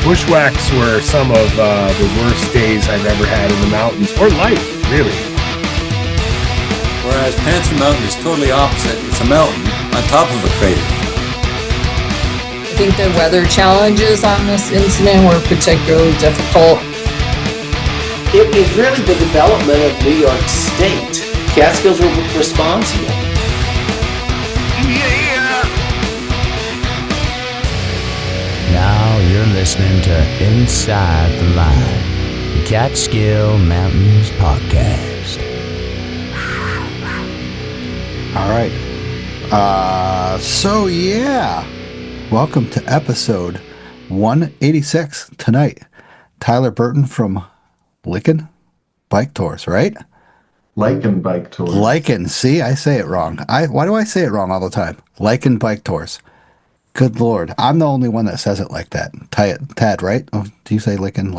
Bushwhacks were some of the worst days I've ever had in the mountains, or life, really. Whereas Panther Mountain is totally opposite. It's a mountain on top of a crater. I think the weather challenges on this incident were particularly difficult. It was really the development of New York State. Catskills were responsible. Now you're listening to Inside the Line, the Catskill Mountains podcast. All right. Welcome to episode 186 tonight. Tyler Burton from Lichen Bike Tours, right? Lichen Bike Tours. Lichen. See, I say it wrong. Why do I say it wrong all the time? Lichen Bike Tours. Good Lord. I'm the only one that says it like that. Tad, right? Oh, do you say Lichen?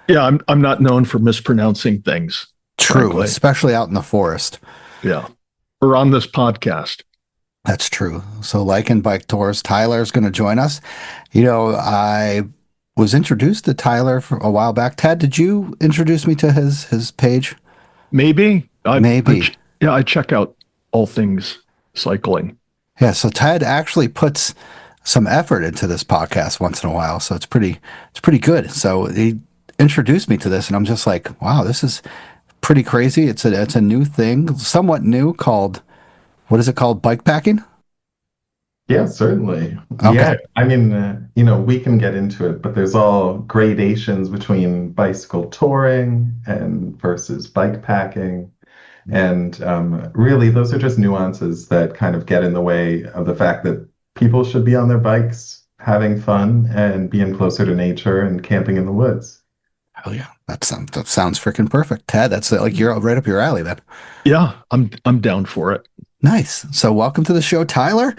Yeah, I'm not known for mispronouncing things. True, frankly. Especially out in the forest. Yeah. Or on this podcast. That's true. So Lichen Bike Tours, Tyler's going to join us. You know, I was introduced to Tyler for a while back. Tad, did you introduce me to his page? Maybe. Maybe. I check out all things cycling. Yeah, so Tad actually puts some effort into this podcast once in a while, so it's pretty good. So he introduced me to this, and I'm just like, wow, this is pretty crazy. It's a new thing, somewhat new, called, what is it called, bike packing? Yeah, certainly. Okay. Yeah, I mean, we can get into it, but there's all gradations between bicycle touring and versus bike packing. And really, those are just nuances that kind of get in the way of the fact that people should be on their bikes, having fun and being closer to nature and camping in the woods. Oh yeah, that sounds freaking perfect, Tad. That's like you're right up your alley then. Yeah, I'm down for it. Nice. So welcome to the show, Tyler.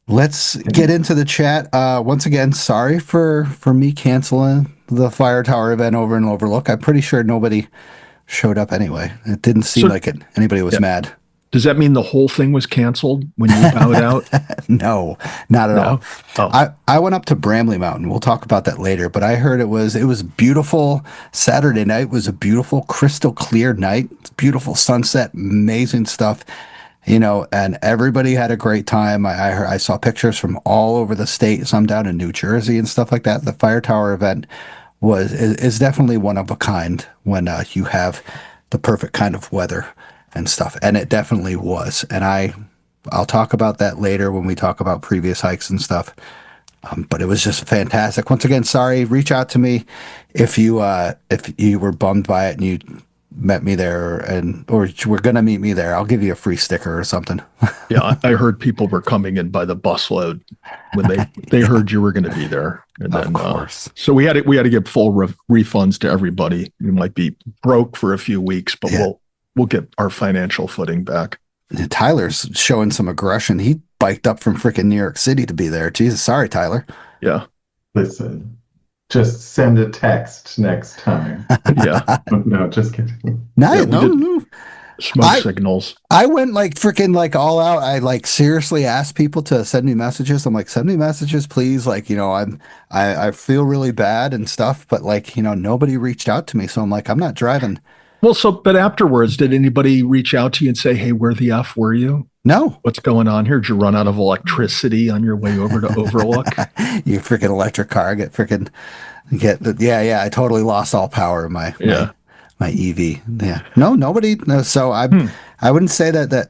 Let's get into the chat. Once again, sorry for me canceling the Fire Tower event over in Overlook. I'm pretty sure nobody showed up anyway. It didn't seem like anybody was mad. Does that mean the whole thing was canceled when you bowed out? No, not at all. Oh. I went up to Bramley Mountain. We'll talk about that later, but I heard it was beautiful. Saturday night was a beautiful, crystal clear night. Beautiful sunset, amazing stuff. And everybody had a great time. I saw pictures from all over the state, some down in New Jersey and stuff like that. The Fire Tower event is definitely one of a kind when you have the perfect kind of weather and stuff, and it definitely was. And I'll talk about that later when we talk about previous hikes and stuff. But it was just fantastic. Once again, sorry. Reach out to me if you were bummed by it and you met me there, or we're gonna meet me there. I'll give you a free sticker or something. Yeah, I heard people were coming in by the busload when they heard you were going to be there. And then, of course. So we had to give full refunds to everybody. We might be broke for a few weeks, but we'll get our financial footing back. Tyler's showing some aggression. He biked up from freaking New York City to be there. Jesus, sorry, Tyler. Yeah. Listen, just send a text next time. Yeah. No, just kidding. No. Smoke signals. I went freaking all out. I seriously asked people to send me messages. I'm like, send me messages, please. I feel really bad and stuff, but nobody reached out to me. So I'm like, I'm not driving. Well, but afterwards, did anybody reach out to you and say, hey, where the F were you? No. What's going on here? Did you run out of electricity on your way over to Overlook? You freaking electric car, I totally lost all power in my EV. Yeah. No, nobody. No, so I wouldn't say that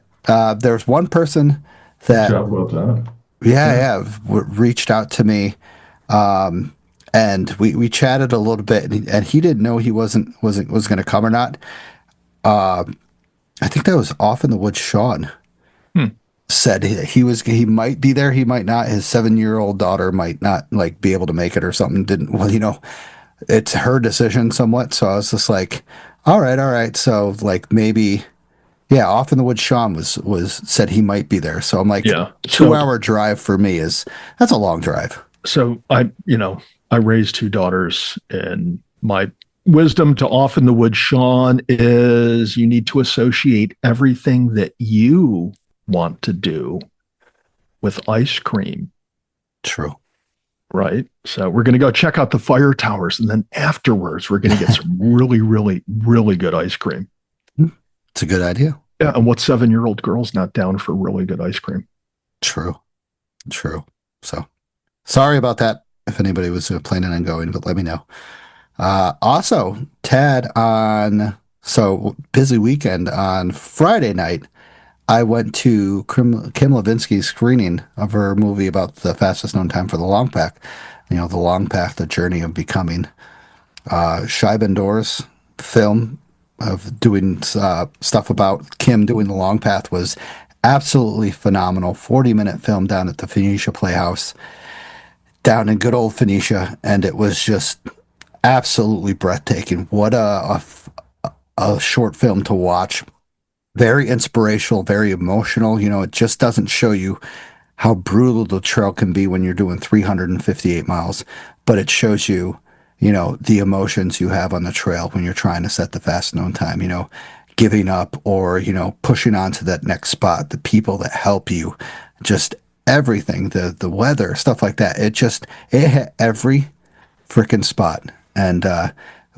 there's one person that Well done. reached out to me, and we chatted a little bit, and he didn't know he was going to come or not. I think that was Off in the Woods. Sean said he might be there, he might not. His 7-year-old daughter might not be able to make it or something. It's her decision somewhat. So I was just like, all right. So maybe, Off in the Woods. Sean was said he might be there. So I'm like, 2-hour drive for me that's a long drive. So I raised 2 daughters, and my wisdom to Off in the Woods Sean is you need to associate everything that you want to do with ice cream. True. Right. So we're going to go check out the fire towers. And then afterwards, we're going to get some really, really, really good ice cream. It's a good idea. Yeah. And what 7-year-old girl's not down for really good ice cream? True. So sorry about that if anybody was planning on going, but let me know. Also, Tad, busy weekend on Friday night, I went to Kim Levinsky's screening of her movie about the fastest known time for the long path. The long path, the journey of becoming. Shai Bendore's film of doing stuff about Kim doing the long path was absolutely phenomenal. 40-minute film down at the Phoenicia Playhouse, down in good old Phoenicia, and it was just absolutely breathtaking. What a short film to watch. Very inspirational, very emotional. It just doesn't show you how brutal the trail can be when you're doing 358 miles, but it shows you, the emotions you have on the trail when you're trying to set the fast known time, giving up or, pushing on to that next spot, the people that help you, just everything, the weather, stuff like that. It hit every freaking spot. And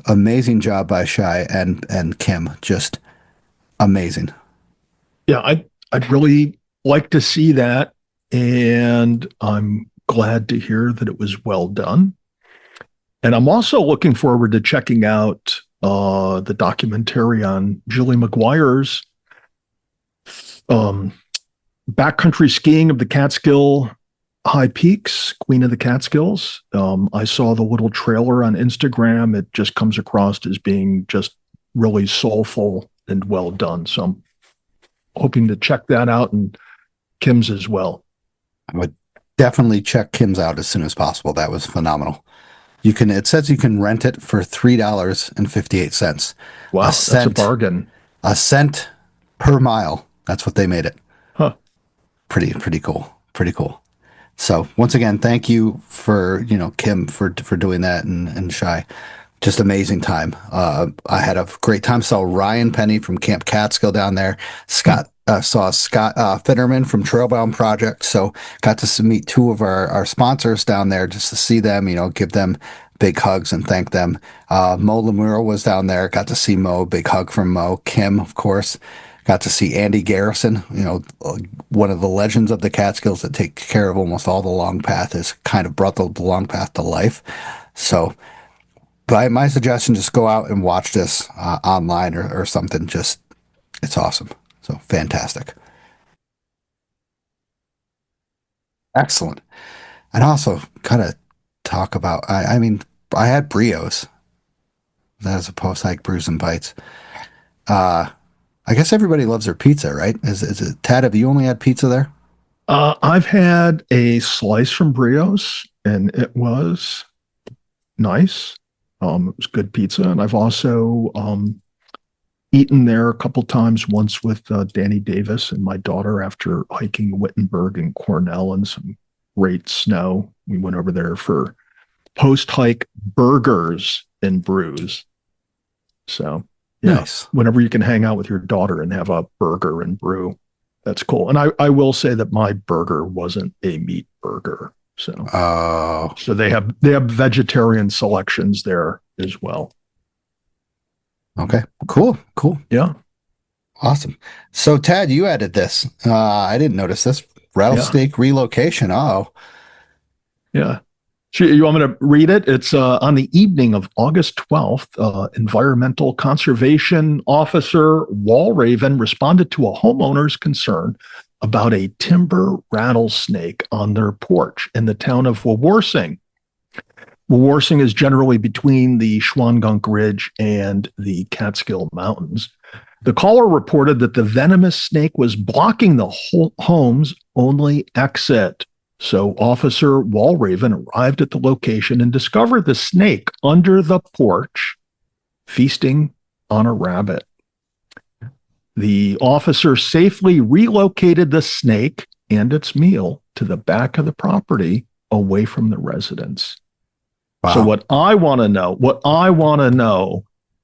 amazing job by Shai and Kim. Just amazing. Yeah, I'd really like to see that. And I'm glad to hear that it was well done. And I'm also looking forward to checking out the documentary on Julie McGuire's backcountry skiing of the Catskill High Peaks, Queen of the Catskills. I saw the little trailer on Instagram. It just comes across as being just really soulful and well done. So I'm hoping to check that out, and Kim's as well. I would definitely check Kim's out as soon as possible. That was phenomenal. It says you can rent it for $3.58. Wow, that's a bargain. A cent per mile. That's what they made it. Huh. Pretty cool. Pretty cool. So once again, thank you for, Kim for doing that and Shai. Just amazing time. I had a great time. Saw Ryan Penny from Camp Catskill down there. Saw Scott Fitterman from Trailbound Project. So got to meet two of our sponsors down there just to see them, give them big hugs and thank them. Mo Lemura was down there. Got to see Mo. Big hug from Mo. Kim, of course. Got to see Andy Garrison, one of the legends of the Catskills that take care of almost all the long path, has kind of brought the long path to life. So by my suggestion, just go out and watch this online or something. It's awesome. So fantastic. Excellent. And also kind of talk about, I mean, I had brios. That was a post-hike brews and bites. I guess everybody loves their pizza, right? Is it, Tad, have you only had pizza there? I've had a slice from Brios, and it was nice. It was good pizza. And I've also eaten there a couple times, once with Danny Davis and my daughter after hiking Wittenberg and Cornell and some great snow. We went over there for post-hike burgers and brews. So, yeah, nice. Whenever you can hang out with your daughter and have a burger and brew, that's cool. And I will say that my burger wasn't a meat burger. So, so they have vegetarian selections there as well. Okay, cool. Yeah. Awesome. So Tad, you added this. I didn't notice this. Rattlesnake relocation. Oh. Yeah. So you want me to read it? It's on the evening of August 12th, Environmental Conservation Officer Walraven responded to a homeowner's concern about a timber rattlesnake on their porch in the town of Wawarsing. Wawarsing is generally between the Schwangunk Ridge and the Catskill Mountains. The caller reported that the venomous snake was blocking the home's only exit. So Officer Walraven arrived at the location and discovered the snake under the porch, feasting on a rabbit. The officer safely relocated the snake and its meal to the back of the property away from the residents. Wow. So what I want to know,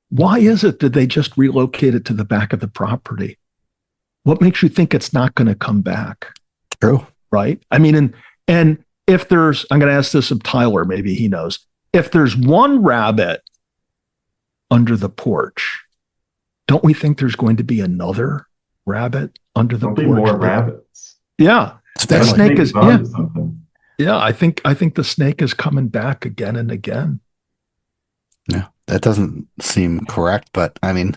why is it that they just relocate it to the back of the property? What makes you think it's not going to come back? True. Right? I mean, and if there's, I'm going to ask this of Tyler, maybe he knows. If there's one rabbit under the porch, don't we think there's going to be another rabbit under the There'll porch? be more rabbits. Yeah. That Especially- snake is, on yeah. to something. Yeah, I think the snake is coming back again and again. Yeah, that doesn't seem correct, but I mean,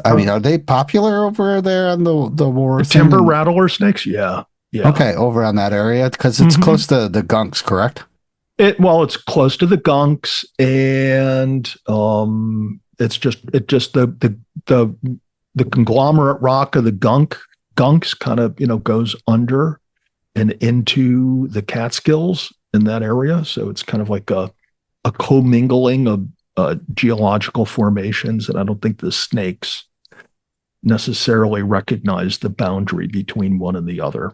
are they popular over there on the war? Timber rattler snakes? Yeah. Yeah. Okay, over on that area because it's Mhm. close to the gunks, correct? It's close to the gunks, and it's just the conglomerate rock of the gunks kind of goes under and into the Catskills in that area. So it's kind of like a commingling of geological formations, and I don't think the snakes necessarily recognize the boundary between one and the other.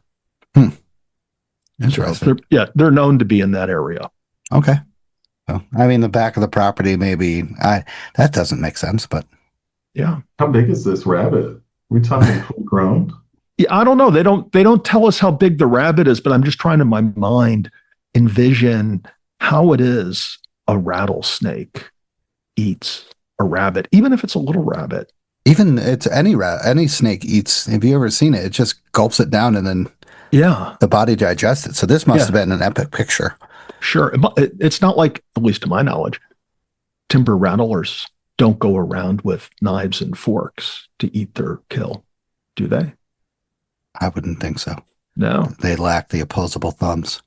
Interesting. So they're known to be in that area. Okay. So, I mean, the back of the property, maybe that doesn't make sense, but Yeah. How big is this rabbit? We talking full grown? Yeah, I don't know. They don't tell us how big the rabbit is, but I'm just trying to, in my mind, envision how it is a rattlesnake eats a rabbit, even if it's a little rabbit. even it's any snake eats. Have you ever seen it? It just gulps it down and then Yeah, the body digests it. So this must Yeah. have been an epic picture. sure. It's not like, at least to my knowledge, timber rattlers don't go around with knives and forks to eat their kill, do they? I wouldn't think so. No. They lack the opposable thumbs.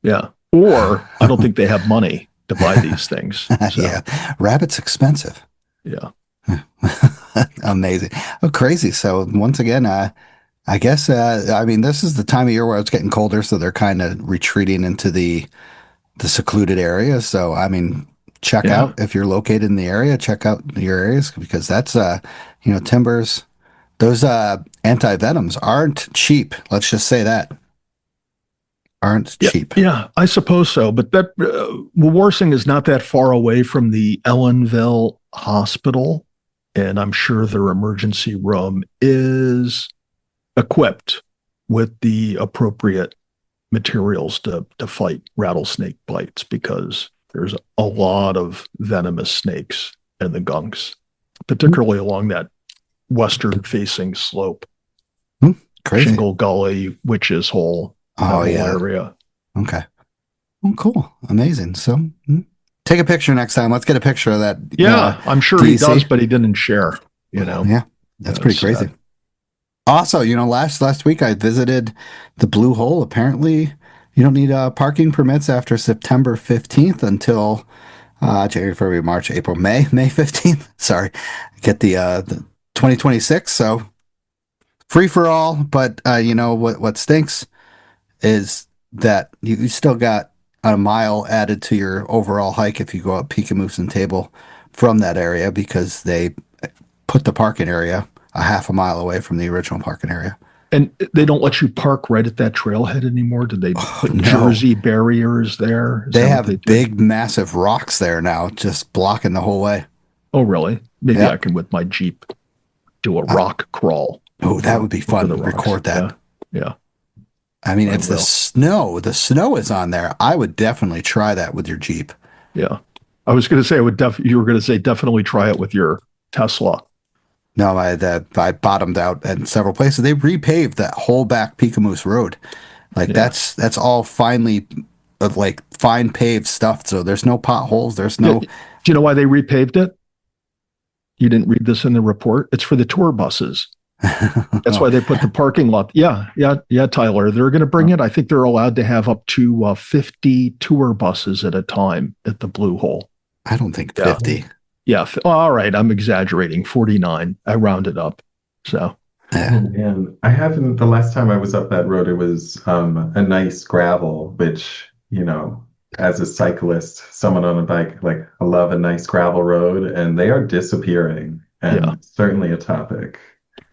Yeah. Or I don't think they have money to buy these things. So, Yeah, rabbit's expensive. yeah. Amazing. Oh, crazy. So once again, I guess, I mean, this is the time of year where it's getting colder, so they're kind of retreating into the secluded areas. So, I mean, check Yeah. out if you're located in the area, check out your areas because that's, timbers, those anti-venoms aren't cheap. Let's just say that. Aren't cheap. Yeah, I suppose so. But that Warsing is not that far away from the Ellenville Hospital, and I'm sure their emergency room is equipped with the appropriate materials to fight rattlesnake bites because there's a lot of venomous snakes in the gunks, particularly along that western-facing slope, Crazy. Shingle Gully, Witch's Hole, that Oh, whole yeah. area. Okay. Well, cool. Amazing. So take a picture next time. Let's get a picture of that. Yeah, I'm sure he DC. does, but he didn't share. Yeah, that's Yeah, pretty it's crazy. sad. Also, last week I visited the Blue Hole. Apparently, you don't need parking permits after September 15th until January, February, March, April, May 15th. Sorry, get the 2026. So free for all. But what stinks is that you still got a mile added to your overall hike if you go up Peekamoose and Table from that area because they put the parking area a half a mile away from the original parking area. And they don't let you park right at that trailhead anymore. Did they put no. Jersey barriers there? Is They that what have do? big, massive rocks there now, just blocking the whole way. Oh, really? Maybe Yeah. I can, with my Jeep, do a rock crawl. Oh, that would be over fun. the rocks. Record that. Yeah. I mean, I it's the will. snow. The snow is on there. I would definitely try that with your Jeep. Yeah. I was going to say, you were going to say definitely try it with your Tesla. No, I bottomed out at several places. They repaved that whole back Peekamoose Road. Like Yeah. that's all finely, like fine paved stuff. So there's no potholes. There's no. Do you know why they repaved it? You didn't read this in the report. It's for the tour buses. That's why they put the parking lot. Yeah, Tyler. They're going to bring it. I think they're allowed to have up to 50 tour buses at a time at the Blue Hole. I don't think Yeah. 50. Yeah. All right. I'm exaggerating. 49. I rounded up. So, Yeah. And I haven't, the last time I was up that road, it was a nice gravel, which, as a cyclist, someone on a bike, like I love a nice gravel road, and they are disappearing. And Yeah. certainly a topic.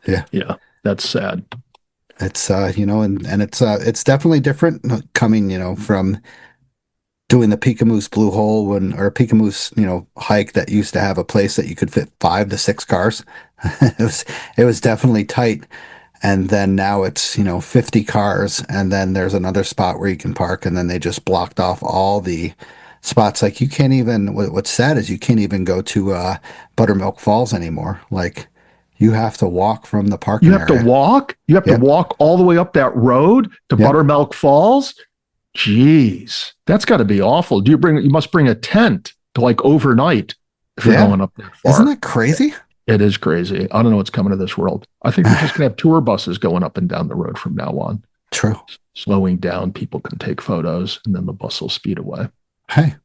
yeah, that's sad. It's and it's definitely different coming from doing the Peekamoose Blue Hole or Peekamoose hike that used to have a place that you could fit 5 to 6 cars. It was definitely tight, And then now it's, 50 cars. And then there's another spot where you can park. And then they just blocked off all the spots. Like you can't even, what's sad is you can't even go to Buttermilk Falls anymore. Like you have to walk from the parking You have area. to walk? You have to Yep. walk all the way up that road to Yep. Buttermilk Falls? Jeez, that's got to be awful. You must bring a tent to like overnight if you're Yeah. going up that far. Isn't that crazy? It is crazy. I don't know what's coming to this world. I think we're just going to have tour buses going up and down the road from now on. True. Slowing down, people can take photos, and then the bus will speed away. Hey,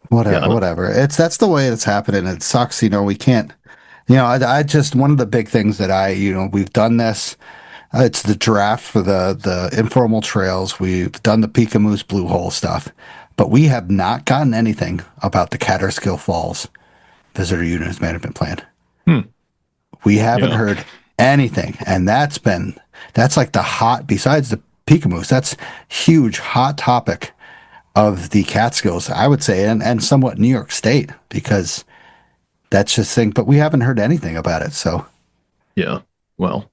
whatever, Yeah. whatever. That's the way it's happening. It sucks, we can't. I just one of the big things that we've done this. It's the draft for the informal trails. We've done the Pikamoose Blue Hole stuff, but we have not gotten anything about the Catskill Falls Visitor Units Management Plan. We haven't heard anything, and that's like besides the Pikamoose, that's huge hot topic of the Catskills, I would say, and somewhat New York State, because that's just thing. But we haven't heard anything about it. So Yeah. Well,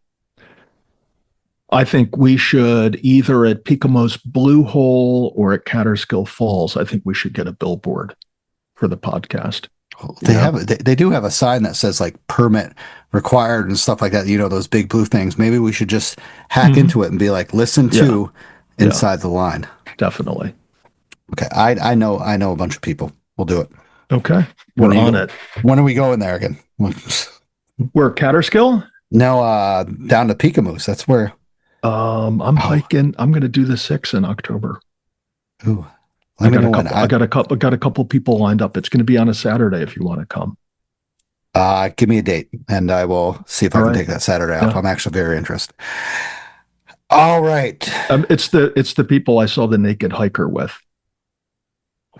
I think we should either at Picamos Blue Hole or at Catskill Falls. I think we should get a billboard for the podcast. they do have a sign that says like permit required and stuff like that. Those big blue things. Maybe we should just hack into it and be like, listen to Inside the Line. Definitely. Okay, I know a bunch of people. We'll do it. Okay. We're on it. When are we going there again? We're Catskill? No, down to Picamos. That's where. I'm hiking. I'm going to do the 6 in October. Ooh, I got a couple people lined up. It's going to be on a Saturday if you want to come. Give me a date, and I will see if I can take that Saturday off. I'm actually very interested. All right. It's the people I saw the naked hiker with.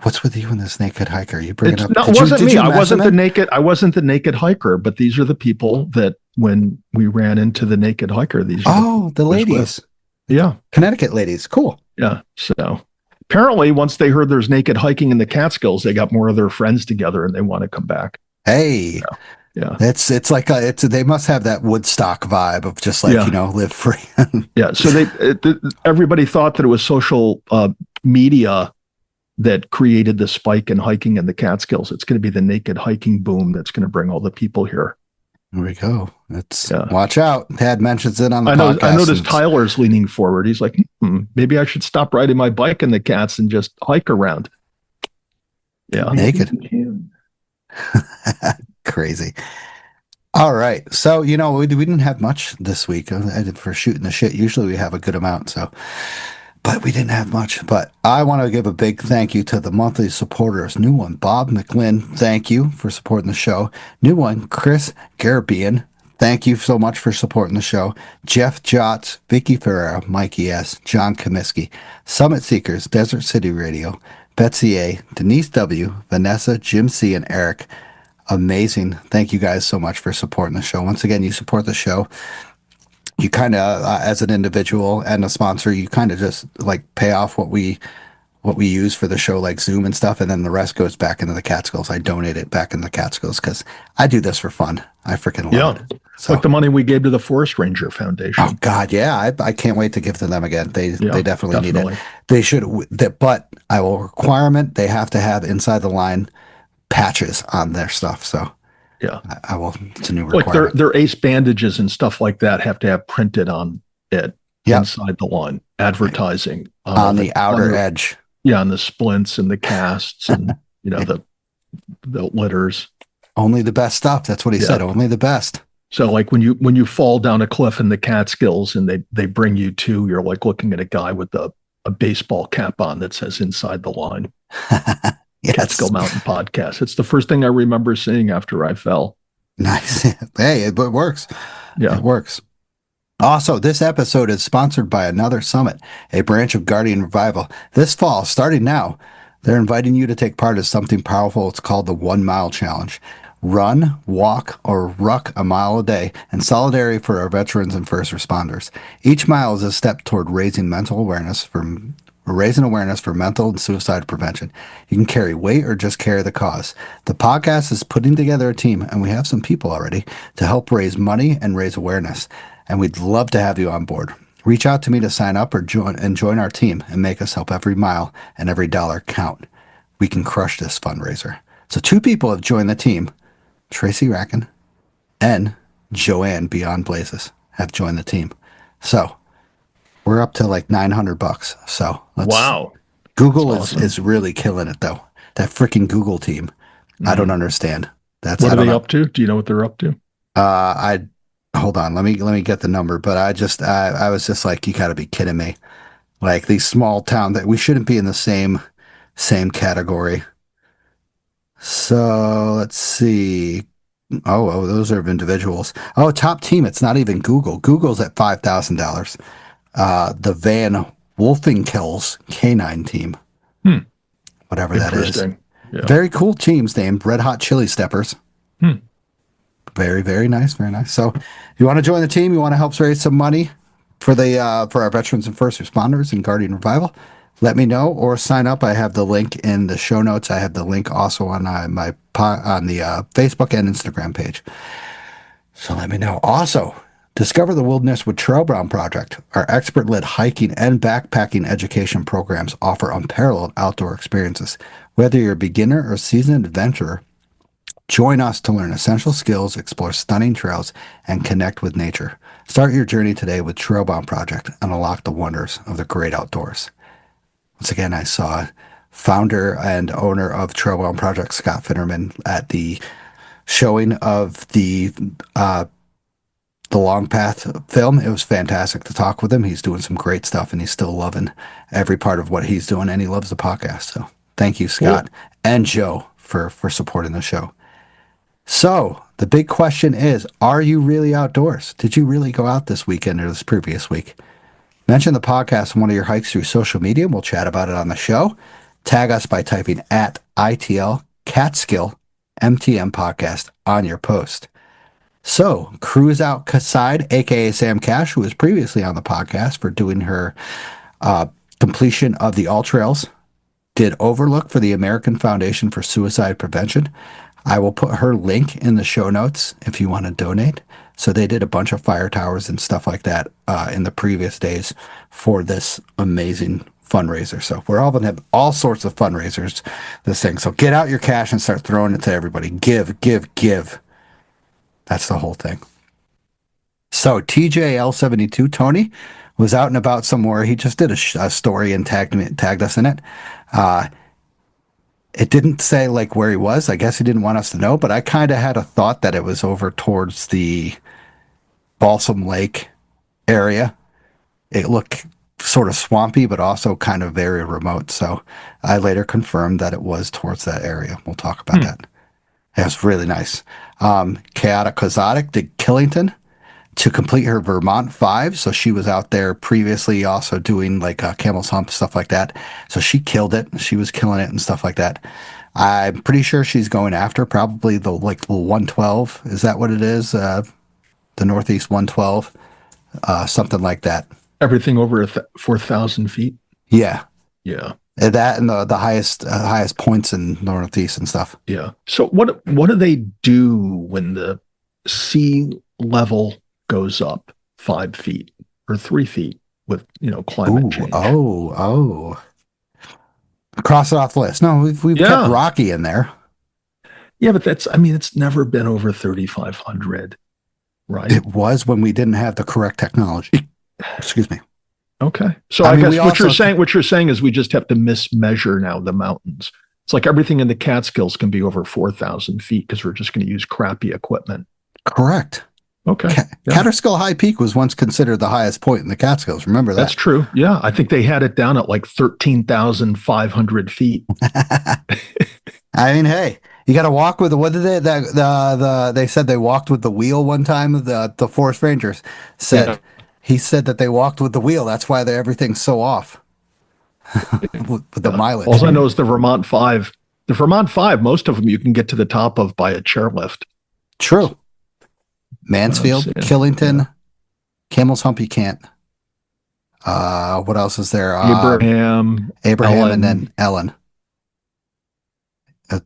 What's with you and this naked hiker? You bring it up. It wasn't me. I wasn't the naked hiker, but these are the people that when we ran into the naked hiker, the ladies. Yeah. Connecticut ladies. Cool. Yeah. So apparently once they heard there's naked hiking in the Catskills, they got more of their friends together and they want to come back. Hey. Yeah. It's like they must have that Woodstock vibe of just like, live free. Yeah. So everybody thought that it was social media that created the spike in hiking in the Catskills. It's going to be the naked hiking boom that's going to bring all the people here. There we go. Watch out. Tad mentions it on the podcast. I noticed Tyler's leaning forward. He's like, maybe I should stop riding my bike in the Cats and just hike around. Yeah. Naked. Crazy. All right. So, we didn't have much this week for shooting the shit. Usually we have a good amount. But we didn't have much. But I want to give a big thank you to the monthly supporters. New one, Bob McLinn. Thank you for supporting the show. New one, Chris Garabian. Thank you so much for supporting the show. Jeff Jotz, Vicky Ferreira, Mikey S., John Comiskey, Summit Seekers, Desert City Radio, Betsy A., Denise W., Vanessa, Jim C., and Eric. Amazing. Thank you guys so much for supporting the show. Once again, you support the show. You kind of, as an individual and a sponsor, you kind of just like pay off what we use for the show, like Zoom and stuff, and then the rest goes back into the Catskills. I donate it back in the Catskills because I do this for fun. I freaking love it. So, like the money we gave to the Forest Ranger Foundation. Oh God, yeah, I can't wait to give to them again. They definitely need it. They should, but I will requirement they have to have Inside the Line patches on their stuff. So. Yeah, I will. It's a new requirement. Like their ace bandages and stuff like that have to have printed on it inside the line, advertising on the outer edge. Yeah, on the splints and the casts and the litters. Only the best stuff. That's what he said. Only the best. So like when you fall down a cliff in the Catskills and they bring you to, you're like looking at a guy with a baseball cap on that says Inside the Line. Yes. Catskill Mountain Podcast. It's the first thing I remember seeing after I fell. Nice. Hey, it works. Yeah. It works. Also, this episode is sponsored by Another Summit, a branch of Guardian Revival. This fall, starting now, they're inviting you to take part in something powerful. It's called the 1 Mile Challenge. Run, walk, or ruck a mile a day in solidarity for our veterans and first responders. Each mile is a step toward raising mental awareness for We're raising awareness for mental and suicide prevention. You can carry weight or just carry the cause. The podcast is putting together a team, and we have some people already to help raise money and raise awareness. And we'd love to have you on board. Reach out to me to sign up or join our team and make us help every mile and every dollar count. We can crush this fundraiser. So 2 people have joined the team. Tracy Racken and Joanne Beyond Blazes have joined the team. So we're up to like $900. So Wow. Google That's awesome. is really killing it though. That freaking Google team. I don't understand. What are they up to? Do you know what they're up to? Hold on. Let me get the number. But I was just like, you gotta be kidding me. Like these small town that we shouldn't be in the same category. So let's see. Oh, those are individuals. Oh, top team. It's not even Google. Google's at $5,000. The Van Wolfingkills Canine team. Whatever that is. Yeah. Very cool teams named Red Hot Chili Steppers. Very, very nice. Very nice. So you want to join the team? You want to help raise some money for for our veterans and first responders and Guardian Revival? Let me know or sign up. I have the link in the show notes. I have the link also on on the Facebook and Instagram page. So let me know. Also, discover the wilderness with Trail Brown Project. Our expert-led hiking and backpacking education programs offer unparalleled outdoor experiences. Whether you're a beginner or seasoned adventurer, join us to learn essential skills, explore stunning trails, and connect with nature. Start your journey today with Trail Brown Project and unlock the wonders of the great outdoors. Once again, I saw founder and owner of Trailbound Project, Scott Finnerman, at the showing of the Long Path film. It was fantastic to talk with him. He's doing some great stuff, and he's still loving every part of what he's doing, and he loves the podcast. So thank you, Scott and Joe, for supporting the show. So the big question is, are you really outdoors? Did you really go out this weekend or this previous week? Mention the podcast on one of your hikes through social media. We'll chat about it on the show. Tag us by typing at ITL Catskill MTM podcast on your post. So, Cruise Out Kaside, aka Sam Cash, who was previously on the podcast for doing her completion of the All Trails, did Overlook for the American Foundation for Suicide Prevention. I will put her link in the show notes if you want to donate. So they did a bunch of fire towers and stuff like that in the previous days for this amazing fundraiser. So we're all going to have all sorts of fundraisers this thing. So get out your cash and start throwing it to everybody. Give, give, give. That's the whole thing. So TJL72, Tony, was out and about somewhere. He just did a story and tagged us in it. It didn't say like where he was. I guess he didn't want us to know, but I kind of had a thought that it was over towards the Balsam Lake area. It looked sort of swampy, but also kind of very remote. So I later confirmed that it was towards that area. We'll talk about that. It was really nice. Chaotic Kozotic did Killington to complete her Vermont 5. So she was out there previously also doing like Camel's Hump, stuff like that. So she killed it. She was killing it and stuff like that. I'm pretty sure she's going after probably the 112. Is that what it is? The Northeast 112, something like that. Everything over 4,000 feet? Yeah. Yeah. That and the highest points in the Northeast and stuff. Yeah. So what do they do when the sea level goes up 5 feet or 3 feet with climate change? Cross it off the list. No, we've kept Rocky in there. Yeah, but it's never been over 3,500, right? It was when we didn't have the correct technology. Excuse me. Okay. So I guess what you're saying is we just have to mismeasure now the mountains. It's like everything in the Catskills can be over 4,000 feet because we're just going to use crappy equipment. Correct. Okay. Catskill High Peak was once considered the highest point in the Catskills. Remember that? That's true. Yeah. I think they had it down at like 13,500 feet. I mean, hey, you got to walk with what did they said they walked with the wheel one time. The Forest Rangers said. Yeah. He said that they walked with the wheel. That's why everything's so off with the mileage. All I know is the Vermont 5. The Vermont 5, most of them you can get to the top of by a chairlift. True. Mansfield, Killington, Camel's Hump you can't. What else is there? Abraham, Abraham, Ellen. and then Ellen.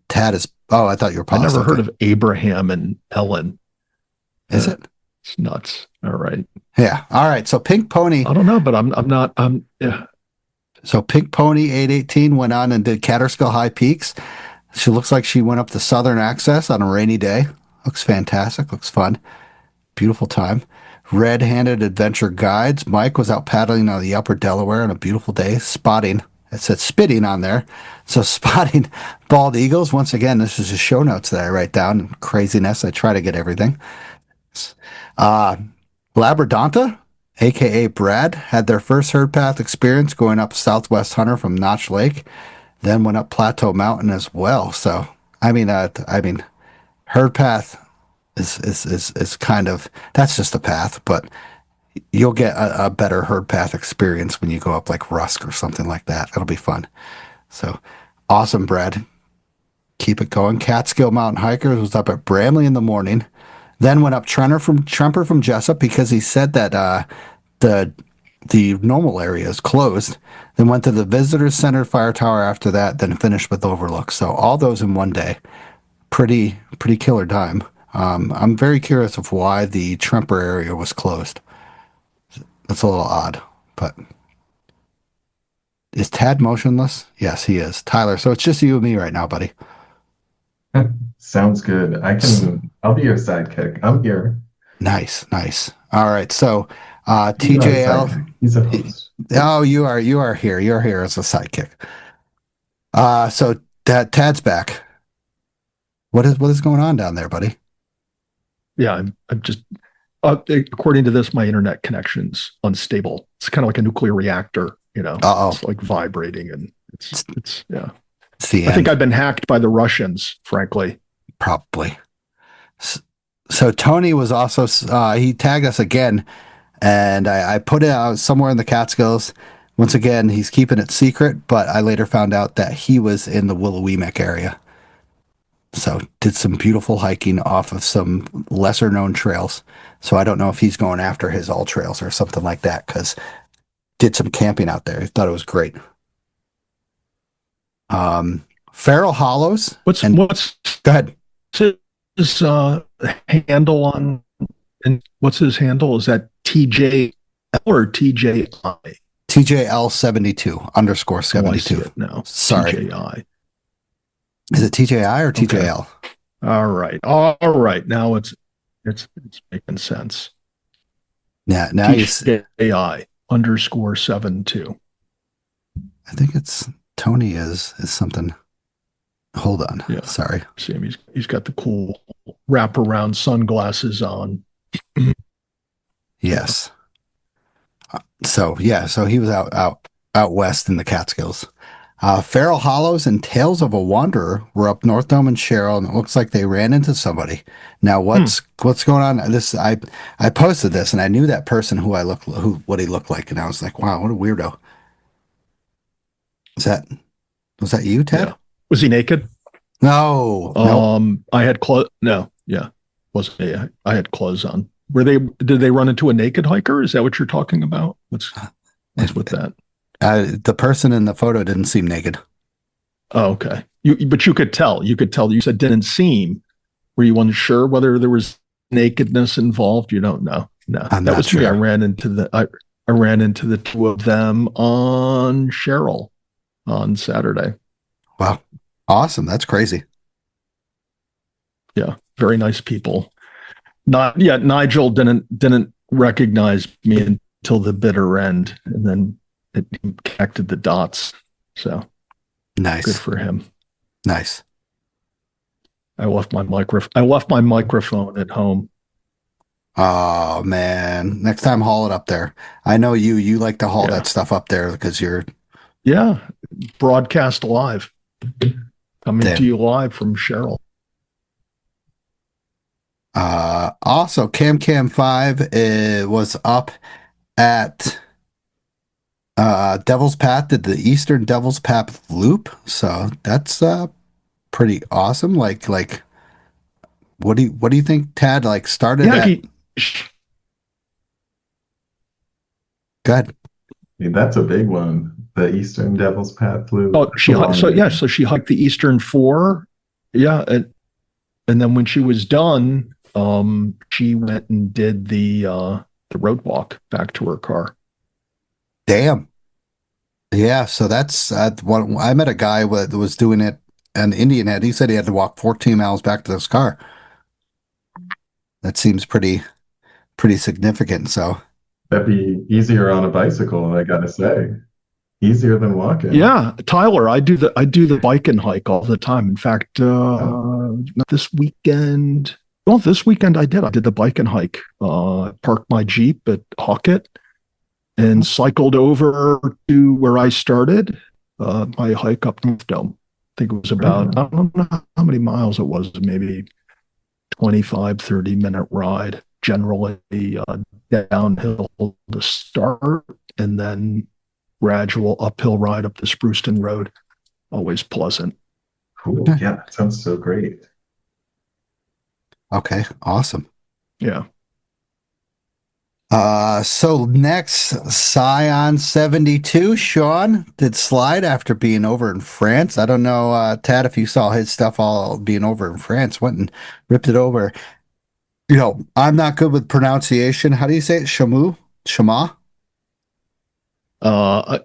Tad is. Oh, I thought you were I paused. never heard of Abraham and Ellen. Is it? It's nuts. All right. Yeah. All right. So Pink Pony. I don't know, but I'm not. Yeah. So Pink Pony 818 went on and did Catskill High Peaks. She looks like she went up the Southern Access on a rainy day. Looks fantastic. Looks fun. Beautiful time. Red-handed adventure guides. Mike was out paddling on the upper Delaware on a beautiful day, spotting. It said spitting on there. So spotting bald eagles. Once again, this is just show notes that I write down. Craziness. I try to get everything. Labradonta, aka Brad, had their first herd path experience going up Southwest Hunter from Notch Lake, then went up Plateau Mountain as well. So herd path is kind of, that's just a path, but you'll get a better herd path experience when you go up like Rusk or something like that. It'll be fun. So awesome, Brad. Keep it going. Catskill Mountain Hikers was up at Bramley in the morning, then went up Tremper from Jessup because he said that the normal area is closed. Then went to the Visitors Center Fire Tower after that, then finished with Overlook. So all those in one day. Pretty killer time. I'm very curious of why the Tremper area was closed. That's a little odd, but is Tad motionless? Yes, he is. Tyler, so it's just you and me right now, buddy. Sounds good. I'll be your sidekick. I'm here. Nice. All right. So, He's not a TJL. sidekick. He's a host. Oh, you are here. You're here as a sidekick. So Tad's back. What is going on down there, buddy? Yeah, I'm just. According to this, my internet connection's unstable. It's kind of like a nuclear reactor. It's like vibrating, and it's yeah. I think I've been hacked by the Russians, frankly. Probably. So Tony was also, he tagged us again, and I put it out somewhere in the Catskills. Once again, he's keeping it secret, but I later found out that he was in the Willowweemek area. So did some beautiful hiking off of some lesser known trails. So I don't know if he's going after his all trails or something like that, because did some camping out there. I thought it was great. Feral Hollows. What's go ahead. His handle on, and what's his handle? Is that TJL or TJI? TJL72 _ 72. No, sorry. TJI. Is it TJI or TJL? Okay. All right. Now it's making sense. Yeah. Now TJI _ 72. I think it's Tony is something. Hold on. Yeah. Sorry. See him. He's got the cool wraparound sunglasses on. Yes. So he was out west in the Catskills. Feral Hollows and Tales of a Wanderer were up North Dome and Sherrill, and it looks like they ran into somebody. Now what's going on? I posted this, and I knew that person what he looked like, and I was like, wow, what a weirdo. Was that you, Ted? Yeah. Was he naked? No. I had clothes. No, yeah, wasn't me. I had clothes on. Did they run into a naked hiker? Is that what you're talking about? What's with that? The person in the photo didn't seem naked. Oh, okay. But you could tell. You said didn't seem. Were you unsure whether there was nakedness involved? You don't know. No, that was me. I ran into the two of them on Sherrill on Saturday. Wow. Awesome. That's crazy. Yeah. Very nice people. Nigel didn't recognize me until the bitter end, and then it connected the dots. So nice. Good for him. Nice. I left my microphone at home. Oh man. Next time haul it up there. I know you like to haul that stuff up there because you're broadcast live. Coming to you live from Sherrill. Also, Cam 5 was up at Devil's Path, did the Eastern Devil's Path loop. So that's pretty awesome. Like what do you think, Tad? Like started at... Go ahead. mean, that's a big one. The Eastern Devil's Path Loop. Oh, That's a long day. so she hiked the Eastern Four. Yeah, and then when she was done, she went and did the road walk back to her car. Damn. Yeah, so that's one. I met a guy that was doing it in Indian Head. He said he had to walk 14 miles back to his car. That seems pretty significant. So That'd be easier on a bicycle, I gotta say. Easier than walking. Yeah, Tyler, I do the bike and hike all the time. In fact, this weekend, well, this weekend I did the bike and hike. Parked my Jeep at Hawkett and cycled over to where I started my hike up North Dome. I think it was about, I don't know how many miles it was, maybe 25, 30-minute ride, generally downhill to start, and then gradual uphill ride up the Spruceton Road. Always pleasant. Cool. Yeah, that sounds so great. okay, awesome. Yeah. So next, Scion 72, Sean did slide after being over in France. I don't know, Tad, if you saw his stuff all being over in France, went and ripped it over. You know, I'm not good with pronunciation. How do you say it? Shamu? Shama?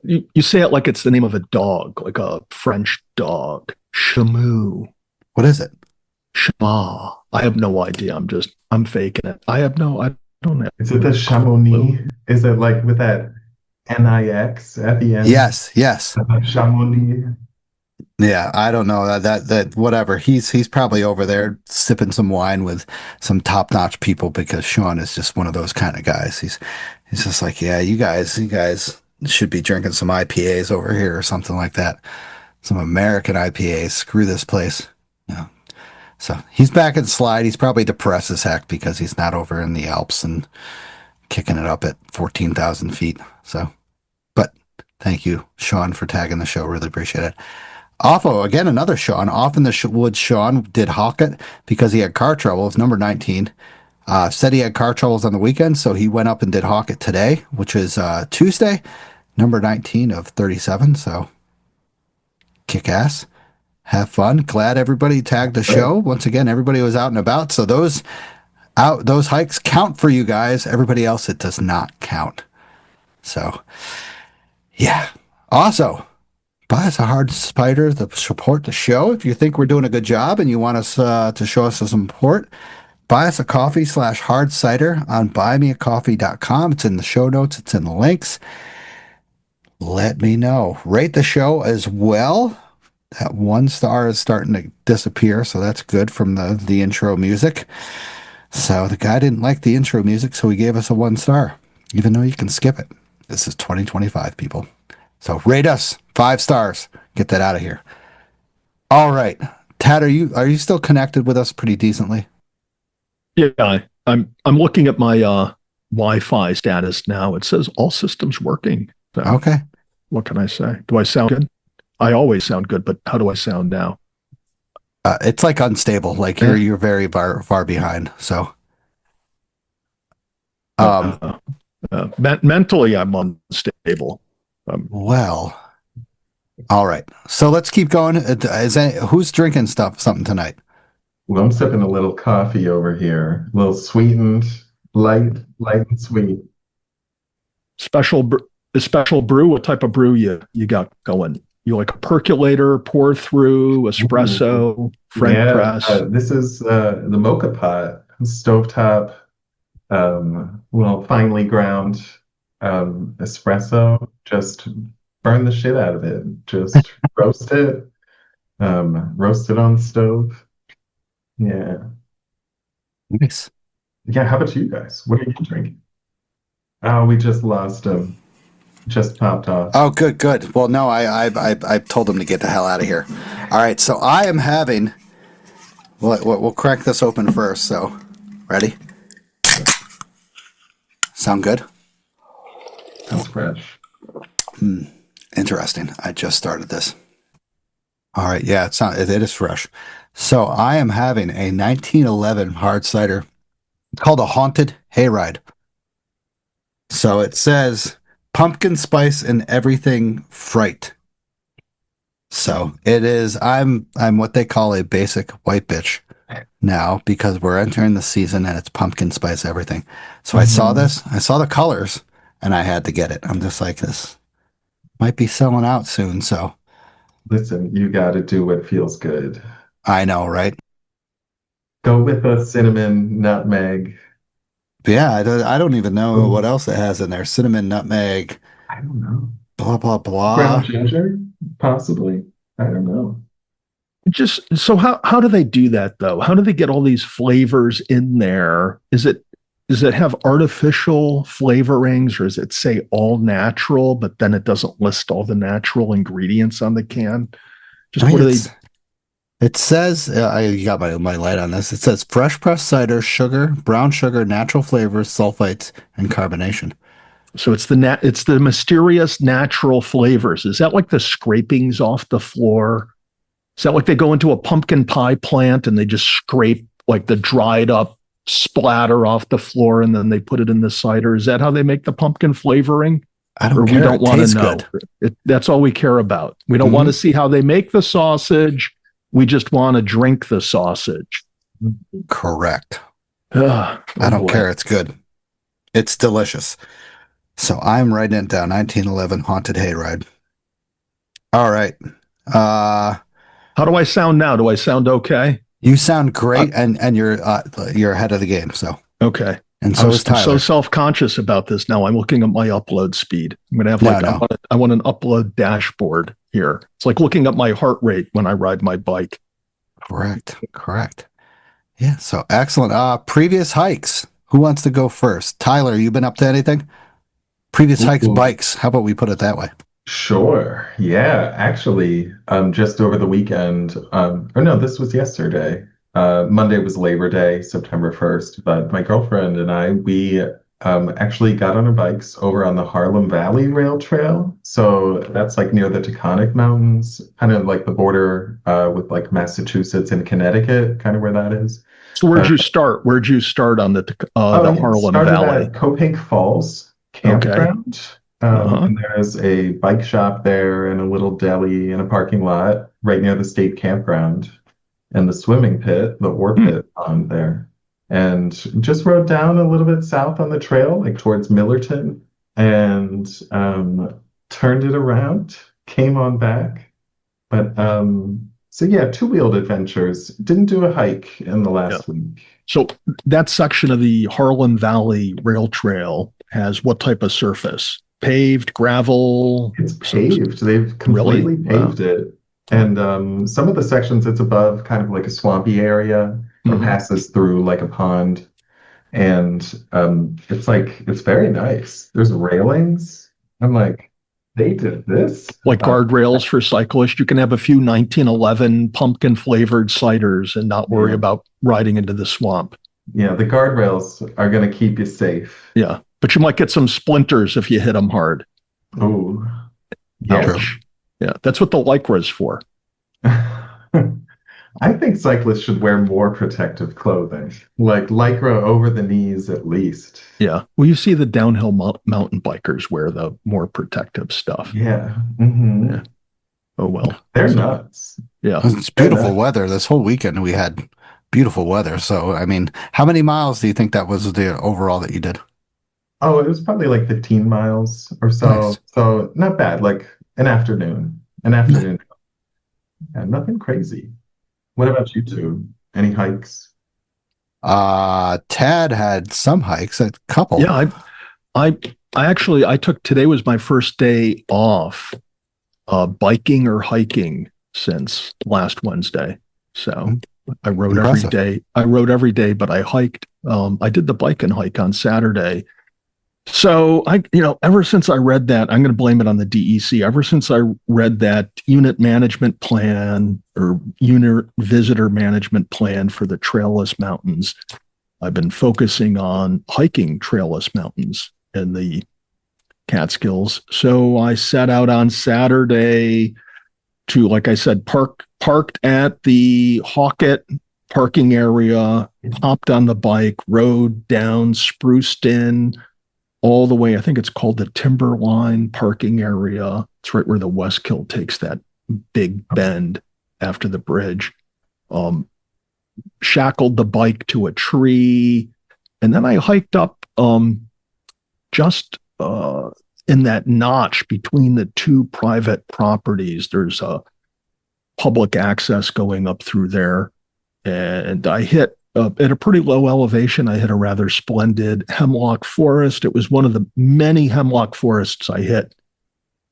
You say it like it's the name of a dog, like a French dog. Chamoo. What is it? Shama. I have no idea. I'm faking it. I don't know. Is it the Chamonix? Is it like with that Nix at the end? Yes, yes. Chamonix. Yeah, I don't know that whatever. He's probably over there sipping some wine with some top-notch people because Sean is just one of those kind of guys. He's just like, yeah, you guys should be drinking some IPAs over here or something like that. Some American IPAs. Screw this place. Yeah. So he's back in slide. He's probably depressed as heck because he's not over in the Alps and kicking it up at 14,000 feet. So, but thank you, Sean, for tagging the show. Really appreciate it. Offo, again, another Sean. Off in the woods, Sean did Hawkett because he had car troubles, number 19. Said he had car troubles on the weekend, so he went up and did Hawkett today, which is Tuesday, number 19 of 37. So, kick ass. Have fun. Glad everybody tagged the show. Once again, everybody was out and about. So those hikes count for you guys. Everybody else, it does not count. So, yeah. Also, buy us a hard cider to support the show. If you think we're doing a good job and you want us to show us some support, buy us a coffee/hard cider on buymeacoffee.com. It's in the show notes. It's in the links. Let me know. Rate the show as well. That 1 star is starting to disappear, so that's good from the intro music. So the guy didn't like the intro music, so he gave us a 1 star, even though you can skip it. This is 2025, people. So rate us 5 stars. Get that out of here. All right, Tad, are you still connected with us pretty decently? Yeah, I'm looking at my Wi-Fi status now. It says all systems working. So Okay. what can I say? Do I sound good? I always sound good, but how do I sound now? It's like unstable. Like you're very far behind. So, Mentally, I'm unstable. well, all right. So let's keep going. Who's drinking something tonight? Well, I'm sipping a little coffee over here. A little sweetened, light and sweet. Special brew. What type of brew you got going? You like a percolator, pour through, espresso, French press? This is the mocha pot, stovetop, well, finely ground espresso. Just burn the shit out of it. Just roast it on the stove. Yeah. Nice. Yeah, how about you guys? What are you drinking? Oh, we just lost him. Just popped off. Oh, good. Well, no, I told him to get the hell out of here. All right, so I am having. We'll crack this open first. So, ready? Sound good? That's fresh. Interesting. I just started this. All right, yeah, it is fresh. So I am having a 1911 hard cider called a Haunted Hayride. So it says pumpkin spice and everything fright. So it is. I'm what they call a basic white bitch now because we're entering the season and it's pumpkin spice everything. So I saw this. I saw the colors, and I had to get it. I'm just like, this might be selling out soon. So Listen, you got to do what feels good. I know, right? Go with the cinnamon, nutmeg. But yeah, I don't even know Ooh. what else it has in there. Cinnamon, nutmeg, I don't know. blah blah Brown blah. ginger, possibly. I don't know. Just so how do they do that though? How do they get all these flavors in there? Does it have artificial flavorings, or does it say all natural, but then it doesn't list all the natural ingredients on the can? Just I mean, what do they? it says, I got my light on this. It says fresh pressed cider, sugar, brown sugar, natural flavors, sulfites, and carbonation. So it's it's the mysterious natural flavors. Is that like the scrapings off the floor? Is that like they go into a pumpkin pie plant and they just scrape like the dried up splatter off the floor and then they put it in the cider? Is that how they make the pumpkin flavoring? I don't Or care. we don't It want to tastes know. good. That's all we care about. We don't want to see how they make the sausage. We just want to drink the sausage. Correct. Oh, I don't boy. care. It's good. It's delicious. So I'm writing it down. 1911 Haunted Hayride. All right. How do I sound now? Do I sound okay? You sound great, and you're ahead of the game. So Okay. and so is I'm Tyler. so self-conscious about this now. I'm looking at my upload speed. I'm gonna have I want an upload dashboard here. It's like looking at my heart rate when I ride my bike. Correct. Yeah. So excellent. Previous hikes. Who wants to go first? Tyler, you been up to anything? Previous hikes, bikes. How about we put it that way? Sure. Yeah. Actually, just over the weekend, or no, this was yesterday. Monday was Labor Day, September 1st, but my girlfriend and I, we actually got on our bikes over on the Harlem Valley Rail Trail. So that's like near the Taconic Mountains, kind of like the border with like Massachusetts and Connecticut, kind of where that is. So where'd you start? Where'd you start on the Harlem Valley? At Copake Falls Campground. And there's a bike shop there and a little deli and a parking lot right near the state campground and the swimming pit, the War Pit on there. And just rode down a little bit south on the trail, like towards Millerton, and turned it around, came on back. But so yeah, two-wheeled adventures. Didn't do a hike in the last week. So that section of the Harlem Valley Rail Trail has what type of surface? Paved, gravel? It's paved. They've completely paved it. And some of the sections it's above kind of like a swampy area or passes through like a pond. And it's very nice. There's railings. I'm like, they did this? Like guardrails for cyclists. You can have a few 1911 pumpkin flavored ciders and not worry about riding into the swamp. Yeah, the guardrails are going to keep you safe. Yeah, but you might get some splinters if you hit them hard. Oh, ouch. Yeah, that's what the Lycra is for. I think cyclists should wear more protective clothing, like Lycra over the knees at least. Yeah. Well, you see the downhill mountain bikers wear the more protective stuff. Yeah. Yeah. Oh, well. They're nuts. Yeah. It's beautiful weather. This whole weekend we had beautiful weather. So, I mean, how many miles do you think that was the overall that you did? Oh, it was probably like 15 miles or so. Nice. So not bad, like an afternoon. Yeah, nothing crazy. What about you two? Any hikes? Tad had some hikes, a couple. Yeah, I took today was my first day off biking or hiking since last Wednesday. So I rode every day. But I hiked. I did the bike and hike on Saturday. So ever since I read that, I'm going to blame it on the DEC. Ever since I read that unit management plan or unit visitor management plan for the trailless mountains, I've been focusing on hiking trailless mountains in the Catskills. So I set out on Saturday to, like I said, parked at the Hawkett parking area, hopped on the bike, rode down Spruceton, all the way. I think it's called the Timberline parking area. It's right where the Westkill takes that big bend after the bridge. Shackled the bike to a tree, and then I hiked up just in that notch between the two private properties. There's a public access going up through there, and I hit at a pretty low elevation. I hit a rather splendid hemlock forest. It was one of the many hemlock forests I hit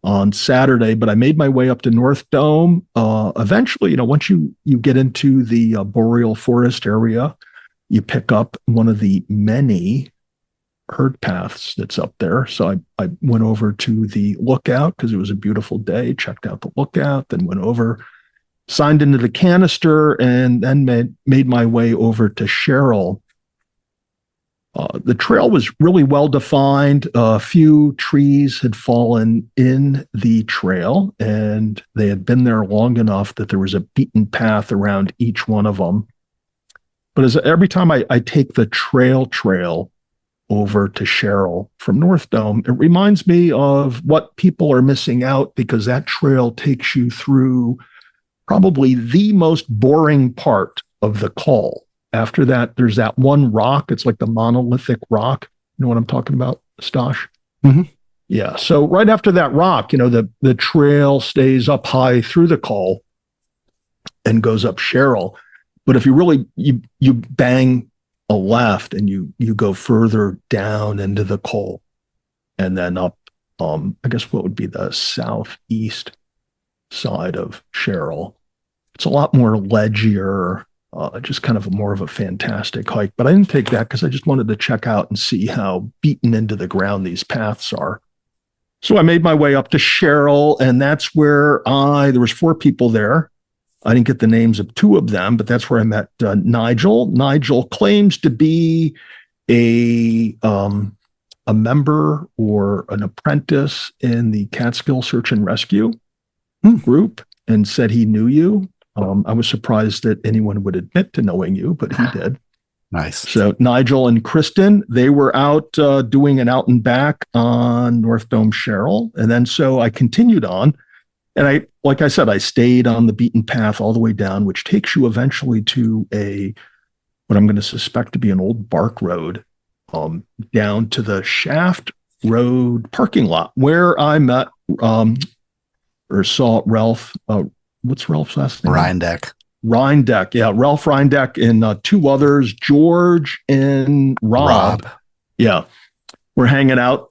on Saturday, but I made my way up to North Dome. Eventually, once you get into the boreal forest area, you pick up one of the many herd paths that's up there. So I went over to the lookout because it was a beautiful day, checked out the lookout, then went over, signed into the canister, and then made my way over to Sherrill. The trail was really well defined. A few trees had fallen in the trail, and they had been there long enough that there was a beaten path around each one of them. But every time I take the trail over to Sherrill from North Dome, it reminds me of what people are missing out, because that trail takes you through probably the most boring part of the col. After that, there's that one rock. It's like the monolithic rock. You know what I'm talking about, Stosh? Mm-hmm. Yeah. So right after that rock, the trail stays up high through the col and goes up Sherrill. But if you really, you bang a left and you go further down into the col and then up, I guess what would be the southeast side of Sherrill. It's a lot more ledgier, just kind of more of a fantastic hike. But I didn't take that because I just wanted to check out and see how beaten into the ground these paths are. So I made my way up to Sherrill, and that's where there was 4 people there. I didn't get the names of 2 of them, but that's where I met Nigel. Nigel claims to be a member or an apprentice in the Catskill Search and Rescue group, and said he knew you. I was surprised that anyone would admit to knowing you, but he did. Nice. So Nigel and Kristen, they were out doing an out and back on North Dome Sherrill. And then so I continued on. And like I said, I stayed on the beaten path all the way down, which takes you eventually to what I'm going to suspect to be an old bark road, down to the Shaft Road parking lot, where I met or saw Ralph. What's Ralph's last name? Reindeck. Yeah, Ralph Reindeck and 2 others, George and Rob. Yeah, we're hanging out.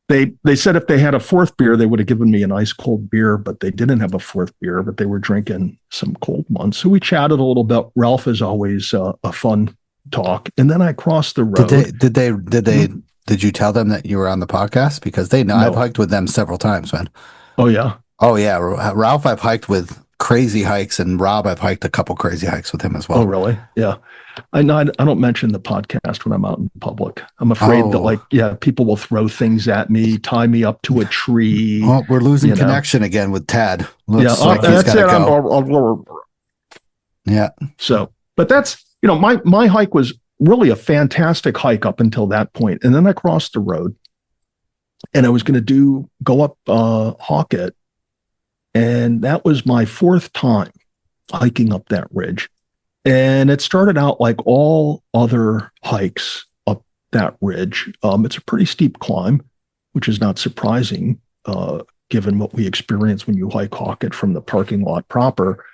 They said if they had a 4th beer, they would have given me an ice cold beer, but they didn't have a 4th beer, but they were drinking some cold ones. So we chatted a little bit. Ralph is always a fun talk. And then I crossed the road. Did you tell them that you were on the podcast? Because they know. No. I've hiked with them several times, man. Oh, yeah. Oh, yeah. Ralph, I've hiked with crazy hikes, and Rob, I've hiked a couple crazy hikes with him as well. Oh, really? Yeah. I don't mention the podcast when I'm out in public. I'm afraid that people will throw things at me, tie me up to a tree. Oh, we're losing connection again with Tad. Looks like he's that's it. Go. Yeah. So, but that's, my hike was really a fantastic hike up until that point. And then I crossed the road and I was going to go up Hawkett. And that was my 4th time hiking up that ridge. And it started out like all other hikes up that ridge. It's a pretty steep climb, which is not surprising, given what we experience when you hike Hawkett from the parking lot proper.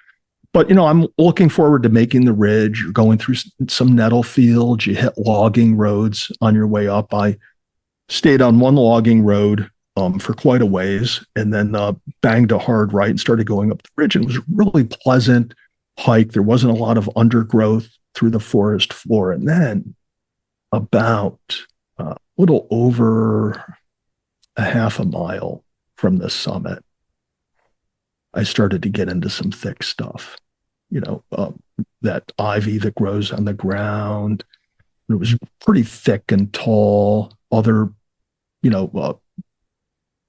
But, I'm looking forward to making the ridge. You're going through some nettle fields. You hit logging roads on your way up. I stayed on one logging road for quite a ways, and then banged a hard right and started going up the ridge. And it was a really pleasant hike. There wasn't a lot of undergrowth through the forest floor. And then about a little over a half a mile from the summit, I started to get into some thick stuff, that ivy that grows on the ground. It was pretty thick and tall. Other,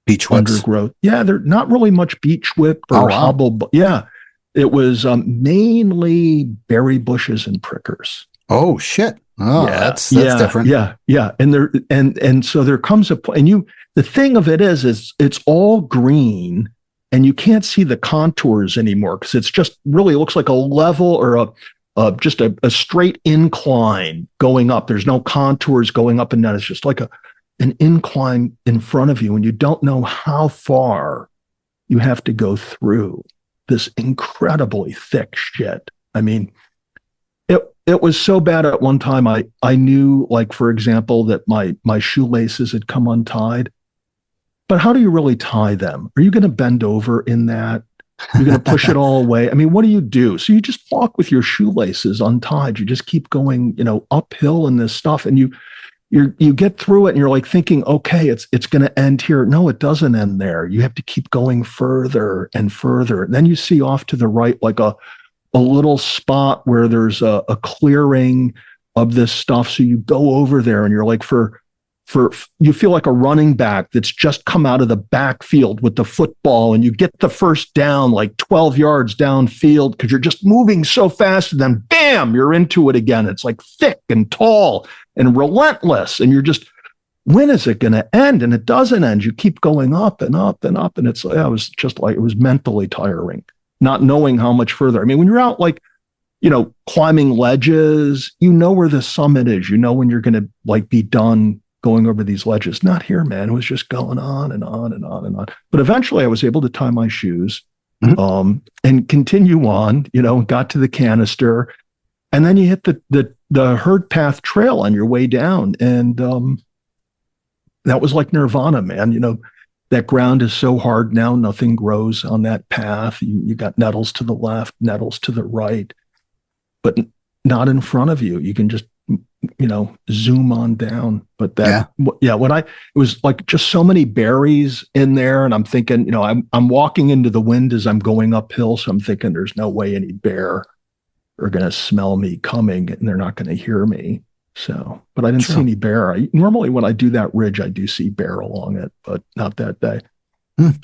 beech whips. Undergrowth. Yeah, they're not really much beech whip or hobble. Yeah, it was mainly berry bushes and prickers. Oh shit. Oh, Yeah, that's yeah, different. yeah. And so there comes a point, and the thing of it is it's all green, and you can't see the contours anymore because it's just really, it looks like a level or just a straight incline going up. There's no contours going up and down. It's just like an incline in front of you, and you don't know how far you have to go through this incredibly thick shit. I mean, it was so bad at one time. I knew, like, for example, that my shoelaces had come untied. But how do you really tie them? Are you going to bend over in that? You're going to push it all away. I mean, what do you do? So you just walk with your shoelaces untied. You just keep going, uphill in this stuff, and you get through it, and you're like thinking, okay, it's going to end here. No, it doesn't end there. You have to keep going further and further. And then you see off to the right, like a little spot where there's a clearing of this stuff. So you go over there, and you're like, for you feel like a running back that's just come out of the backfield with the football, and you get the first down like 12 yards downfield because you're just moving so fast, and then bam, you're into it again. It's like thick and tall and relentless, and you're just, when is it going to end? And it doesn't end. You keep going up and up and up, and it was just like, it was mentally tiring, not knowing how much further. I mean, when you're out, like, climbing ledges, where the summit is, when you're going to like be done going over these ledges. Not here, man. It was just going on and on and on and on. But eventually I was able to tie my shoes, and continue on, got to the canister, and then you hit the herd path trail on your way down. And that was like nirvana, man. That ground is so hard now, nothing grows on that path. You got nettles to the left, nettles to the right, but not in front of you. You can just, zoom on down. But it was like just so many berries in there. And I'm thinking, I'm walking into the wind as I'm going uphill. So I'm thinking there's no way any bear are going to smell me coming, and they're not going to hear me. So, but I didn't see any bear. Normally when I do that ridge, I do see bear along it, but not that day.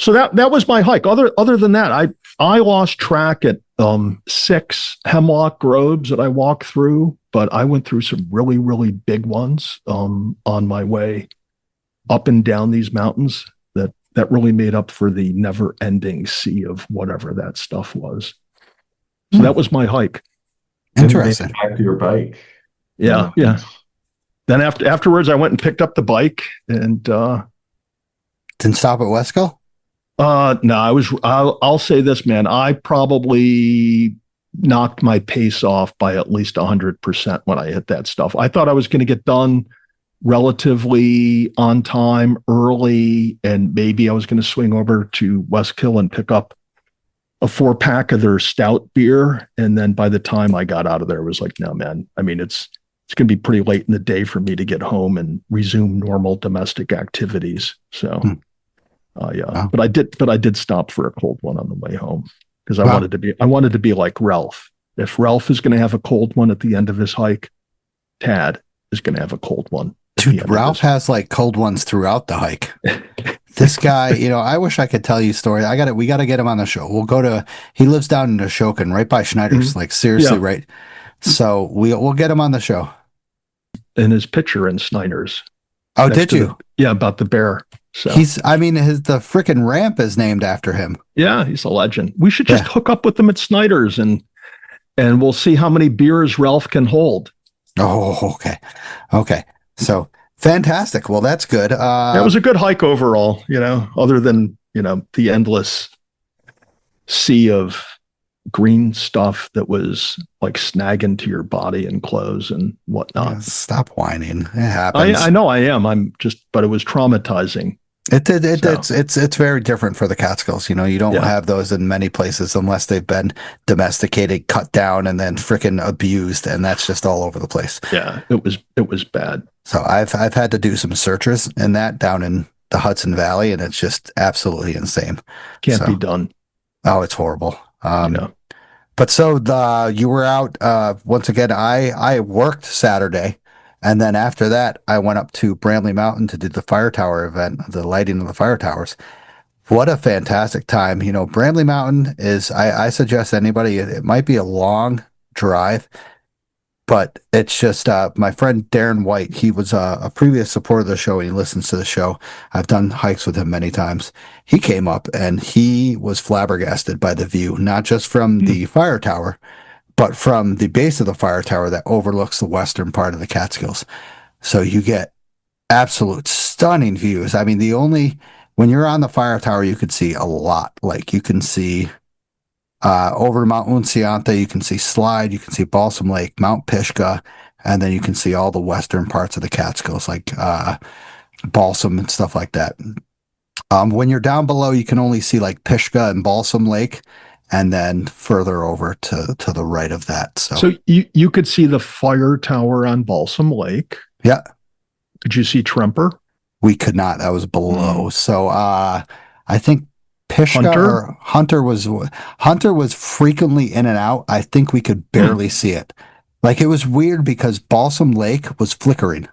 So that was my hike. Other than that, I lost track at 6 hemlock groves that I walked through, but I went through some really, really big ones on my way up and down these mountains that really made up for the never ending sea of whatever that stuff was. So that was my hike. Interesting. Back to your bike. Yeah. Then afterwards, I went and picked up the bike and didn't stop at Wesco. No, I'll say this, man. I probably knocked my pace off by at least 100% when I hit that stuff. I thought I was going to get done relatively on time early, and maybe I was going to swing over to Westkill and pick up a 4-pack of their stout beer. And then by the time I got out of there, it was like, no, man, I mean, it's going to be pretty late in the day for me to get home and resume normal domestic activities. So, wow. But I did stop for a cold one on the way home because I wanted to be like Ralph. If Ralph is going to have a cold one at the end of his hike, Tad is going to have a cold one. Dude, Ralph has like cold ones throughout the hike. This guy, I wish I could tell you stories. We got to get him on the show. He lives down in Ashokan, right by Schneider's, like seriously, right? So we'll get him on the show. And his picture in Snyder's. Oh, did you? About the bear. So the freaking ramp is named after him. Yeah, he's a legend. We should just hook up with him at Snyder's and we'll see how many beers Ralph can hold. Oh, okay. So fantastic. Well, that's good. It was a good hike overall, other than, the endless sea of green stuff that was like snagging to your body and clothes and whatnot. Yeah, stop whining. It happens. I know I am. But it was traumatizing. It's very different for the Catskills. You don't have those in many places unless they've been domesticated, cut down, and then freaking abused, and that's just all over the place. Yeah, it was bad. So I've had to do some searches in that down in the Hudson Valley, and it's just absolutely insane. Can't be done. Oh, it's horrible. But so you were out once again. I worked Saturday, and then after that, I went up to Brandley Mountain to do the fire tower event, the lighting of the fire towers. What a fantastic time! Brandley Mountain is. I suggest anybody. It might be a long drive. but it's just my friend Darren White. He was a previous supporter of the show. And he listens to the show. I've done hikes with him many times. He came up and he was flabbergasted by the view, not just from the fire tower, but from the base of the fire tower that overlooks the western part of the Catskills. So you get absolute stunning views. I mean, when you're on the fire tower, you could see a lot. Like you can see over Mount Unsianta, you can see Slide, you can see Balsam Lake, Mount Pishka, and then you can see all the western parts of the Catskills, like Balsam and stuff like that. When you're down below, you can only see like Pishka and Balsam Lake, and then further over to the right of that. So you could see the fire tower on Balsam Lake. Yeah. Could you see Tremper? We could not. That was below. So I think Hunter was frequently in and out. I think we could barely see it. Like it was weird because Balsam Lake was flickering.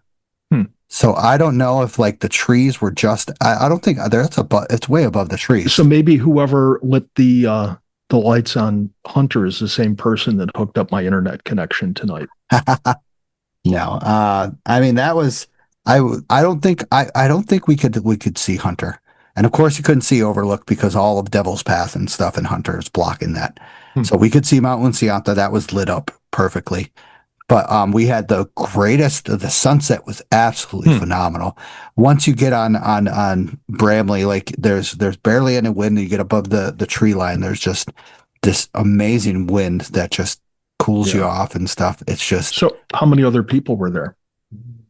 So I don't know if like the trees were just. I don't think it's way above the trees. So maybe whoever lit the lights on Hunter is the same person that hooked up my internet connection tonight. No, I mean that was. I don't think we could see Hunter. And of course you couldn't see Overlook because all of Devil's Path and stuff and Hunter is blocking that. So we could see Mount Unsianta. That was lit up perfectly. But we had the sunset was absolutely phenomenal. Once you get on Bramley, like there's barely any wind. You get above the tree line. There's just this amazing wind that just cools you off and stuff. It's just. So how many other people were there?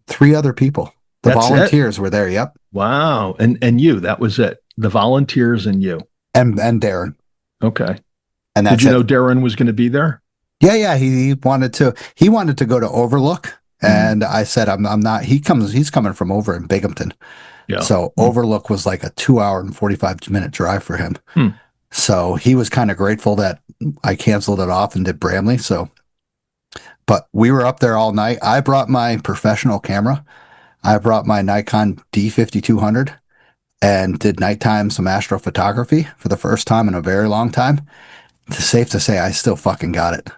3 other people. The volunteers were there. Yep. Wow. And you, that was it. The volunteers and you. And Darren. Okay. And did you know Darren was going to be there? Yeah. He wanted to go to Overlook. And I said, I'm not, he's coming from over in Binghamton. Yeah. So Overlook was like a 2-hour and 45-minute drive for him. So he was kind of grateful that I canceled it off and did Bramley. So, but we were up there all night. I brought my professional camera. I brought my Nikon D5200 and did nighttime some astrophotography for the first time in a very long time. It's safe to say I still fucking got it.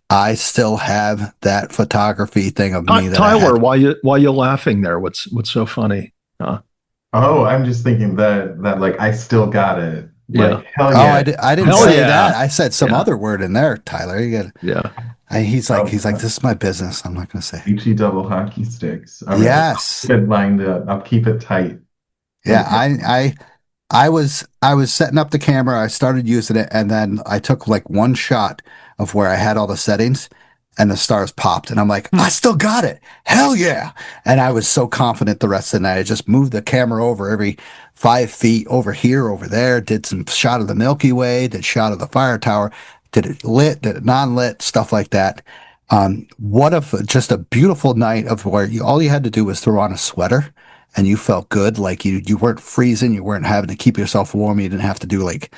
I still have that photography thing of me. Tyler, why you laughing there? What's so funny? Oh, I'm just thinking that like I still got it. Yeah. Like, hell yeah. Oh, I didn't say that. I said some other word in there, Tyler. You get yeah. He's like, this is my business. I'm not going to say. HE double hockey sticks. All yes. Right. Get lined up. I'll keep it tight. Yeah, I was setting up the camera. I started using it, and then I took like one shot of where I had all the settings, and the stars popped, and I'm like, I still got it. Hell yeah! And I was so confident the rest of the night. I just moved the camera over every 5 feet, over here, over there. Did some shot of the Milky Way. Did shot of the fire tower. Did it lit? Did it non-lit? Stuff like that. Just a beautiful night of where all you had to do was throw on a sweater. And you felt good, like you weren't freezing, you weren't having to keep yourself warm, you didn't have to do like,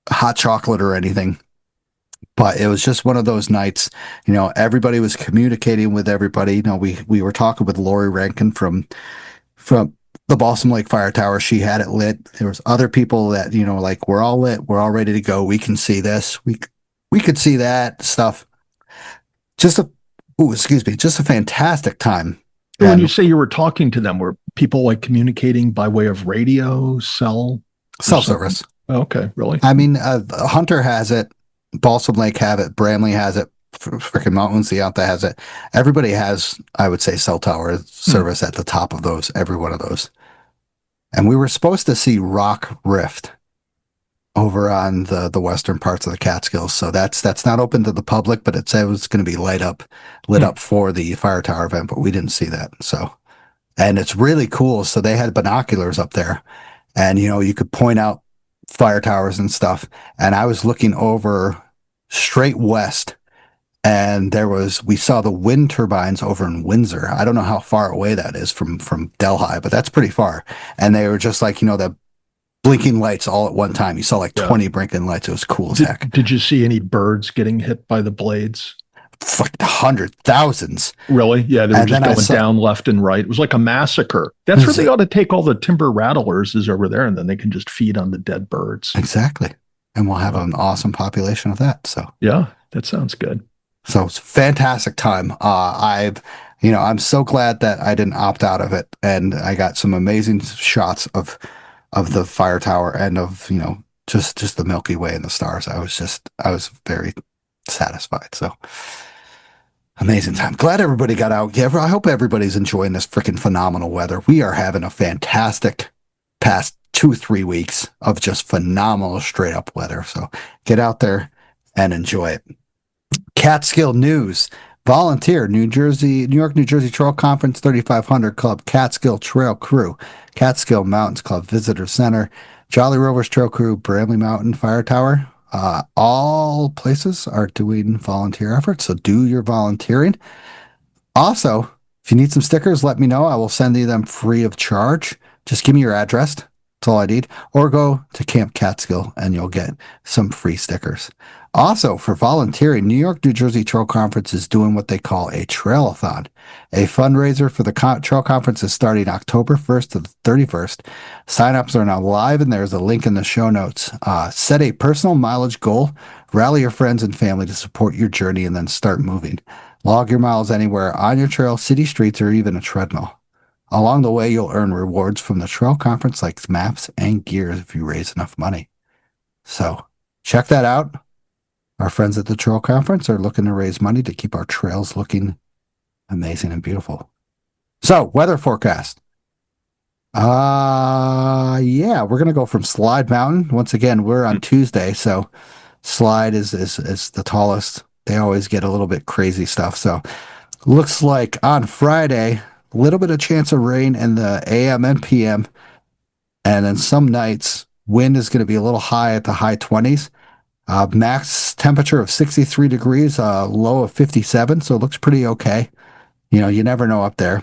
hot chocolate or anything. But it was just one of those nights, everybody was communicating with everybody. We were talking with Lori Rankin from the Balsam Lake Fire Tower. She had it lit. There was other people that, like we're all lit, we're all ready to go. We can see this, we could see that stuff. Just a fantastic time. When you say you were talking to them, were people like communicating by way of radio, cell service? Oh, okay, really? I mean, Hunter has it, Balsam Lake have it, Bramley has it, freaking Mount Unsianta has it. Everybody has, I would say, cell tower service at the top of those, every one of those. And we were supposed to see Rock Rift over on the western parts of the Catskills. So that's not open to the public, but it said it was going to be lit up for the fire tower event, but we didn't see that. So, and it's really cool. So they had binoculars up there, and you could point out fire towers and stuff. And I was looking over straight west, and we saw the wind turbines over in Windsor. I don't know how far away that is from Delhi, but that's pretty far. And they were just like, the blinking lights all at one time. You saw like 20 blinking lights. It was cool as heck. Did you see any birds getting hit by the blades? Like hundreds, thousands. Really? Yeah, they were just going down left and right. It was like a massacre. That's where they ought to take all the timber rattlers is over there, and then they can just feed on the dead birds. Exactly. And we'll have an awesome population of that. So yeah, that sounds good. So it's a fantastic time. I'm so glad that I didn't opt out of it, and I got some amazing shots of the fire tower and of just the Milky Way and the stars. I was very satisfied. So amazing time. Glad everybody got out. Yeah, I hope everybody's enjoying this freaking phenomenal weather. We are having a fantastic past 2 3 weeks of just phenomenal straight up weather. So get out there and enjoy it. Catskill News. Volunteer, New York, New Jersey Trail Conference 3500 Club, Catskill Trail Crew, Catskill Mountains Club Visitor Center, Jolly Rovers Trail Crew, Bramley Mountain Fire Tower. All places are doing volunteer efforts, so do your volunteering. Also, if you need some stickers, let me know. I will send you them free of charge. Just give me your address. That's all I need. Or go to Camp Catskill and you'll get some free stickers. Also, for volunteering, New York, New Jersey Trail Conference is doing what they call a Trailathon. A fundraiser for the Trail Conference is starting October 1st to the 31st. Sign-ups are now live, and there's a link in the show notes. Set a personal mileage goal, rally your friends and family to support your journey, and then start moving. Log your miles anywhere on your trail, city streets, or even a treadmill. Along the way, you'll earn rewards from the Trail Conference like maps and gear if you raise enough money. So check that out. Our friends at the Trail Conference are looking to raise money to keep our trails looking amazing and beautiful. So, weather forecast. Yeah, we're going to go from Slide Mountain. Once again, we're on Tuesday, so Slide is the tallest. They always get a little bit crazy stuff. So, looks like on Friday, a little bit of chance of rain in the AM and PM. And then some nights, wind is going to be a little high at the high 20s. Max temperature of 63 degrees, low of 57, so it looks pretty okay. You never know up there.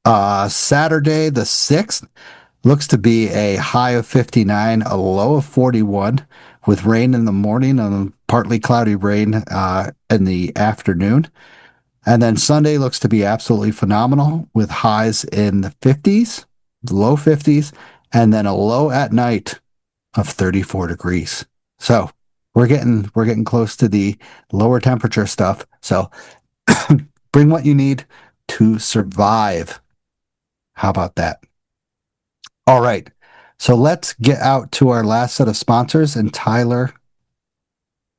Saturday the 6th looks to be a high of 59, a low of 41, with rain in the morning and partly cloudy rain in the afternoon. And then Sunday looks to be absolutely phenomenal, with highs in the 50s, low 50s, and then a low at night of 34 degrees. So we're getting close to the lower temperature stuff. So bring what you need to survive. How about that? All right. So let's get out to our last set of sponsors, and Tyler.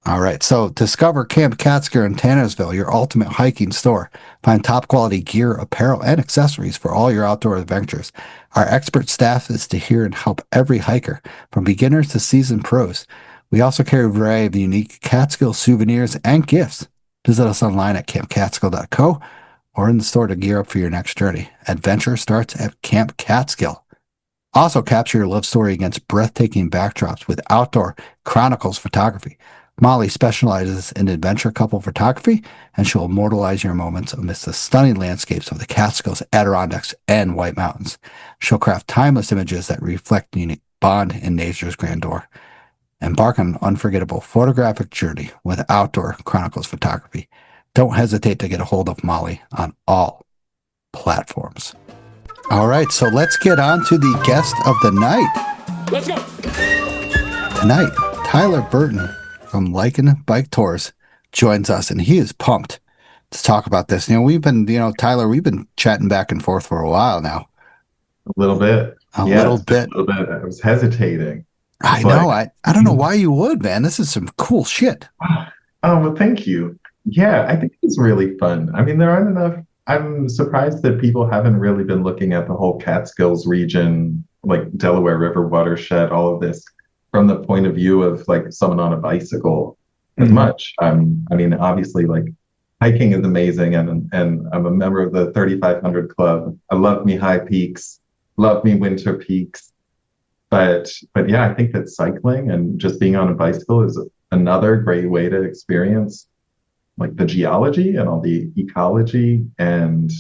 All right. So discover Camp Catskill in Tannersville, your ultimate hiking store. Find top quality gear, apparel, and accessories for all your outdoor adventures. Our expert staff is to hear and help every hiker, from beginners to seasoned pros. We also carry a variety of unique Catskill souvenirs and gifts. Visit us online at campcatskill.co or in the store to gear up for your next journey. Adventure starts at Camp Catskill. Also, capture your love story against breathtaking backdrops with Outdoor Chronicles photography. Molly specializes in adventure couple photography, and she'll immortalize your moments amidst the stunning landscapes of the Catskills, Adirondacks, and White Mountains. She'll craft timeless images that reflect the unique bond in nature's grandeur. Embark on an unforgettable photographic journey with Outdoor Chronicles photography. Don't hesitate to get a hold of Molly on all platforms. All right, so let's get on to the guest of the night. Let's go. Tonight, Tyler Burton from Lichen Bike Tours joins us, and he is pumped to talk about this. Tyler, we've been chatting back and forth for a while now. A little bit. A little bit. I was hesitating. I know. I don't know why you would, man. This is some cool shit. Oh, well, thank you. Yeah, I think it's really fun. I mean, there aren't enough. I'm surprised that people haven't really been looking at the whole Catskills region, like Delaware River watershed, all of this from the point of view of like someone on a bicycle as much. I mean, obviously, like hiking is amazing, and I'm a member of the 3500 Club. I love me high peaks, love me winter peaks. But yeah, I think that cycling and just being on a bicycle is another great way to experience like the geology and all the ecology and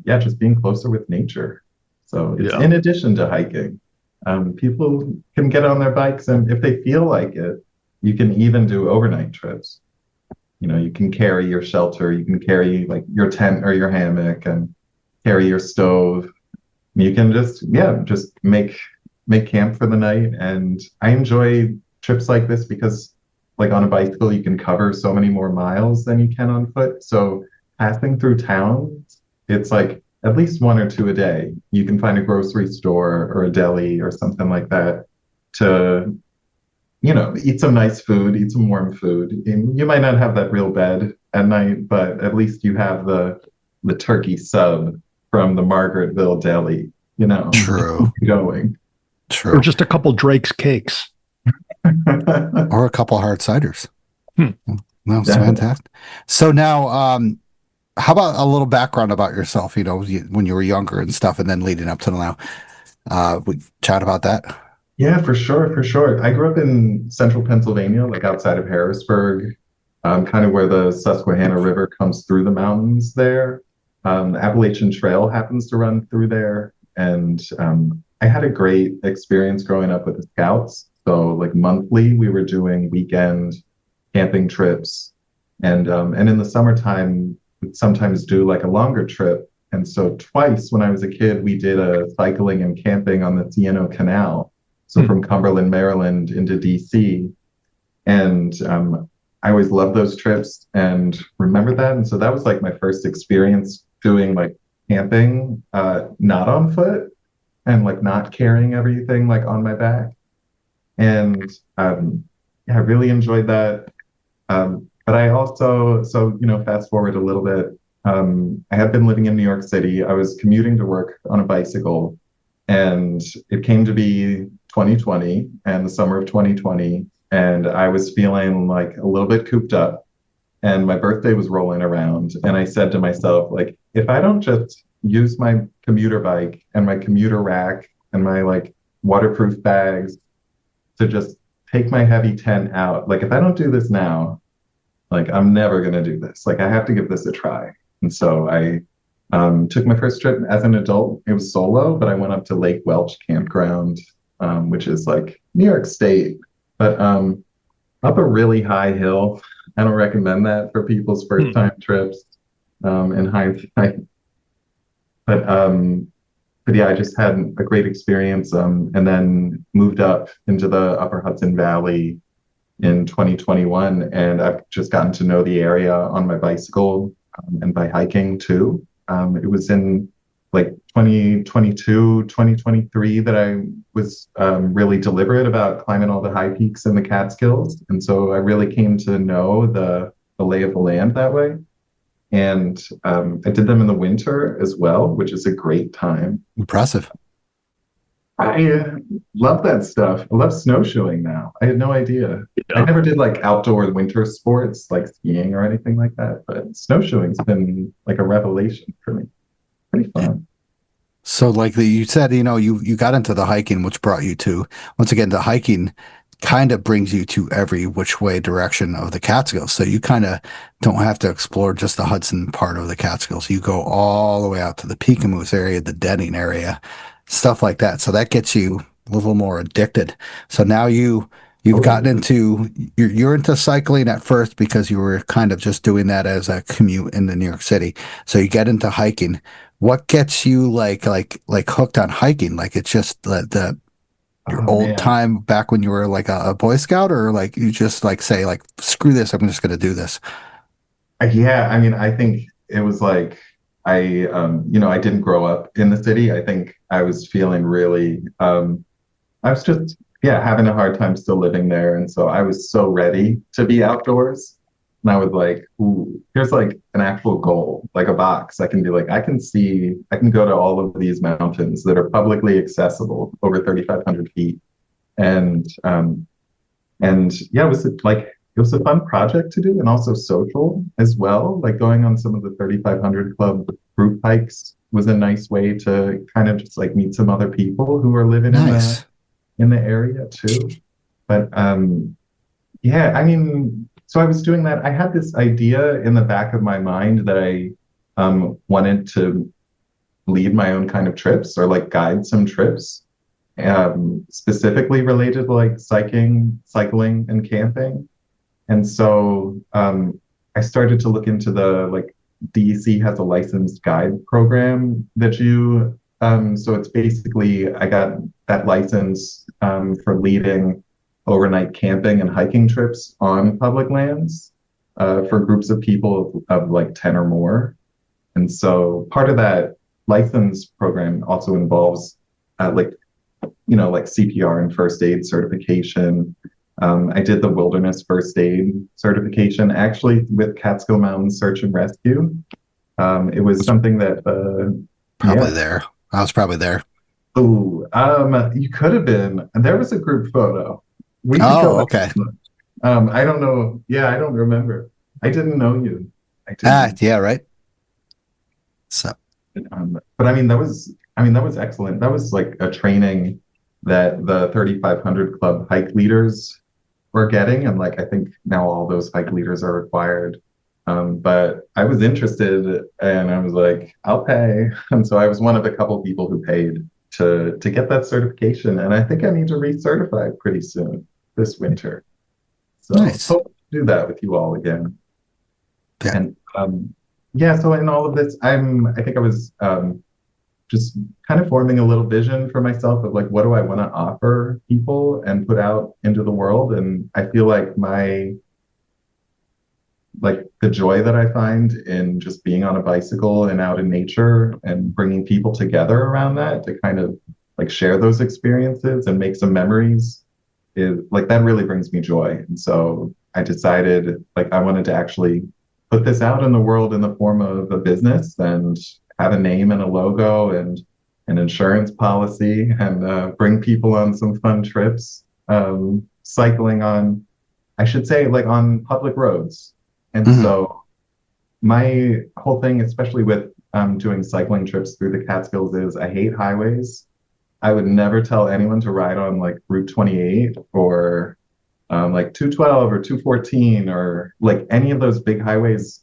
just being closer with nature. So it's in addition to hiking. People can get on their bikes, and if they feel like it, you can even do overnight trips. You can carry your shelter, you can carry like your tent or your hammock and carry your stove. You can just make camp for the night. And I enjoy trips like this because like on a bicycle, you can cover so many more miles than you can on foot. So passing through towns, it's like at least one or two a day. You can find a grocery store or a deli or something like that to, eat some nice food, eat some warm food. And you might not have that real bed at night, but at least you have the turkey sub from the Margaretville deli, True. going. Or just a couple Drake's cakes. Or a couple hard ciders. No, it's Yeah. fantastic. So now, how about a little background about yourself, when you were younger and stuff, and then leading up to now? We chat about that. Yeah, for sure, for sure. I grew up in central Pennsylvania, like outside of Harrisburg, kind of where the Susquehanna River comes through the mountains there. The Appalachian Trail happens to run through there. And I had a great experience growing up with the Scouts. So like monthly, we were doing weekend camping trips. And in the summertime, we'd sometimes do like a longer trip. And so twice when I was a kid, we did a cycling and camping on the C&O Canal. So from Cumberland, Maryland into DC. And I always loved those trips and remember that. And so that was like my first experience doing like camping, not on foot and like not carrying everything like on my back. And I really enjoyed that. But I also, fast forward a little bit, I had been living in New York City. I was commuting to work on a bicycle, and it came to be 2020 and the summer of 2020, and I was feeling like a little bit cooped up, and my birthday was rolling around, and I said to myself, like, if I don't just use my commuter bike and my commuter rack and my like waterproof bags to just take my heavy tent out, like if I don't do this now, like I'm never going to do this. Like I have to give this a try. And so I took my first trip as an adult. It was solo, but I went up to Lake Welch Campground, which is like New York State, but up a really high hill. I don't recommend that for people's first time trips in hindsight. But yeah, I just had a great experience and then moved up into the Upper Hudson Valley in 2021, and I've just gotten to know the area on my bicycle and by hiking too. It was in like 2022, 2023 that I was really deliberate about climbing all the high peaks in the Catskills. And so I really came to know the lay of the land that way. And I did them in the winter as well, which is a great time. Impressive. I love that stuff. I love snowshoeing now. I had no idea. Yeah. I never did like outdoor winter sports like skiing or anything like that, but snowshoeing's been like a revelation for me. Pretty fun. So like you said, you got into the hiking, which brought you to, once again, the hiking kind of brings you to every which way direction of the Catskills. So you kind of don't have to explore just the Hudson part of the Catskills. You go all the way out to the Peekamoose area, the Denning area, stuff like that. So that gets you a little more addicted. So now you've gotten into, you're into cycling at first because you were kind of just doing that as a commute into New York City. So you get into hiking. What gets you like hooked on hiking? Like it's just your old time back when you were like a Boy Scout, or like you just like say like, screw this, I'm just going to do this. Yeah, I mean, I think it was like I didn't grow up in the city. I think I was feeling really, I was just, having a hard time still living there. And so I was so ready to be outdoors. And I was like, ooh, here's like an actual goal, like a box. I can be like, I can go to all of these mountains that are publicly accessible over 3,500 feet. And yeah, it was a fun project to do and also social as well. Like going on some of the 3,500 Club group hikes was a nice way to kind of just like meet some other people who are living in the area too. But yeah, I mean, so I was doing that. I had this idea in the back of my mind that I wanted to lead my own kind of trips or like guide some trips, specifically related to like cycling and camping. And so I started to look into the like DEC has a licensed guide program that so it's basically I got that license for leading overnight camping and hiking trips on public lands for groups of people of like 10 or more. And so part of that license program also involves like CPR and first aid certification. I did the wilderness first aid certification actually with Catskill Mountain Search and Rescue. It was something that Probably there. I was probably there. Oh, you could have been. There was a group photo. We could go. Okay. I don't know. Yeah, I don't remember. I didn't know you. I didn't. Yeah, right. So, But I mean, that was excellent. That was like a training that the 3500 Club hike leaders were getting, and like I think now all those hike leaders are required. But I was interested, and I was like, I'll pay. And so I was one of a couple people who paid to get that certification, and I think I need to recertify pretty soon this winter. So nice. hope to do that with you all again. Yeah. And yeah, so in all of this, I think I was just kind of forming a little vision for myself of like, what do I want to offer people and put out into the world? And I feel like the joy that I find in just being on a bicycle and out in nature and bringing people together around that to kind of like share those experiences and make some memories is like, that really brings me joy. And so I decided like I wanted to actually put this out in the world in the form of a business and have a name and a logo and an insurance policy and bring people on some fun trips, cycling on, I should say, like on public roads. And so my whole thing, especially with doing cycling trips through the Catskills, is I hate highways. I would never tell anyone to ride on like Route 28 or like 212 or 214 or like any of those big highways.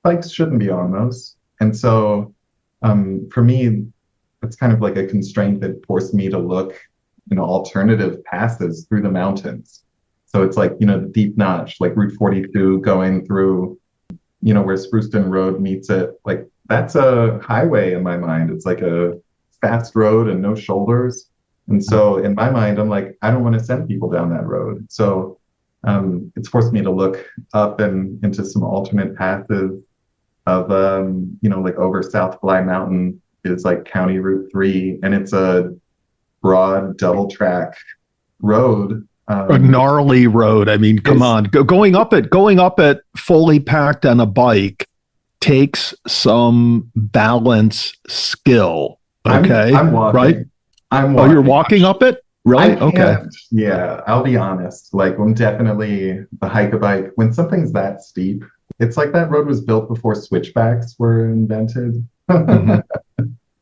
Bikes shouldn't be on those. And so for me, it's kind of like a constraint that forced me to look, alternative passes through the mountains. So it's like, the deep notch, like Route 42 going through, where Spruceton Road meets it. Like that's a highway in my mind. It's like a fast road and no shoulders. And so in my mind, I'm like, I don't want to send people down that road. So it's forced me to look up and into some alternate paths of, like over South Fly Mountain is like County Route 3. And it's a broad double track road. A gnarly road. I mean, come on. Going up it fully packed on a bike takes some balance skill. Okay. I'm walking. Right? I'm walking. Oh, you're walking up it? Really? Okay. Yeah, I'll be honest. Like, I'm definitely the hike-a-bike. When something's that steep, it's like that road was built before switchbacks were invented.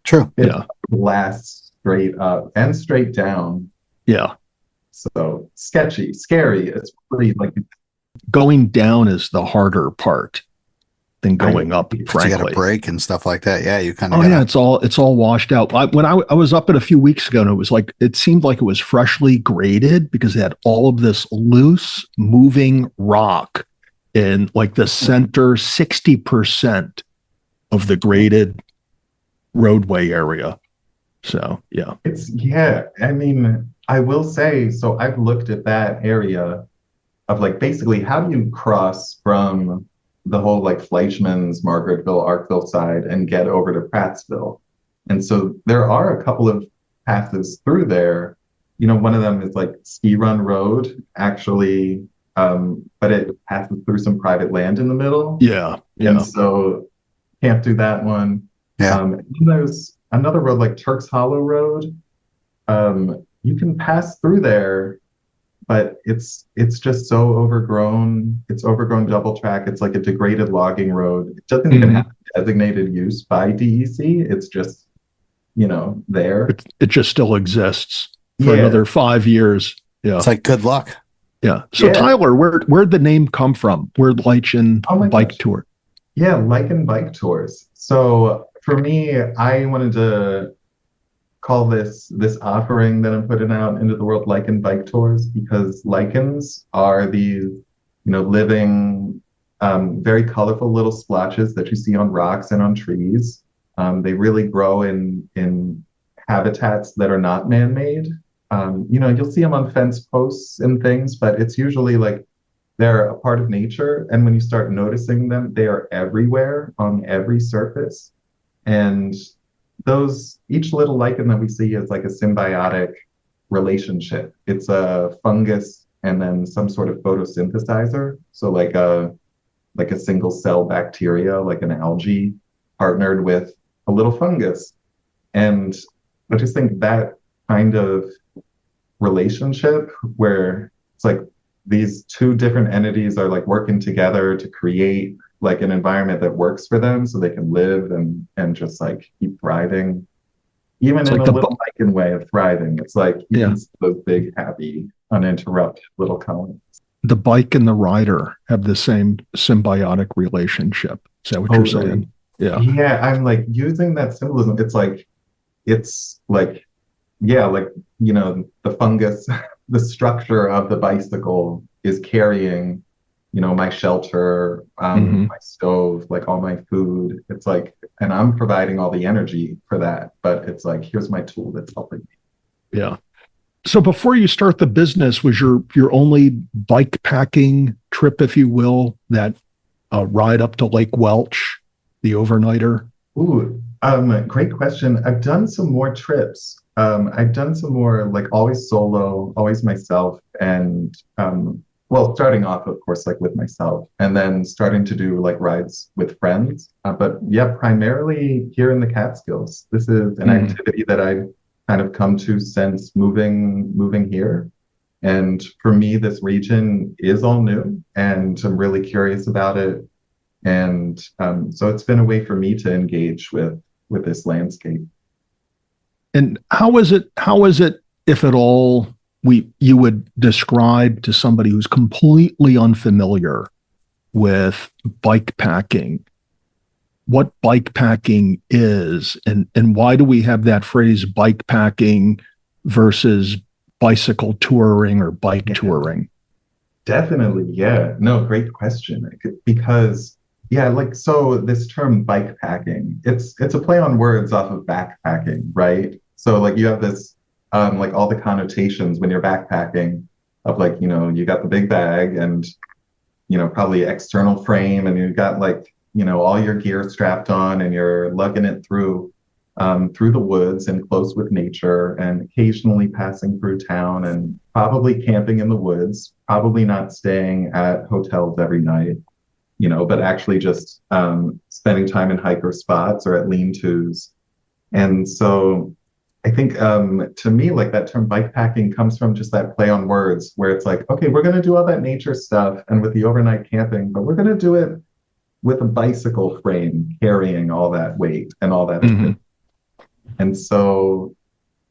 True. It blasts straight up and straight down. Yeah. So sketchy, scary. It's pretty like going down is the harder part than going up. Frankly, you got to brake and stuff like that. Yeah, you kind of. Oh yeah, it's all washed out. When I was up it a few weeks ago, and it was like it seemed like it was freshly graded because it had all of this loose, moving rock in like the center 60% of the graded roadway area. So yeah, I mean, I will say, so I've looked at that area of like basically how do you cross from the whole like Fleischmann's, Margaretville, Arkville side and get over to Prattsville. And so there are a couple of passes through there. One of them is like Ski Run Road, actually, but it passes through some private land in the middle. Yeah. And so can't do that one. Yeah. And there's another road like Turk's Hollow Road. You can pass through there, but it's just so overgrown. It's overgrown double track. It's like a degraded logging road. It doesn't even have designated use by DEC. It's just, there. It just still exists for another 5 years. Yeah. It's like good luck. Yeah. So Tyler, where'd the name come from? Where'd Lichen Bike Tour? Yeah, Lichen Bike Tours. So for me, I wanted to call this offering that I'm putting out into the world Lichen Bike Tours because lichens are these, living, very colorful little splotches that you see on rocks and on trees. They really grow in habitats that are not man-made. you'll see them on fence posts and things, but it's usually like they're a part of nature. And when you start noticing them, they are everywhere on every surface. And each little lichen that we see is like a symbiotic relationship. It's a fungus and then some sort of photosynthesizer. So like a single cell bacteria, like an algae, partnered with a little fungus. And I just think that kind of relationship where it's like these two different entities are like working together to create like an environment that works for them so they can live and just like keep thriving. Even It's in like a little lichen way of thriving. It's like you Yeah. can see those big, happy, uninterrupted little colonies. the bike and the rider have the same symbiotic relationship. Is that what you're Totally. saying? Yeah. Yeah, I'm like using that symbolism. It's like, yeah, like, the fungus, the structure of the bicycle is carrying, my shelter, Mhm. my stove, like all my food. It's like, and I'm providing all the energy for that, but it's like, here's my tool that's helping me. Yeah. So before you start the business, was your only bike packing trip, if you will, that ride up to Lake Welch, the overnighter? Ooh, great question. I've done some more trips. I've done some more like always solo, always myself, and well, starting off, of course, like with myself, and then starting to do like rides with friends. But yeah, primarily here in the Catskills. This is an activity that I've kind of come to since moving here. And for me, this region is all new, and I'm really curious about it. And so it's been a way for me to engage with this landscape. And how is it, if at all, you would describe to somebody who's completely unfamiliar with bike packing, what bike packing is, and why do we have that phrase bike packing versus bicycle touring or bike touring? Definitely, yeah. No, great question. Because yeah, like so this term bike packing, it's a play on words off of backpacking, right? So like you have this like all the connotations when you're backpacking of like, you got the big bag and probably external frame and you've got like, all your gear strapped on and you're lugging it through the woods and close with nature and occasionally passing through town and probably camping in the woods, probably not staying at hotels every night, but actually just spending time in hiker spots or at lean-tos. And so I think to me, like that term bike packing comes from just that play on words where it's like, okay, we're going to do all that nature stuff and with the overnight camping, but we're going to do it with a bicycle frame carrying all that weight and all that. And so,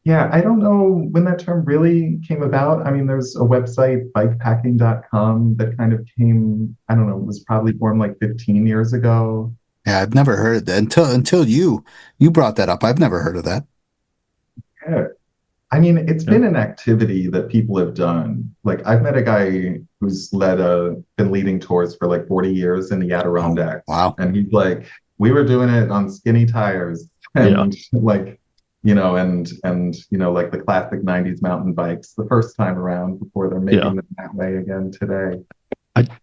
yeah, I don't know when that term really came about. I mean, there's a website, bikepacking.com, that kind of came, I don't know, it was probably formed like 15 years ago. Yeah, I've never heard of that until you brought that up. I've never heard of that. Yeah. I mean, it's been an activity that people have done. Like I've met a guy who's been leading tours for like 40 years in the Adirondacks. Oh, wow. And he's like, we were doing it on skinny tires and like, like the classic 90s mountain bikes the first time around before they're making them that way again today.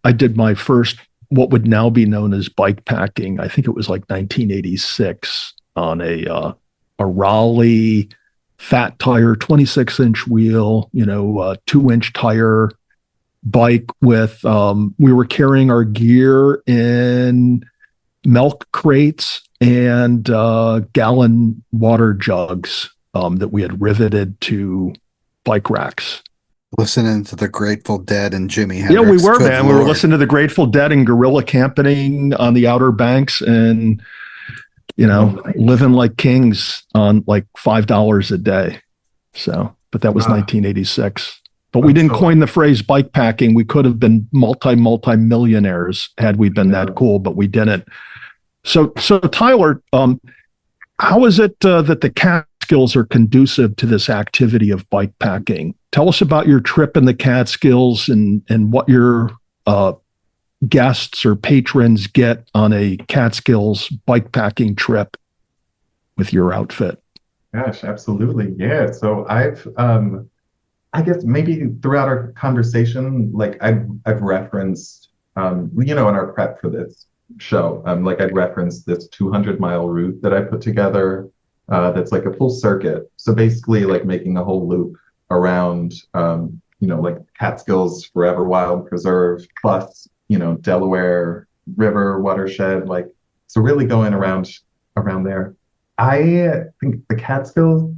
I did my first, what would now be known as bike packing. I think it was like 1986 on a Raleigh fat tire, 26-inch wheel, 2-inch tire bike with, we were carrying our gear in milk crates and gallon water jugs that we had riveted to bike racks. Listening to the Grateful Dead and Jimi Hendrix. Yeah, we were, Good man. Lord. We were listening to the Grateful Dead and guerrilla camping on the Outer Banks and, living like kings on like $5 a day. So, but that was 1986. But we didn't coin the phrase bike packing. We could have been multi-millionaires had we been that cool, but we didn't. So Tyler, how is it that the Catskills are conducive to this activity of bike packing? Tell us about your trip in the Catskills and what your guests or patrons get on a Catskills bike packing trip with your outfit. Gosh, absolutely. Yeah. So I've I guess maybe throughout our conversation, like I've referenced, in our prep for this show, like I'd referenced this 200-mile route that I put together, that's like a full circuit. So basically, like making a whole loop around, like Catskills Forever Wild Preserve plus, Delaware River watershed, like so really going around there. I think the Catskills,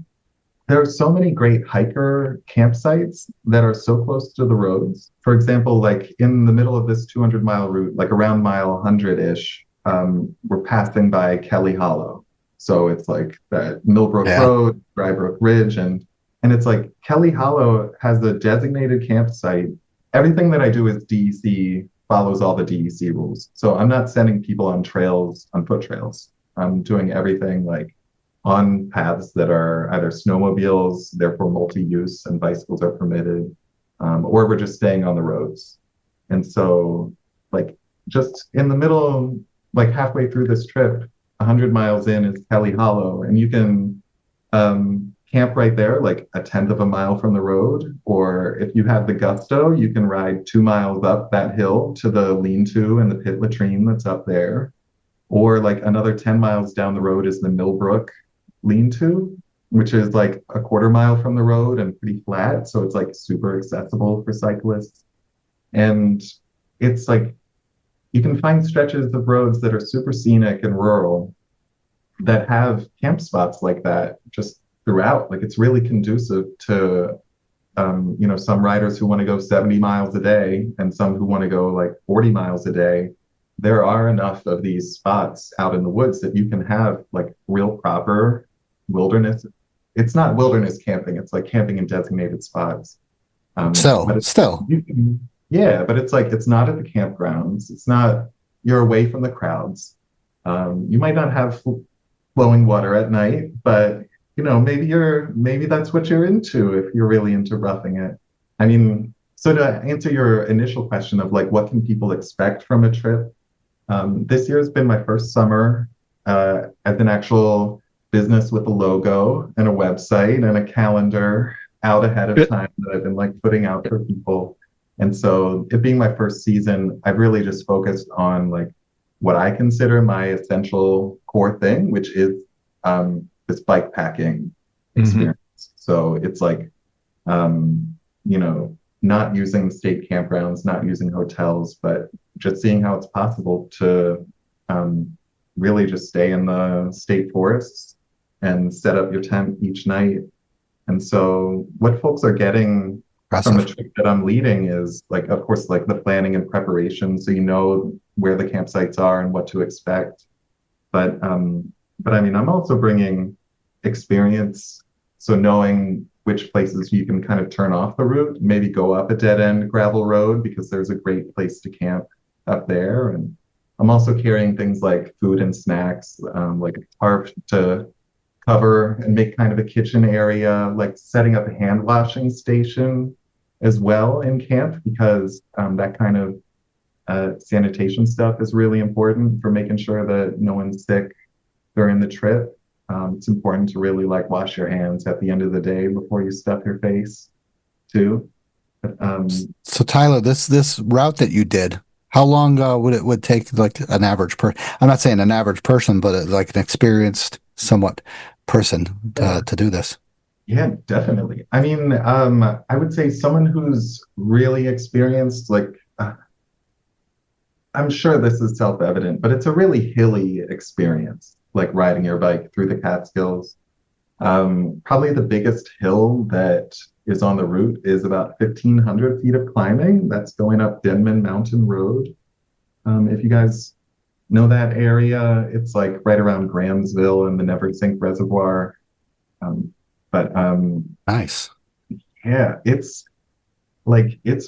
there are so many great hiker campsites that are so close to the roads. For example, like in the middle of this 200-mile route, like around mile 100-ish, we're passing by Kelly Hollow. So it's like that Millbrook Yeah. Road, Drybrook Ridge, and it's like Kelly Hollow has a designated campsite. Everything that I do is DEC, follows all the DEC rules. So I'm not sending people on foot trails. I'm doing everything like on paths that are either snowmobiles, therefore multi-use, and bicycles are permitted, or we're just staying on the roads. And so, like, just in the middle, like halfway through this trip, 100 miles in is Kelly Hollow, and you can camp right there, like a tenth of a mile from the road. Or if you have the gusto, you can ride 2 miles up that hill to the lean-to and the pit latrine that's up there. Or like another 10 miles down the road is the Millbrook lean-to, which is like a quarter mile from the road and pretty flat. So it's like super accessible for cyclists. And it's like you can find stretches of roads that are super scenic and rural that have camp spots like that just throughout. Like it's really conducive to, some riders who want to go 70 miles a day and some who want to go like 40 miles a day. There are enough of these spots out in the woods that you can have like real proper wilderness. It's not wilderness camping. It's like camping in designated spots. Still. Yeah, but it's like, it's not at the campgrounds. It's not, you're away from the crowds. You might not have flowing water at night, but maybe that's what you're into if you're really into roughing it. I mean, so to answer your initial question of like, what can people expect from a trip? This year has been my first summer as an actual business with a logo and a website and a calendar out ahead of time that I've been like putting out for people. And so it being my first season, I've really just focused on like what I consider my essential core thing, which is this bike packing experience. Mm-hmm. So it's like, not using state campgrounds, not using hotels, but just seeing how it's possible to really just stay in the state forests and set up your tent each night. And so what folks are getting from the trip that I'm leading is like, of course, like the planning and preparation. So you know where the campsites are and what to expect. But I mean, I'm also bringing experience. So knowing which places you can kind of turn off the route, maybe go up a dead end gravel road because there's a great place to camp up there. And I'm also carrying things like food and snacks, like a tarp to cover and make kind of a kitchen area, like setting up a hand washing station as well in camp, because that kind of sanitation stuff is really important for making sure that no one's sick during the trip. It's important to really like wash your hands at the end of the day before you stuff your face too. So Tyler, this route that you did, how long would take like an average I'm not saying an average person, but like an experienced somewhat person to do this? Yeah, definitely. I mean, I would say someone who's really experienced, like, I'm sure this is self-evident, but it's a really hilly experience, like riding your bike through the Catskills. Probably the biggest hill that is on the route is about 1,500 feet of climbing. That's going up Denman Mountain Road. If you guys know that area, it's like right around Grahamsville and the Neversink Reservoir. Nice. Yeah, it's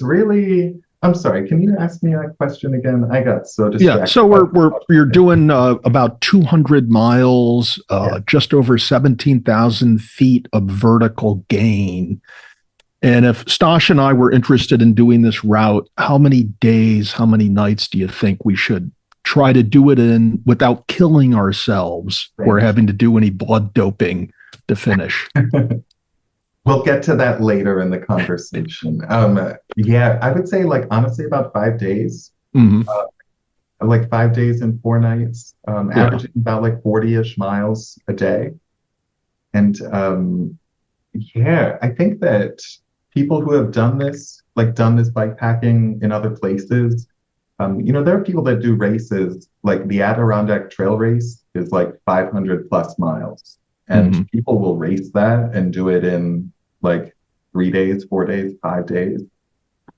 really. I'm sorry. Can you ask me that question again? I got so distracted. Yeah. So you're doing about 200 miles, just over 17,000 feet of vertical gain. And if Stosh and I were interested in doing this route, how many days, how many nights do you think we should try to do it in without killing ourselves or having to do any blood doping to finish? We'll get to that later in the conversation. Yeah, I would say like honestly about 5 days, Hmm. like 5 days and 4 nights, Yeah. averaging about like 40-ish miles a day. And yeah, I think that people who have done this, like done this bike packing in other places, there are people that do races, like the Adirondack Trail Race is like 500 plus miles, and Mhm. people will race that and do it in like 3 days, 4 days, 5 days.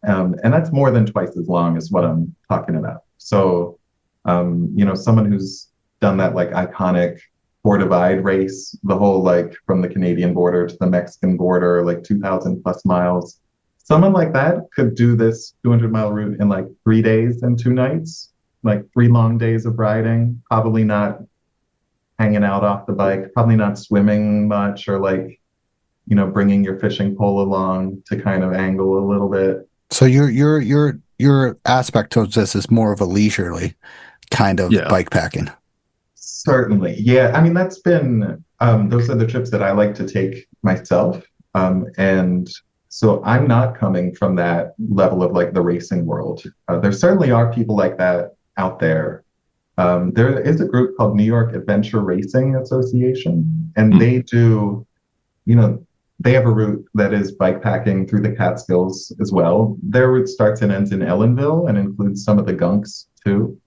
And that's more than twice as long as what I'm talking about. So, someone who's done that like iconic Four Divide race, the whole like from the Canadian border to the Mexican border, like 2,000 plus miles. Someone like that could do this 200-mile route in like 3 days and 2 nights, like 3 long days of riding, probably not hanging out off the bike, probably not swimming much or like, bringing your fishing pole along to kind of angle a little bit. So your aspect towards this is more of a leisurely kind of Yeah. bike packing. Certainly. Yeah. I mean, those are the trips that I like to take myself. And so I'm not coming from that level of like the racing world. There certainly are people like that out there. There is a group called New York Adventure Racing Association, and they do, you know, they have a route that is bike packing through the Catskills as well. Their route starts and ends in Ellenville and includes some of the gunks too.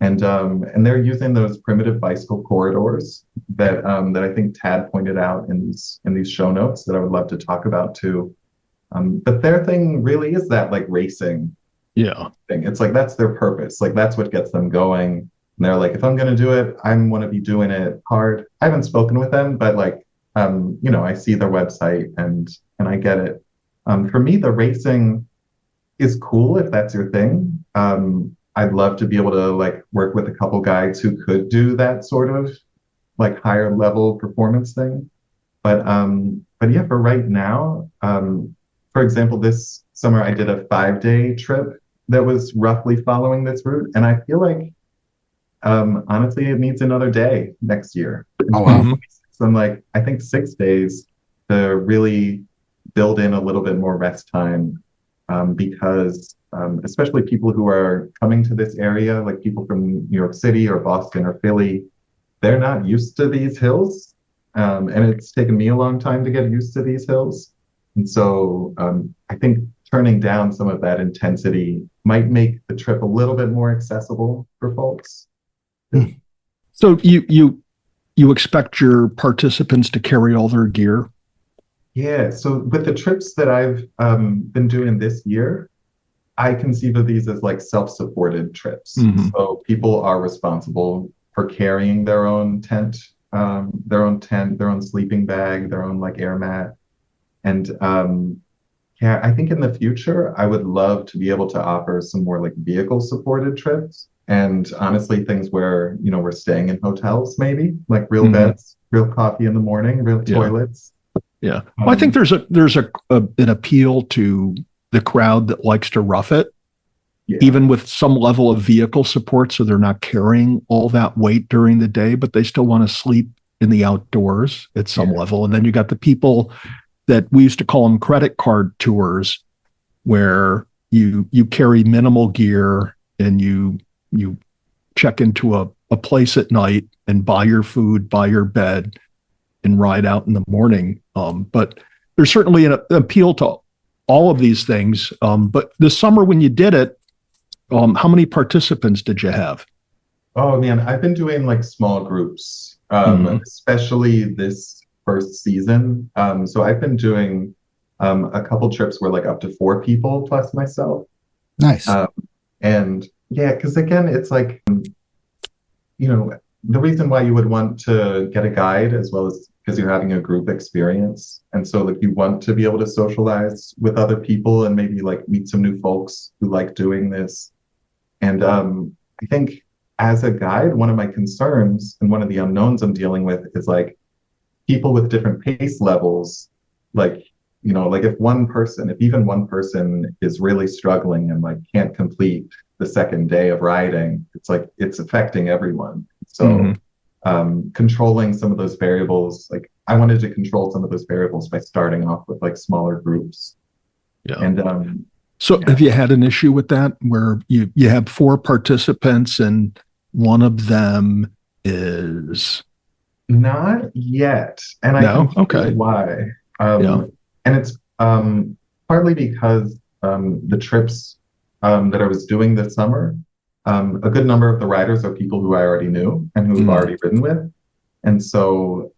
And they're using those primitive bicycle corridors that I think Tad pointed out in these show notes that I would love to talk about too. But their thing really is that like racing Yeah. thing. It's like that's their purpose. Like that's what gets them going. And they're like, if I'm gonna do it, I want to be doing it hard. I haven't spoken with them, but like I see their website and I get it. For me, the racing is cool if that's your thing. I'd love to be able to like work with a couple guides who could do that sort of like higher level performance thing. But yeah, for right now, for example, this summer I did a 5-day trip that was roughly following this route, and I feel like honestly it needs another day next year. Oh wow. So I'm like, I think 6 days to really build in a little bit more rest time because especially people who are coming to this area, like people from New York City or Boston or Philly, they're not used to these hills. And it's taken me a long time to get used to these hills. And so I think turning down some of that intensity might make the trip a little bit more accessible for folks. So you expect your participants to carry all their gear? Yeah, so with the trips that I've been doing this year, I conceive of these as like self-supported trips. Mhm. So people are responsible for carrying their own tent, their own sleeping bag, their own like air mat. And yeah, I think in the future, I would love to be able to offer some more like vehicle supported trips. And honestly, things where, we're staying in hotels, maybe like real Mhm. beds, real coffee in the morning, real Yeah. toilets. Yeah. Well, I think there's an appeal to the crowd that likes to rough it, Yeah. even with some level of vehicle support, so they're not carrying all that weight during the day, but they still want to sleep in the outdoors at some Yeah. level. And then you got the people that we used to call them credit card tours, where you carry minimal gear and you check into a place at night and buy your food, buy your bed, and ride out in the morning. But there's certainly an appeal to all of these things. But this summer when you did it, how many participants did you have? Oh man, I've been doing like small groups, especially this first season. So I've been doing a couple trips where like up to 4 people plus myself. Nice. And yeah, because again, it's like, the reason why you would want to get a guide as well as because you're having a group experience. And so like you want to be able to socialize with other people and maybe like meet some new folks who like doing this. And I think as a guide, one of my concerns and one of the unknowns I'm dealing with is like people with different pace levels, like, like if even one person is really struggling and like can't complete the second day of riding, it's like it's affecting everyone. So controlling some of those variables, like I wanted to control some of those variables by starting off with like smaller groups. Yeah. And so have you had an issue with that where you have 4 participants and one of them is not yet, and I no? can tell Okay. you why. Yeah. And it's partly because the trips that I was doing this summer, a good number of the riders are people who I already knew and who I've already ridden with. And so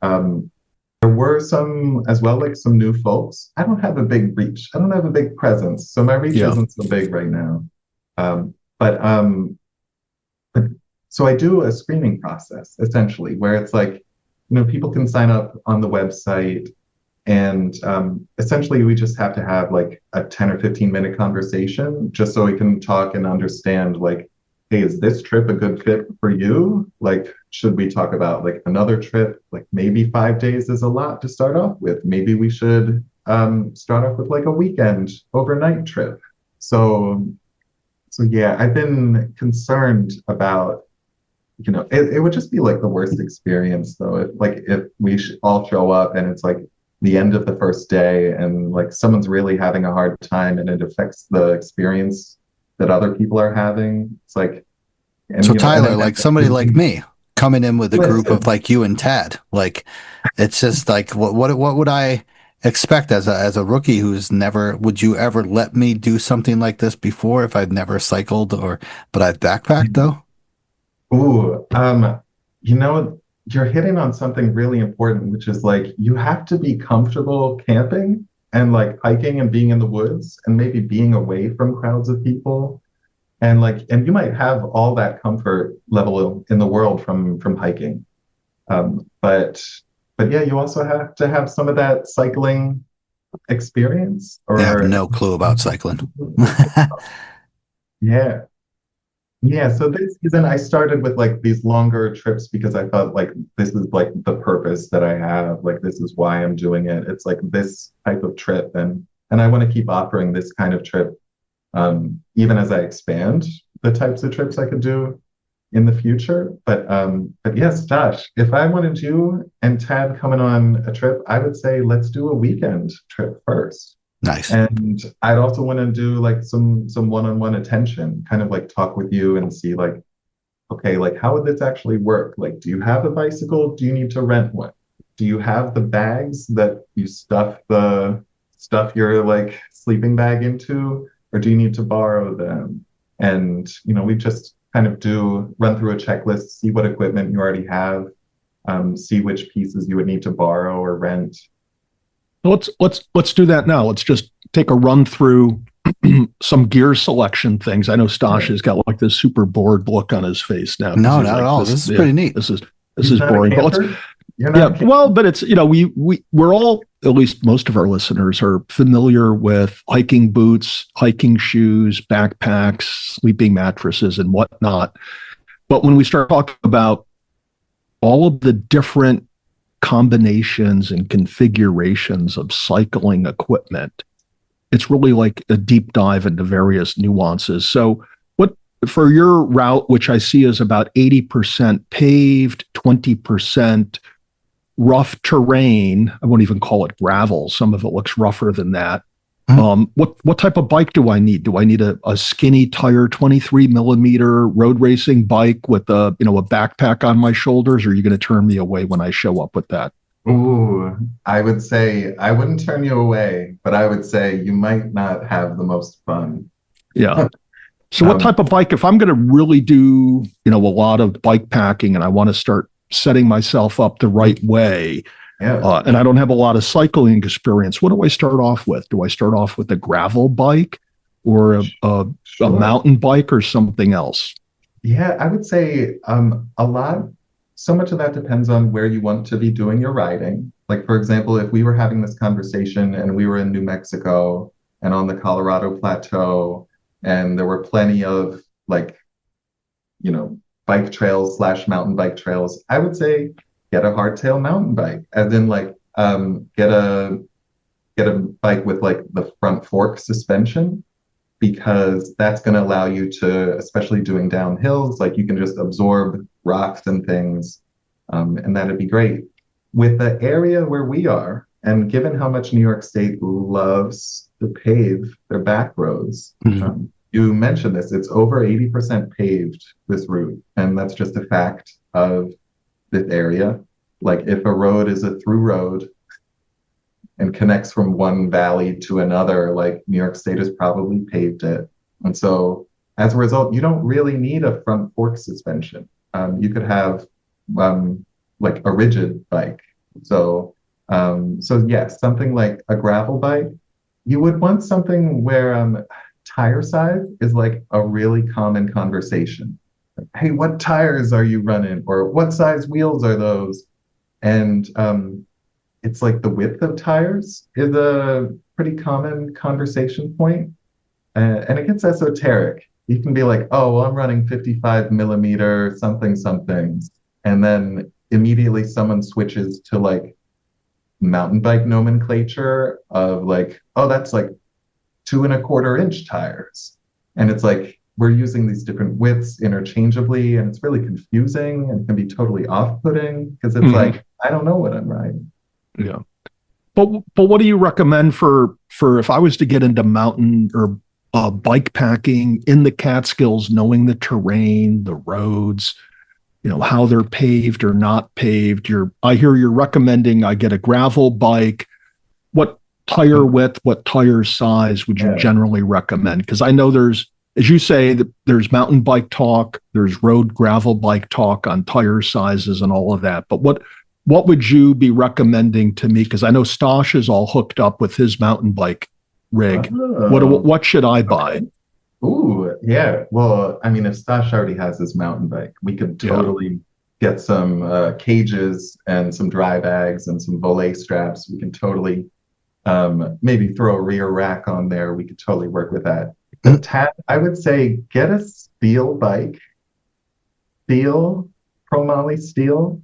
there were some as well, like some new folks. I don't have a big reach. I don't have a big presence. So my reach isn't so big right now. But so I do a screening process essentially where it's like, people can sign up on the website and essentially we just have to have like a 10 or 15-minute conversation just so we can talk and understand like, hey, is this trip a good fit for you? Like, should we talk about like another trip? Like maybe 5 days is a lot to start off with. Maybe we should start off with like a weekend overnight trip. So yeah, I've been concerned about, it would just be like the worst experience though. If we all show up and it's like the end of the first day and like someone's really having a hard time and it affects the experience that other people are having. It's like, so Tyler, like somebody like me coming in with a group of like you and Tad, like it's just like what would I expect as a rookie who's never, would you ever let me do something like this before if I've never cycled but I've backpacked though? Ooh, you're hitting on something really important, which is like you have to be comfortable camping and like hiking and being in the woods and maybe being away from crowds of people. And you might have all that comfort level in the world from hiking. But yeah, you also have to have some of that cycling experience I have no clue about cycling. Yeah. Yeah, so this season I started with like these longer trips because I felt like this is like the purpose that I have. Like this is why I'm doing it. It's like this type of trip, and I want to keep offering this kind of trip, even as I expand the types of trips I could do in the future. But yes, Josh, if I wanted you and Tad coming on a trip, I would say let's do a weekend trip first. Nice. And I'd also want to do like some one-on-one attention, kind of like talk with you and see like, okay, like how would this actually work? Like, do you have a bicycle? Do you need to rent one? Do you have the bags that you stuff your like sleeping bag into, or do you need to borrow them? And we just kind of run through a checklist, see what equipment you already have, see which pieces you would need to borrow or rent. Let's do that now. Let's just take a run through some gear selection things. I know Stash has got like this super bored look on his face now. No, not at all. This is pretty neat. This is boring. But but it's we're all, at least most of our listeners, are familiar with hiking boots, hiking shoes, backpacks, sleeping mattresses, and whatnot. But when we start talking about all of the different combinations and configurations of cycling equipment, it's really like a deep dive into various nuances. So what for your route, which I see is about 80% paved, 20% rough terrain, I won't even call it gravel, some of it looks rougher than that. What type of bike do I need? Do I need a skinny tire 23 millimeter road racing bike with a backpack on my shoulders, or are you going to turn me away when I show up with that? Ooh, I would say I wouldn't turn you away, but I would say you might not have the most fun. Yeah. So what type of bike, if I'm going to really do, a lot of bike packing and I want to start setting myself up the right way, and I don't have a lot of cycling experience, what do I start off with? Do I start off with a gravel bike or a mountain bike or something else? Yeah, I would say so much of that depends on where you want to be doing your riding. Like, for example, if we were having this conversation and we were in New Mexico and on the Colorado Plateau, and there were plenty of like, bike trails / mountain bike trails, I would say get a hardtail mountain bike, as in like get a bike with like the front fork suspension, because that's going to allow you to, especially doing downhills, like you can just absorb rocks and things, and that'd be great. with the area where we are, and given how much New York State loves to pave their back roads, you mentioned this, it's over 80% paved, this route. And that's just a fact of this area. Like if a road is a through road and connects from one valley to another, like New York State has probably paved it. And so as a result, you don't really need a front fork suspension. You could have like a rigid bike. So yes, something like a gravel bike, you would want something where tire size is like a really common conversation. Like, hey, what tires are you running? Or what size wheels are those? And it's like the width of tires is a pretty common conversation point. And it gets esoteric. You can be like, oh, well, I'm running 55 millimeter something somethings. And then immediately someone switches to like mountain bike nomenclature of like, oh, that's like 2.25-inch tires. And it's like, we're using these different widths interchangeably, and it's really confusing and can be totally off-putting because it's like, I don't know what I'm riding. Yeah. But what do you recommend for if I was to get into mountain or bike packing in the Catskills, knowing the terrain, the roads, how they're paved or not paved? I hear you're recommending I get a gravel bike. What tire width, what tire size would you generally recommend? Because I know there's, as you say, there's mountain bike talk, there's road gravel bike talk on tire sizes and all of that. But what would you be recommending to me? Because I know Stosh is all hooked up with his mountain bike rig. What should I buy? Ooh, yeah. Well, I mean, if Stosh already has his mountain bike, we could totally get some cages and some dry bags and some volet straps. We can totally maybe throw a rear rack on there. We could totally work with that. But Tad, I would say get a steel bike, chromoly steel.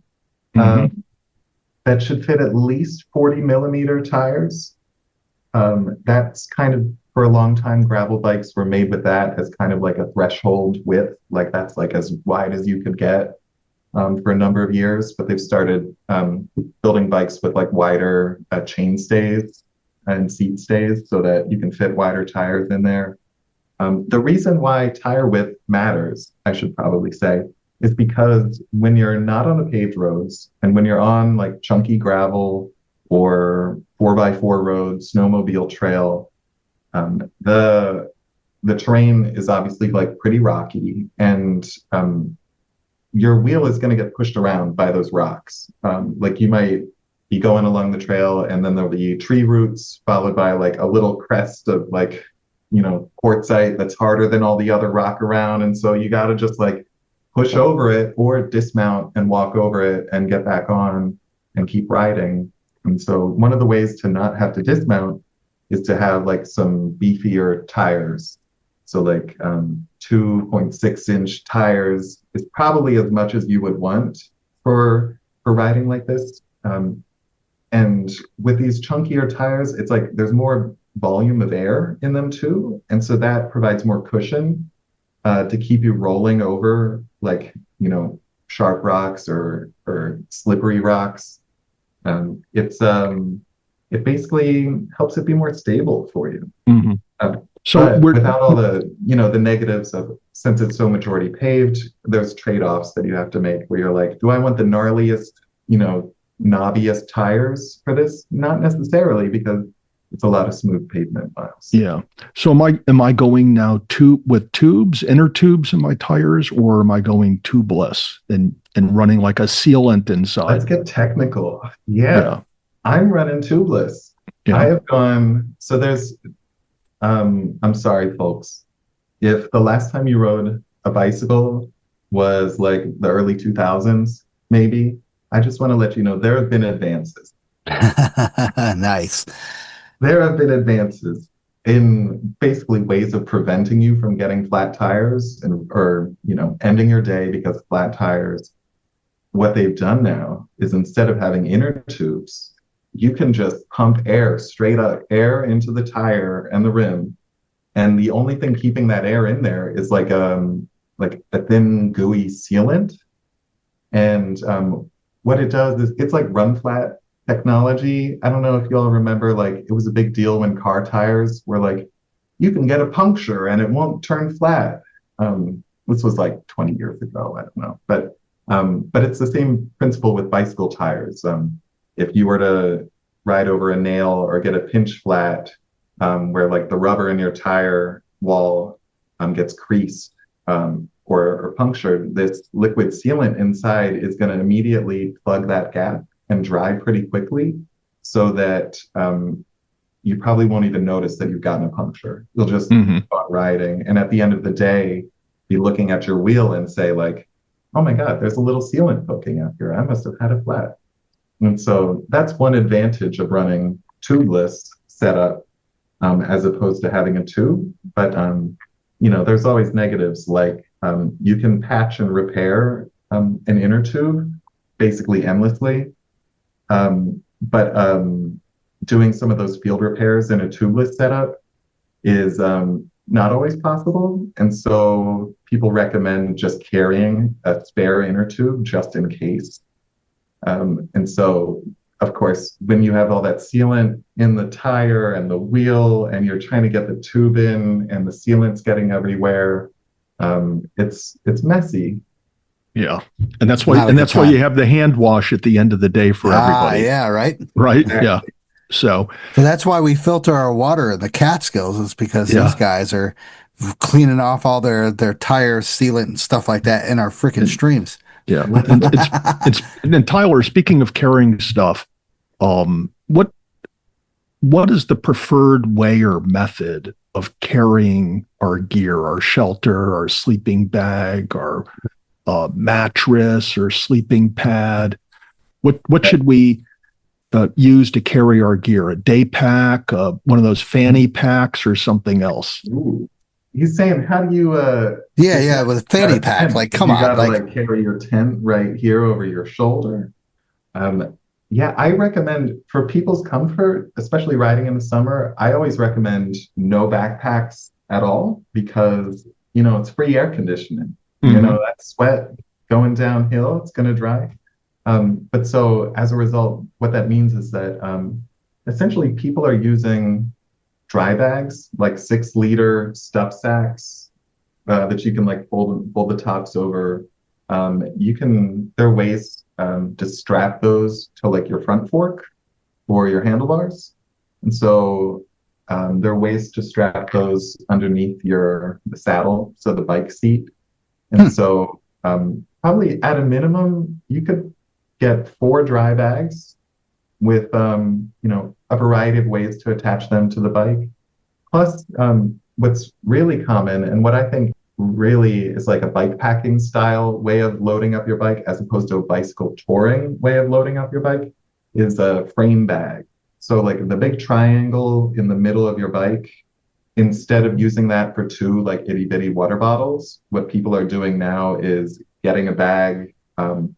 That should fit at least 40 millimeter tires. That's kind of, for a long time, gravel bikes were made with that as kind of like a threshold width. Like that's like as wide as you could get for a number of years. But they've started building bikes with like wider chain stays and seat stays so that you can fit wider tires in there. The reason why tire width matters, I should probably say, is because when you're not on the paved roads and when you're on like chunky gravel or 4x4 road, snowmobile trail, the terrain is obviously like pretty rocky, and your wheel is going to get pushed around by those rocks. Like you might be going along the trail and then there'll be tree roots followed by like a little crest of like, quartzite that's harder than all the other rock around. And so you got to just like push over it or dismount and walk over it and get back on and keep riding. And so one of the ways to not have to dismount is to have like some beefier tires. So like 2.6-inch tires is probably as much as you would want for riding like this. And with these chunkier tires, it's like there's more volume of air in them too. And so that provides more cushion to keep you rolling over like, sharp rocks or slippery rocks. It basically helps it be more stable for you. So without all the, the negatives of, since it's so majority paved, there's trade-offs that you have to make where you're like, do I want the gnarliest, knobbiest tires for this? Not necessarily, because it's a lot of smooth pavement miles. Yeah. So am I going now with tubes, inner tubes in my tires, or am I going tubeless and running like a sealant inside? Let's get technical. Yeah. I'm running tubeless. Yeah. I have gone, so there's, I'm sorry, folks. If the last time you rode a bicycle was like the early 2000s, maybe, I just want to let you know there have been advances. Nice. There have been advances in basically ways of preventing you from getting flat tires or ending your day because of flat tires. What they've done now is instead of having inner tubes, you can just pump air, straight up air into the tire and the rim. And the only thing keeping that air in there is like a thin, gooey sealant. And what it does is it's like run flat technology. I don't know if you all remember, like it was a big deal when car tires were like, you can get a puncture and it won't turn flat. This was like 20 years ago. I don't know, but it's the same principle with bicycle tires. If you were to ride over a nail or get a pinch flat, where like the rubber in your tire wall gets creased or punctured, this liquid sealant inside is going to immediately plug that gap and dry pretty quickly, so that you probably won't even notice that you've gotten a puncture. You'll just go out riding, and at the end of the day, be looking at your wheel and say like, "Oh my God, there's a little sealant poking out here. I must have had a flat." And so that's one advantage of running tubeless setup as opposed to having a tube. But there's always negatives, like you can patch and repair an inner tube basically endlessly. But doing some of those field repairs in a tubeless setup is not always possible. And so people recommend just carrying a spare inner tube just in case. And so, of course, when you have all that sealant in the tire and the wheel, and you're trying to get the tube in, and the sealant's getting everywhere, it's messy. Yeah, and that's why you have the hand wash at the end of the day for everybody. Yeah, right. Exactly. Yeah. So that's why we filter our water in the Catskills, is because these guys are cleaning off all their tires, sealant, and stuff like that in our freaking streams. Yeah, and Tyler, speaking of carrying stuff, what is the preferred way or method of carrying our gear, our shelter, our sleeping bag, our mattress or sleeping pad? What should we use to carry our gear? A day pack, one of those fanny packs, or something else? Ooh. He's saying, how do you with a fanny pack, like, come on, you gotta like carry your tent right here over your shoulder. I recommend, for people's comfort, especially riding in the summer, I always recommend no backpacks at all, because it's free air conditioning. That sweat going downhill, it's going to dry. But so as a result, what that means is that essentially people are using dry bags, like 6-liter stuff sacks that you can like fold the tops over. There are ways to strap those to like your front fork or your handlebars. And so there are ways to strap those underneath the saddle, so the bike seat. And so probably at a minimum, you could get 4 dry bags with a variety of ways to attach them to the bike. Plus, what's really common, and what I think really is like a bike packing style way of loading up your bike, as opposed to a bicycle touring way of loading up your bike, is a frame bag. So like the big triangle in the middle of your bike, instead of using that for 2 like itty bitty water bottles, what people are doing now is getting a bag,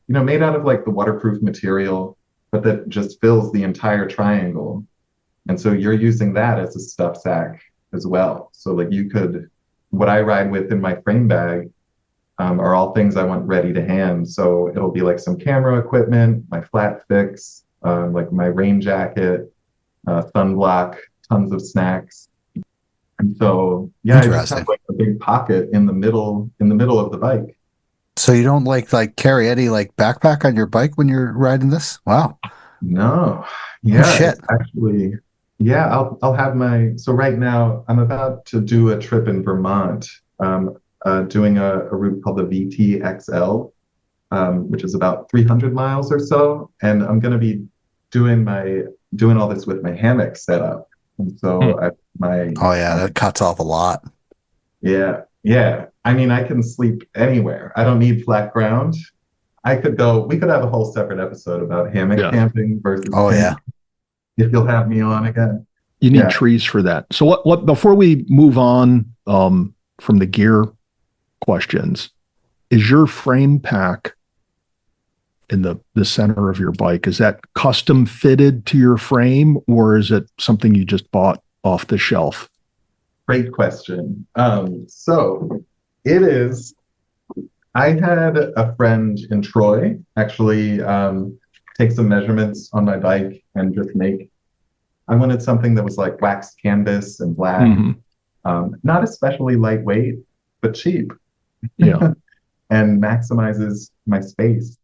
made out of like the waterproof material, but that just fills the entire triangle. And so you're using that as a stuff sack as well. So like what I ride with in my frame bag are all things I want ready to hand. So it'll be like some camera equipment, my flat fix, like my rain jacket, sunblock, tons of snacks. And so, I just have like a big pocket in the middle of the bike. So you don't like carry any like backpack on your bike when you're riding this? Wow. No. Shit. Actually, I'll have so right now I'm about to do a trip in Vermont, doing a route called the VTXL, which is about 300 miles or so. And I'm going to be doing all this with my hammock set up. And so that cuts off a lot. Yeah. I mean, I can sleep anywhere. I don't need flat ground. We could have a whole separate episode about hammock camping versus camping, if you'll have me on again. You need trees for that. So what before we move on from the gear questions, is your frame pack in the center of your bike, is that custom fitted to your frame, or is it something you just bought off the shelf? Great question. So it is I had a friend in Troy actually take some measurements on my bike and just I wanted something that was like wax canvas and black, not especially lightweight, but cheap. Yeah. And maximizes my space.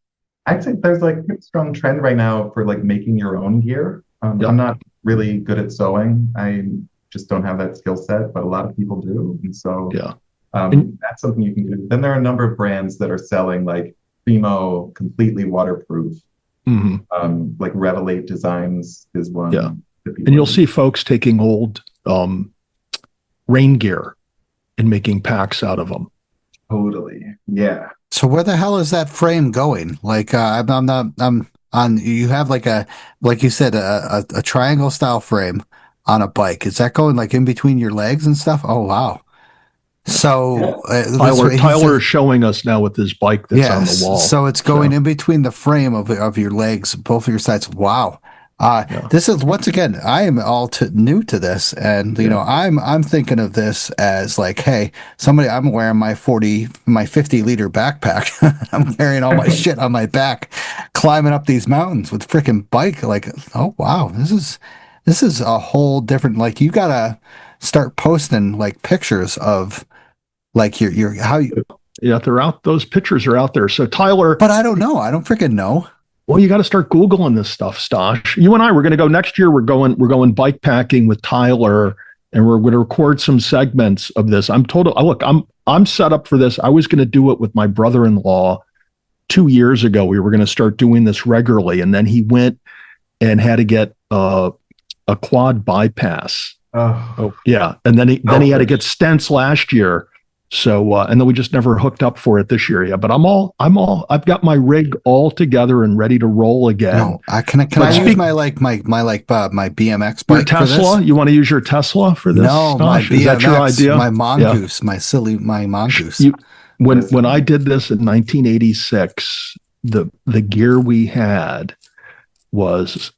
I'd say there's like a strong trend right now for like making your own gear. Yep. I'm not really good at sewing. I just don't have that skill set, but a lot of people do. And so Yeah. that's something you can do. Then there are a number of brands that are selling like Primo completely waterproof. Like Revelate Designs is one. Yeah. And you'll see folks taking old rain gear and making packs out of them. Totally. Yeah. So where the hell is that frame going? Like I'm on. You have like you said, a triangle style frame on a bike. Is that going like in between your legs and stuff? Oh wow. So Tyler is showing us now with his bike that's on the wall. So it's going in between the frame of your legs, both of your sides. Wow. This is, once again, I am new to this, and you know, I'm thinking of this as like, hey, I'm wearing my 50-liter backpack. I'm carrying all my shit on my back, climbing up these mountains with freaking bike. Like, oh wow, this is a whole different. Like, you gotta start posting like pictures of like your how you. Yeah, they're out. Those pictures are out there. So Tyler, but I don't know. I don't freaking know. Well, you got to start Googling this stuff, Stosh. You and I, we're going to go next year. We're going bike packing with Tyler, and we're going to record some segments of this. I'm set up for this. I was going to do it with my brother-in-law 2 years ago. We were going to start doing this regularly, and then he went and had to get a quad bypass. Oh yeah, and then he had to get stents last year. So, and then we just never hooked up for it this year yet. But I've got my rig all together and ready to roll again. No, can I use my BMX bike? Your Tesla? For this? You want to use your Tesla for this? No, my BMX, is that your idea? My mongoose, my mongoose. When I did this in 1986, the gear we had was,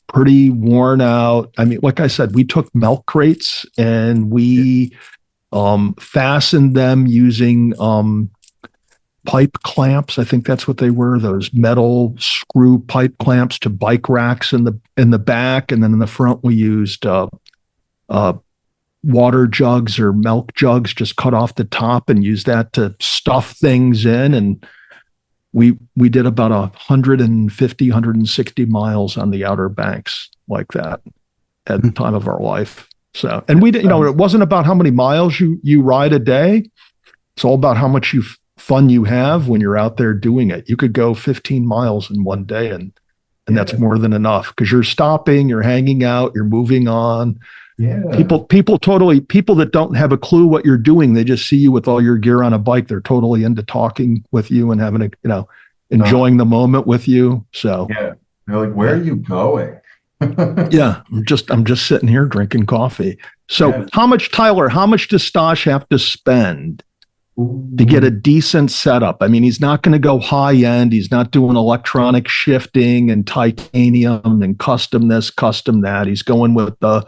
pretty worn out. I mean, like I said, we took milk crates and we fastened them using pipe clamps. I think that's what they were, those metal screw pipe clamps to bike racks in the back, and then in the front we used water jugs or milk jugs just cut off the top and used that to stuff things in. And we did about 160 miles on the Outer Banks like that at the time of our life. So, and we did, it wasn't about how many miles you ride a day. It's all about how much fun you have when you're out there doing it. You could go 15 miles in one day, and that's more than enough, because you're stopping, you're hanging out, you're moving on. Yeah. People that don't have a clue what you're doing, they just see you with all your gear on a bike. They're totally into talking with you and having enjoying the moment with you. So yeah, they're like, where are you going? Yeah, I'm just sitting here drinking coffee. So how much does Stosh have to spend to get a decent setup? I mean, he's not going to go high end. He's not doing electronic shifting and titanium and custom this, custom that. He's going with a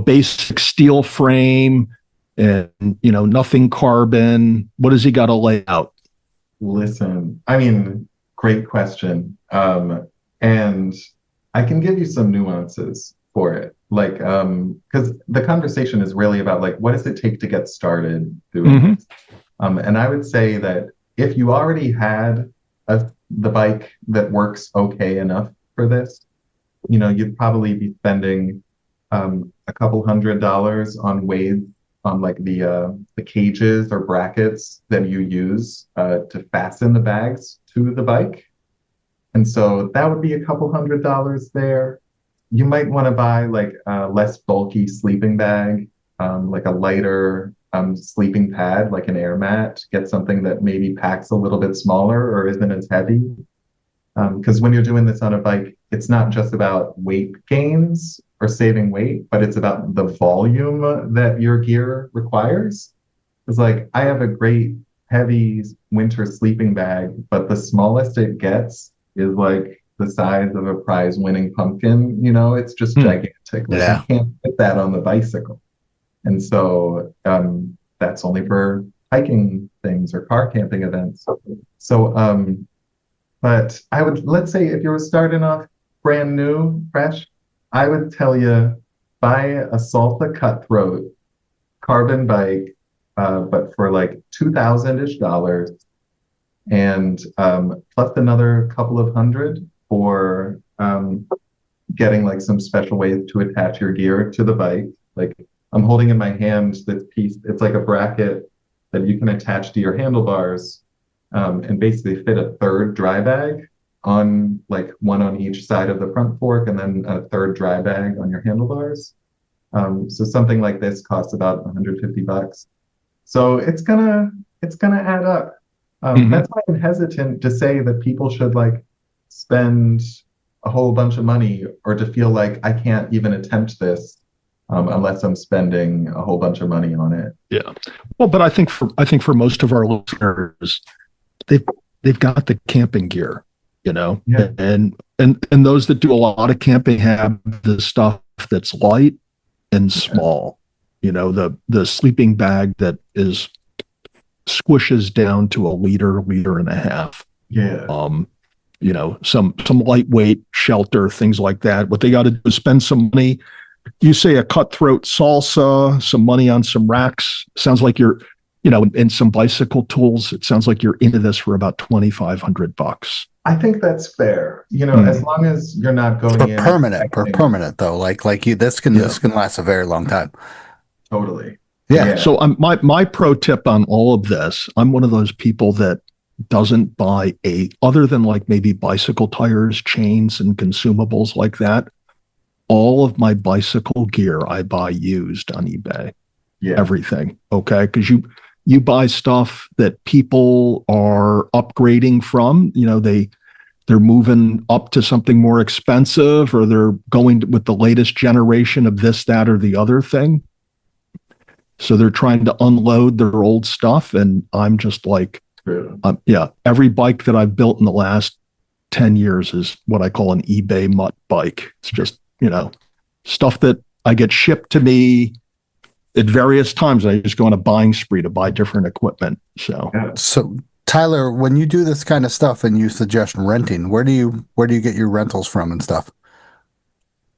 basic steel frame and, nothing carbon. What does he got to lay out? Listen, I mean, great question. And I can give you some nuances for it. Like, because the conversation is really about like, what does it take to get started doing this? And I would say that if you already had the bike that works okay enough for this, you'd probably be spending a couple $100 on weight, on like the cages or brackets that you use to fasten the bags to the bike. And so that would be a couple $100 there. You might want to buy like a less bulky sleeping bag, like a lighter sleeping pad, like an air mat. Get something that maybe packs a little bit smaller or isn't as heavy. Because when you're doing this on a bike, it's not just about weight gains or saving weight, but it's about the volume that your gear requires. It's like, I have a great heavy winter sleeping bag, but the smallest it gets is like the size of a prize-winning pumpkin. It's just gigantic. Like, you can't fit that on the bicycle. And so that's only for hiking things or car camping events. So, but I would, let's say if you were starting off brand new, fresh, I would tell you buy a Salsa Cutthroat carbon bike, but for like $2,000-ish, and plus another couple of hundred for getting like some special ways to attach your gear to the bike. Like I'm holding in my hand this piece, it's like a bracket that you can attach to your handlebars, and basically fit a third dry bag on, like one on each side of the front fork, and then a third dry bag on your handlebars. So something like this costs about $150. So it's gonna add up. That's why I'm hesitant to say that people should like spend a whole bunch of money, or to feel like I can't even attempt this unless I'm spending a whole bunch of money on it. Yeah. Well, but I think for most of our listeners, they've got the camping gear, Yeah. and those that do a lot of camping have the stuff that's light and small, the sleeping bag that squishes down to a liter and a half. Yeah. Some lightweight shelter, things like that. What they got to do is spend some money. You say a Cutthroat Salsa, some money on some racks. Sounds like you're, and some bicycle tools. It sounds like you're into this for about $2,500. I think that's fair. As long as you're not going in permanent though. Like you, this can last a very long time. Totally. Yeah. So my pro tip on all of this, I'm one of those people that doesn't buy other than like maybe bicycle tires, chains, and consumables like that. All of my bicycle gear I buy used on eBay. Yeah. Everything. Okay. Because you buy stuff that people are upgrading from, they're moving up to something more expensive, or they're going with the latest generation of this, that, or the other thing. So they're trying to unload their old stuff. And I'm just like, every bike that I've built in the last 10 years is what I call an eBay mutt bike. It's just, stuff that I get shipped to me at various times. I just go on a buying spree to buy different equipment. So Tyler, when you do this kind of stuff and you suggest renting, where do you get your rentals from and stuff?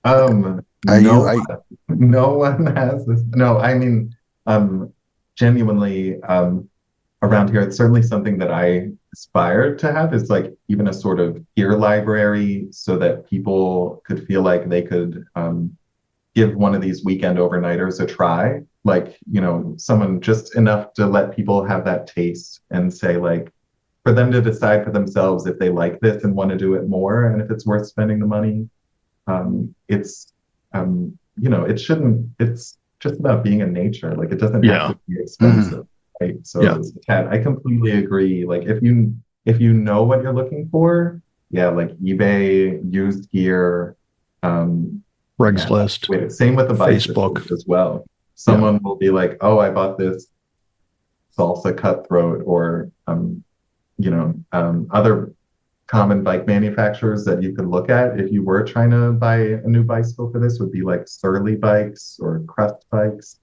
No one has this. No, I mean, genuinely, around here, it's certainly something that I aspire to have, is like even a sort of gear library, so that people could feel like they could give one of these weekend overnighters a try. Like, someone just enough to let people have that taste and say, like, for them to decide for themselves if they like this and want to do it more, and if it's worth spending the money. It shouldn't, it's just about being in nature. Like, it doesn't have to be expensive. Right? So I completely agree. Like, if you know what you're looking for, like eBay, used gear, Craigslist. Same with the Facebook as well. Someone will be like, "Oh, I bought this Salsa Cutthroat," or other common bike manufacturers that you could look at if you were trying to buy a new bicycle for this would be like Surly Bikes or Crust Bikes.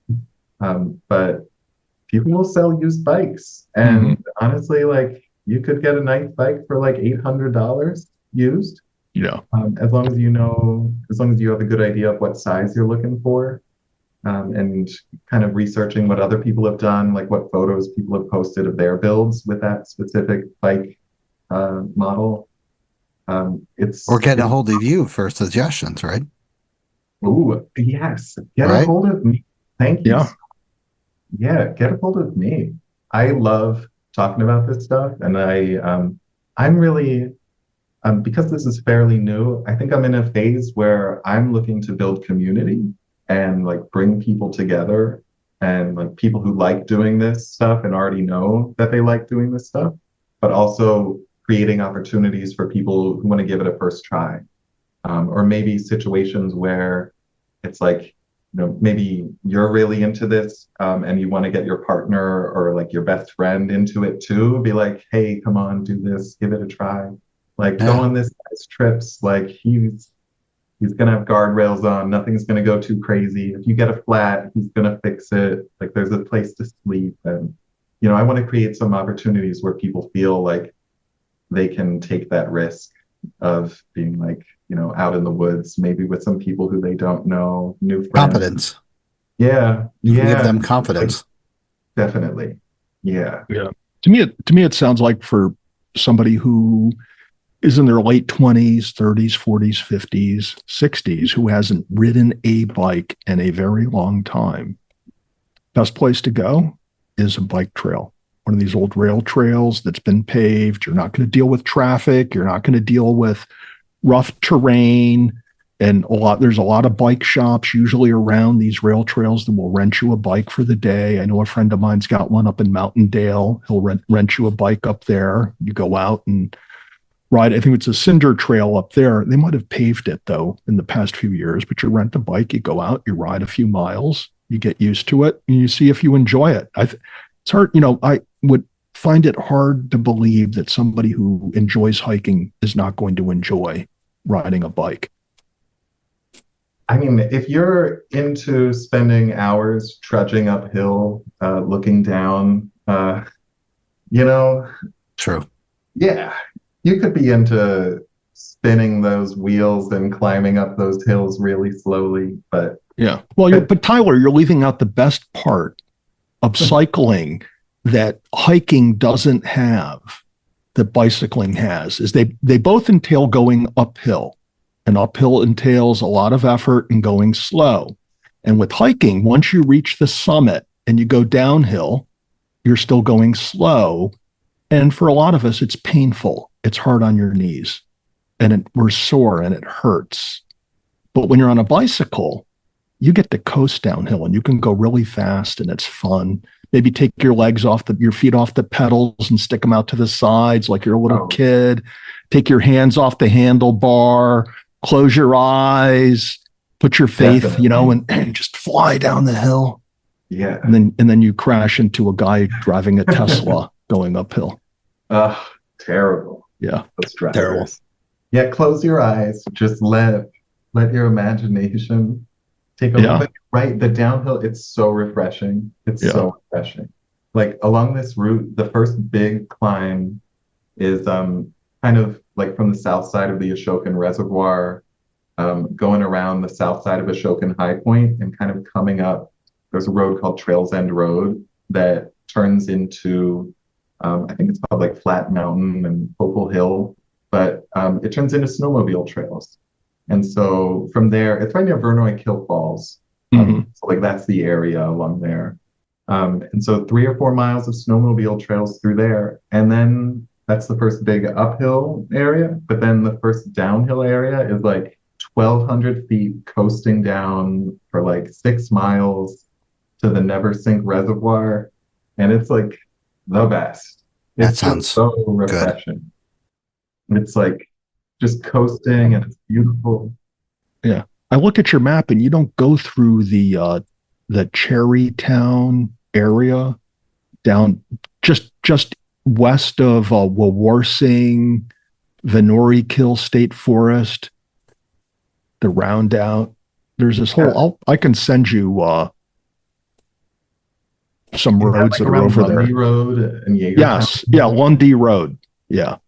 But people will sell used bikes, and honestly, like, you could get a nice bike for like $800 used. As long as you have a good idea of what size you're looking for, and kind of researching what other people have done, like what photos people have posted of their builds with that specific bike model. Or getting a hold of you for suggestions, right? Oh, yes. Get a hold of me. Thank you. Yeah, get a hold of me. I love talking about this stuff, and I'm really, because this is fairly new, I think I'm in a phase where I'm looking to build community and like bring people together, and like people who like doing this stuff and already know that they like doing this stuff, but also creating opportunities for people who want to give it a first try, or maybe situations where it's like, maybe you're really into this, and you want to get your partner or like your best friend into it too. Be like, hey, come on, do this, give it a try. Like, go on this guy's trips. Like, he's gonna have guardrails on. Nothing's gonna go too crazy. If you get a flat, he's gonna fix it. Like, there's a place to sleep, and I want to create some opportunities where people feel like they can take that risk of being like, out in the woods, maybe with some people who they don't know, new friends. Confidence. Yeah. You can Yeah. give them confidence. Definitely. Yeah. Yeah. To me, it sounds like for somebody who is in their late 20s, 30s, 40s, 50s, 60s, who hasn't ridden a bike in a very long time, best place to go is a bike trail. One of these old rail trails that's been paved. You're not going to deal with traffic. You're not going to deal with rough terrain. And there's a lot of bike shops usually around these rail trails that will rent you a bike for the day. I know a friend of mine's got one up in Mountain Dale. He'll rent you a bike up there. You go out and ride. I think it's a cinder trail up there. They might have paved it though in the past few years, but you rent a bike, you go out, you ride a few miles, you get used to it, and you see if you enjoy it. It's hard, I would find it hard to believe that somebody who enjoys hiking is not going to enjoy riding a bike. I mean, if you're into spending hours trudging uphill, looking down, True. yeah, you could be into spinning those wheels and climbing up those hills really slowly, but yeah. Well, but Tyler, you're leaving out the best part of cycling that hiking doesn't have, that bicycling has, is they both entail going uphill. And uphill entails a lot of effort and going slow. And with hiking, once you reach the summit and you go downhill, you're still going slow. And for a lot of us, it's painful. It's hard on your knees and we're sore and it hurts. But when you're on a bicycle, you get to coast downhill and you can go really fast and it's fun. Maybe take your feet off the pedals and stick them out to the sides like you're a little kid. Take your hands off the handlebar. Close your eyes, put your faith, and just fly down the hill. Yeah. And then you crash into a guy driving a Tesla going uphill. Terrible. Yeah. Those drivers. Terrible. Yeah, close your eyes. Just let your imagination take over. Yeah. But right, the downhill, it's so refreshing. It's so refreshing. Like along this route, the first big climb is kind of like from the south side of the Ashokan Reservoir, going around the south side of Ashokan High Point and kind of coming up. There's a road called Trails End Road that turns into, I think it's called like Flat Mountain and Popal Hill, but it turns into snowmobile trails. And so from there, it's right near Vernoy Kill Falls. So like that's the area along there. And so 3 or 4 miles of snowmobile trails through there. And then that's the first big uphill area, but then the first downhill area is like 1,200 feet coasting down for like 6 miles to the Neversink Reservoir. And it's like the best. That sounds so refreshing. Good. It's like just coasting and it's beautiful. Yeah. I look at your map and you don't go through the Cherrytown area down just west of Wawarsing, Venori State Forest, the Roundout. There's this whole, I can send you some roads that are over Lundy there. Road and Yes. Yeah. Lundy Road. Yeah.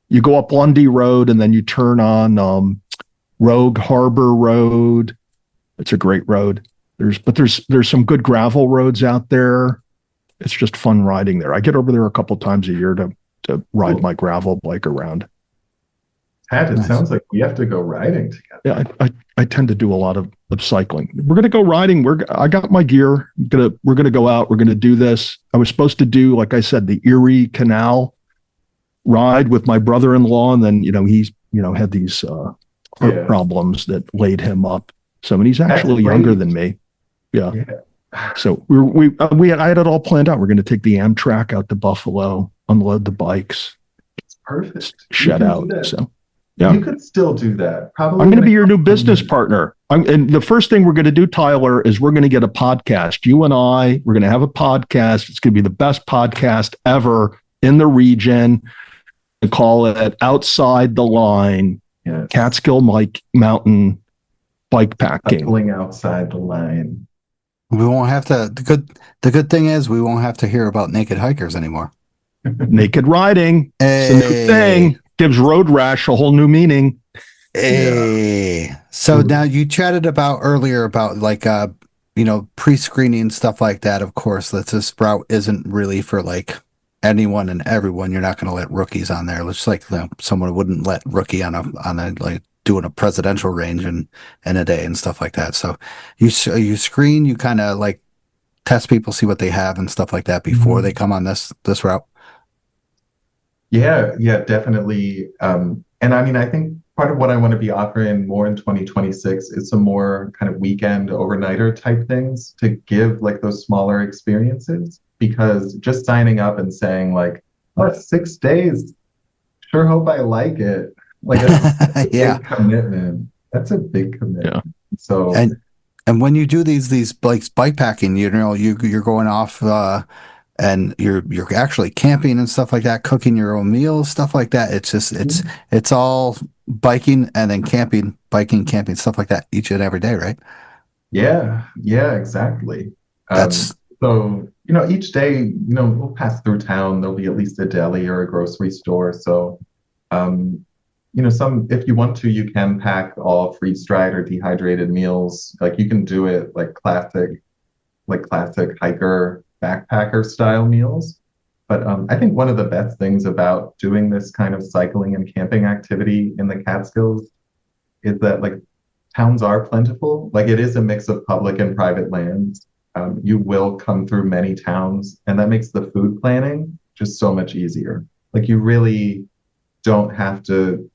You go up Lundy Road and then you turn on Rogue Harbor Road. It's a great road. There's some good gravel roads out there. It's just fun riding there. I get over there a couple times a year to ride my gravel bike around. Pat, it sounds like we have to go riding together. Yeah, I tend to do a lot of cycling. We're gonna go riding. I got my gear. We're gonna go out. We're gonna do this. I was supposed to do, like I said, the Erie Canal ride with my brother-in-law, and then he's had these heart problems that laid him up. So, and he's actually younger than me. Yeah. So I had it all planned out. We're going to take the Amtrak out to Buffalo, unload the bikes. It's perfect. Shed out. So, yeah. You could still do that. Probably. I'm going to be your new business partner. And the first thing we're going to do, Tyler, is we're going to get a podcast. You and we're going to have a podcast. It's going to be the best podcast ever in the region. And call it Outside the Line, Catskill Mountain Bike Packing. Pulling outside the line. We won't have to. The good thing is we won't have to hear about naked hikers anymore. Naked riding. It's a new thing. Gives road rash a whole new meaning. Hey. So now you chatted about earlier about like pre-screening stuff like that. Of course, that this route isn't really for like anyone and everyone. You're not going to let rookies on there. It's like someone wouldn't let rookie on a like doing a presidential range in a day and stuff like that. So you screen, you kind of like test people, see what they have and stuff like that before they come on this route. Yeah, yeah, definitely. And I mean, I think part of what I want to be offering more in 2026 is some more kind of weekend overnighter type things to give like those smaller experiences, because just signing up and saying like, oh, 6 days, sure hope I like it. Like it's a Yeah. big commitment. That's a big commitment. Yeah. So And when you do these like bike packing, you're going off and you're actually camping and stuff like that, cooking your own meals, stuff like that. It's just it's all biking and then camping, biking, camping, stuff like that each and every day, right? yeah, yeah, exactly. That's So, each day, we'll pass through town. There'll be at least a deli or a grocery store. So, um, if you want to, you can pack all freeze-dried or dehydrated meals. Like you can do it like classic hiker, backpacker style meals. But I think one of the best things about doing this kind of cycling and camping activity in the Catskills is that like towns are plentiful. Like it is a mix of public and private lands. You will come through many towns, and that makes the food planning just so much easier. Like you really don't have to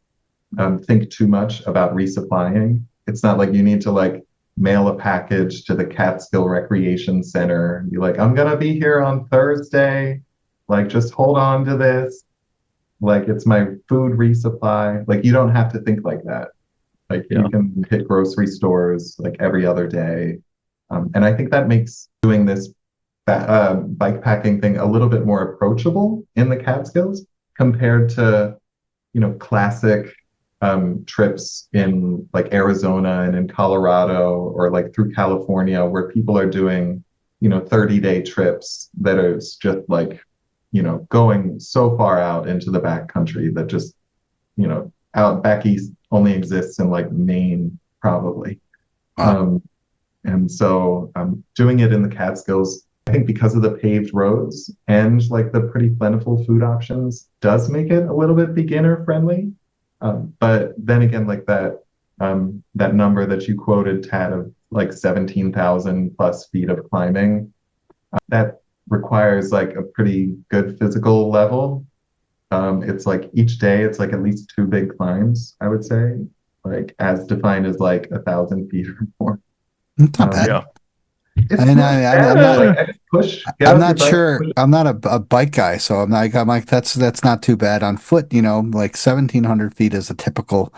think too much about resupplying. It's not like you need to like mail a package to the Catskill Recreation Center. You're like, I'm gonna be here on Thursday. Like, just hold on to this. Like, it's my food resupply. Like, you don't have to think like that. Like, you can hit grocery stores like every other day. And I think that makes doing this bike packing thing a little bit more approachable in the Catskills compared to, classic trips in like Arizona and in Colorado or like through California where people are doing, 30-day trips that are just like, going so far out into the backcountry that just, out back east only exists in like Maine, probably. And so doing it in the Catskills, I think because of the paved roads and like the pretty plentiful food options does make it a little bit beginner friendly. But then again, like that number that you quoted, Tad, of like 17,000 plus feet of climbing, that requires like a pretty good physical level. It's like each day, it's like at least 2 big climbs, I would say, like as defined as like 1,000 feet or more. Not bad. Yeah. I'm not. Like, I just push. I'm not sure. I'm not a bike guy, so I'm like that's not too bad on foot. Like 1,700 feet is a typical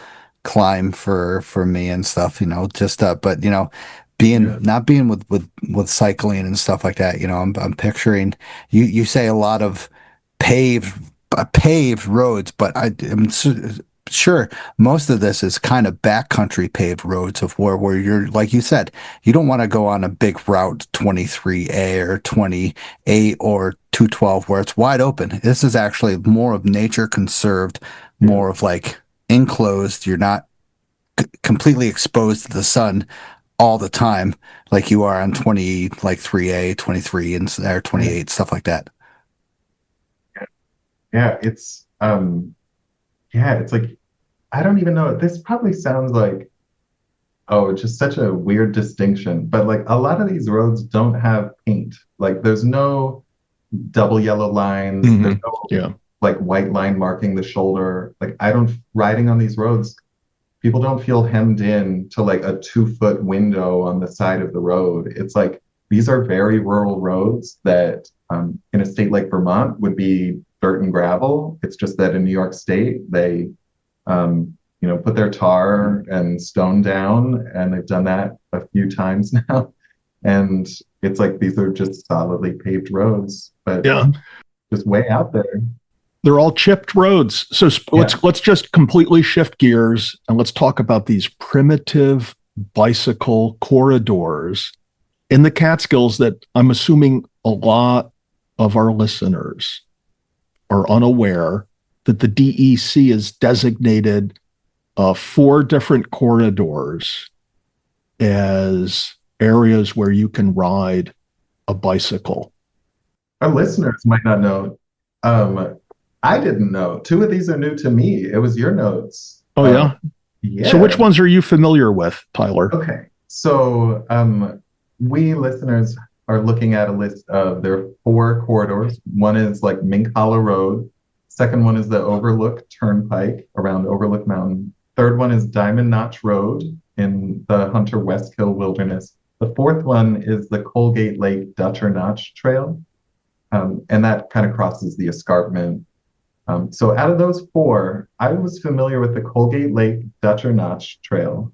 climb for me and stuff. Just but not being with cycling and stuff like that. I'm picturing you say a lot of paved roads, but I'm sure most of this is kind of backcountry paved roads of where you're, like you said, you don't want to go on a big route 23A or 28 or 212 where it's wide open. This is actually more of nature conserved, more of like enclosed. You're not completely exposed to the sun all the time like you are on 20, like 3A, 23 and or 28, stuff like that. Yeah, it's like I don't even know. This probably sounds like, oh, it's just such a weird distinction. But like a lot of these roads don't have paint. Like there's no double yellow lines. There's no like white line marking the shoulder. Like riding on these roads, people don't feel hemmed in to like a 2-foot window on the side of the road. It's like these are very rural roads that in a state like Vermont would be dirt and gravel. It's just that in New York State, they put their tar and stone down, and they've done that a few times now. And it's like these are just solidly paved roads, but just way out there. They're all chipped roads. So let's just completely shift gears and let's talk about these primitive bicycle corridors in the Catskills that I'm assuming a lot of our listeners are unaware that the DEC has designated 4 different corridors as areas where you can ride a bicycle. Our listeners might not know. I didn't know. 2 of these are new to me. It was your notes. Oh, yeah? Yeah. So which ones are you familiar with, Tyler? Okay. So we listeners are looking at a list of there are 4 corridors. One is like Mink Hollow Road. Second one is the Overlook Turnpike around Overlook Mountain. Third one is Diamond Notch Road in the Hunter Westkill Wilderness. The fourth one is the Colgate Lake Dutcher Notch Trail. And that kind of crosses the escarpment. So out of those 4, I was familiar with the Colgate Lake Dutcher Notch Trail.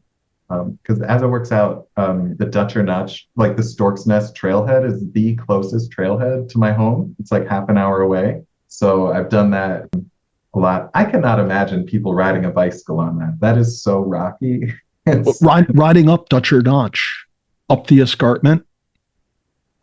Because as it works out, the Dutcher Notch, like the Stork's Nest trailhead, is the closest trailhead to my home. It's like half an hour away. So I've done that a lot. I cannot imagine people riding a bicycle on that. That is so rocky. Riding up Dutcher Notch, up the escarpment,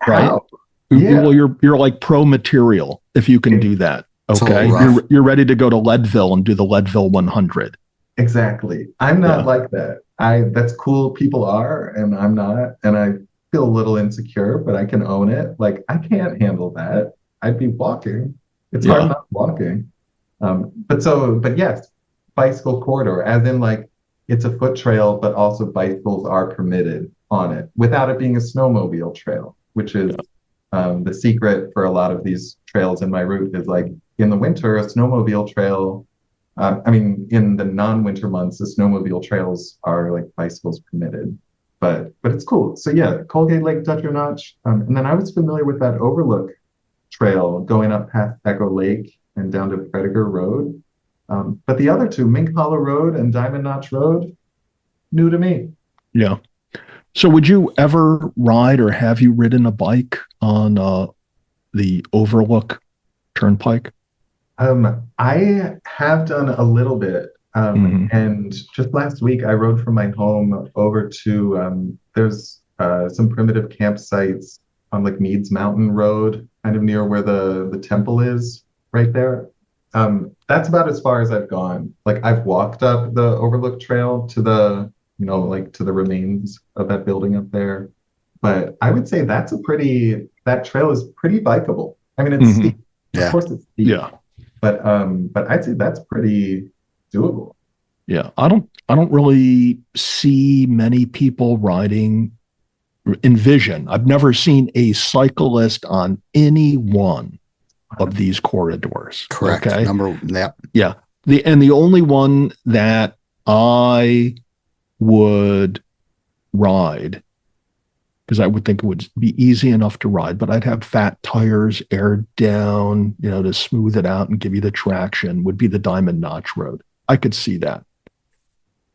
right? How? Yeah. Well, you're like pro material if you can do that. Okay, you're ready to go to Leadville and do the Leadville 100. Exactly. I'm not like that. That's cool. People are, and I'm not, and I feel a little insecure, but I can own it. Like I can't handle that. I'd be walking. It's hard not walking. But yes, bicycle corridor, as in like it's a foot trail, but also bicycles are permitted on it without it being a snowmobile trail, which is the secret for a lot of these trails in my route is like in the winter, a snowmobile trail. In the non-winter months, the snowmobile trails are like bicycles permitted, but it's cool. So yeah, Colgate Lake Dutcher Notch, and then I was familiar with that Overlook Trail going up past Echo Lake and down to Prediger Road. But the other 2, Mink Hollow Road and Diamond Notch Road, new to me. Yeah. So would you ever ride or have you ridden a bike on the Overlook Turnpike? I have done a little bit. And just last week I rode from my home over to, there's some primitive campsites on like Meads Mountain Road, kind of near where the temple is right there. That's about as far as I've gone. Like I've walked up the Overlook Trail to the, to the remains of that building up there. But I would say that trail is pretty bikeable. I mean, it's steep. Yeah. Of course it's steep. Yeah. But I'd say that's pretty doable. Yeah. I don't really see many people riding envision. I've never seen a cyclist on any one of these corridors. Correct. Okay. Yeah. The only one that I would ride, because I would think it would be easy enough to ride, but I'd have fat tires, aired down, to smooth it out and give you the traction, would be the Diamond Notch Road. I could see that.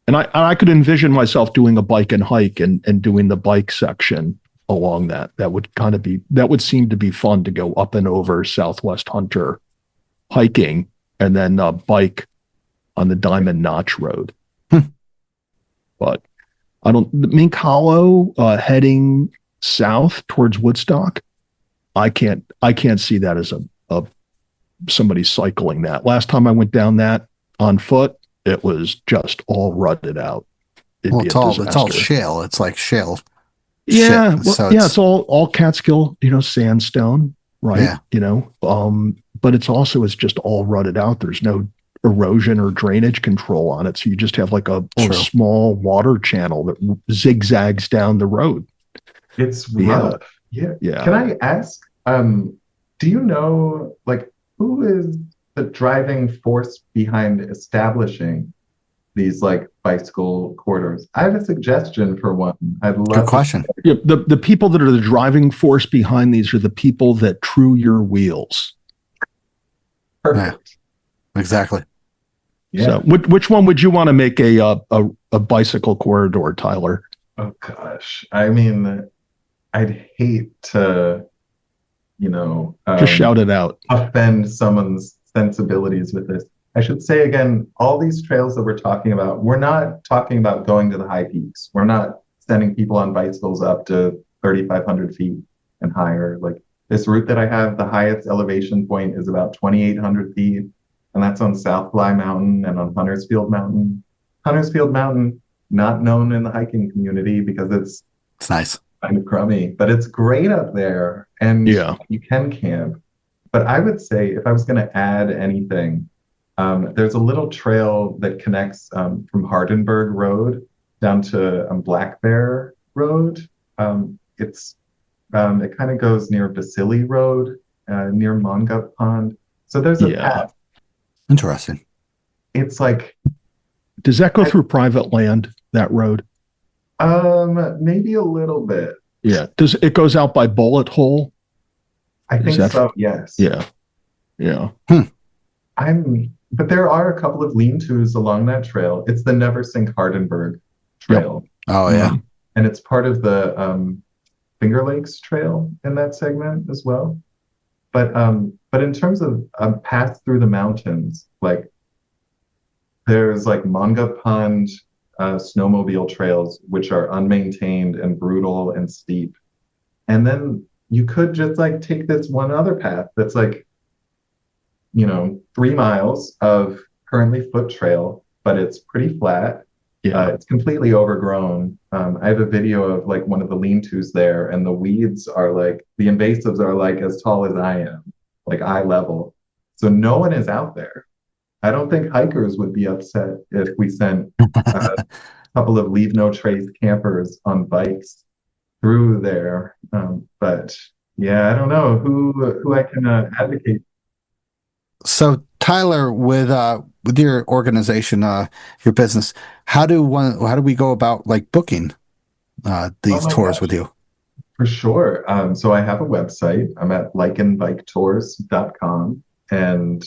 And I could envision myself doing a bike and hike and doing the bike section along that. That would seem to be fun to go up and over Southwest Hunter hiking and then bike on the Diamond Notch Road. But Mink Hollow heading south towards Woodstock, I can't see that as a somebody cycling that. Last time I went down that on foot, it was just all rutted out. It's all shale. It's like shale. Yeah. So it's all Catskill, sandstone, right? Yeah. But it's just all rutted out. There's no erosion or drainage control on it. So you just have like a small water channel that zigzags down the road. It's rough. Yeah. Can I ask, do you know, like, who is the driving force behind establishing these like bicycle corridors? I have a suggestion for one. I'd love Good question. Yeah, the people that are the driving force behind these are the people that true your wheels. Perfect. Yeah, exactly. Yeah. So which one would you want to make a bicycle corridor, Tyler? Oh gosh. I mean, I'd hate to, just shout it out. Offend someone's sensibilities with this. I should say again, all these trails that we're talking about, we're not talking about going to the high peaks. We're not sending people on bicycles up to 3,500 feet and higher. Like this route that I have, the highest elevation point is about 2,800 feet, and that's on South Fly Mountain and on Huntersfield Mountain. Huntersfield Mountain, not known in the hiking community because it's nice. kind of crummy, but it's great up there, and you can camp. But I would say if I was going to add anything, there's a little trail that connects from Hardenberg Road down to Black Bear Road. It kind of goes near Vasily Road, near Mongut Pond. So there's a path. Interesting. It's like, does that go through private land, that road? Maybe a little bit. Yeah. Does it goes out by Bullet Hole? I think so. Yes. Yeah. Yeah. But there are a couple of lean-tos along that trail. It's the Never Sink Hardenberg Trail. Yep. Oh yeah. And it's part of the Finger Lakes Trail in that segment as well. But in terms of paths through the mountains, like there's like Mongut Pond snowmobile trails, which are unmaintained and brutal and steep. And then you could just like take this one other path that's like, 3 miles of currently foot trail, but it's pretty flat. Yeah. It's completely overgrown. I have a video of like one of the lean-tos there, and the weeds are like, the invasives are like as tall as I am, like eye level. So no one is out there. I don't think hikers would be upset if we sent a couple of leave no trace campers on bikes through there. But yeah, I don't know who I can advocate. So Tyler, with your organization, your business, how do we go about like booking these tours with you? For sure. So I have a website. I'm at lichenbiketours.com. And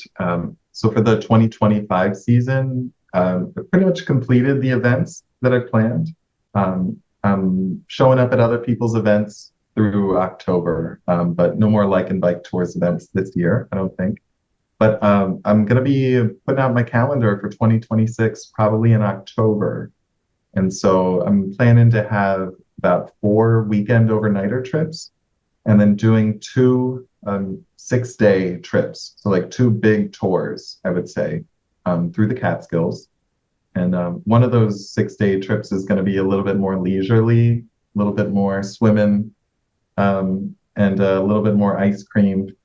so for the 2025 season, I pretty much completed the events that I planned. I'm showing up at other people's events through October, but no more Lichen Bike Tours events this year, I don't think. But I'm going to be putting out my calendar for 2026 probably in October. And so I'm planning to have about 4 weekend overnighter trips and then doing 2 6-day trips. So like 2 big tours, I would say, through the Catskills. And one of those 6-day trips is going to be a little bit more leisurely, a little bit more swimming, and a little bit more ice cream.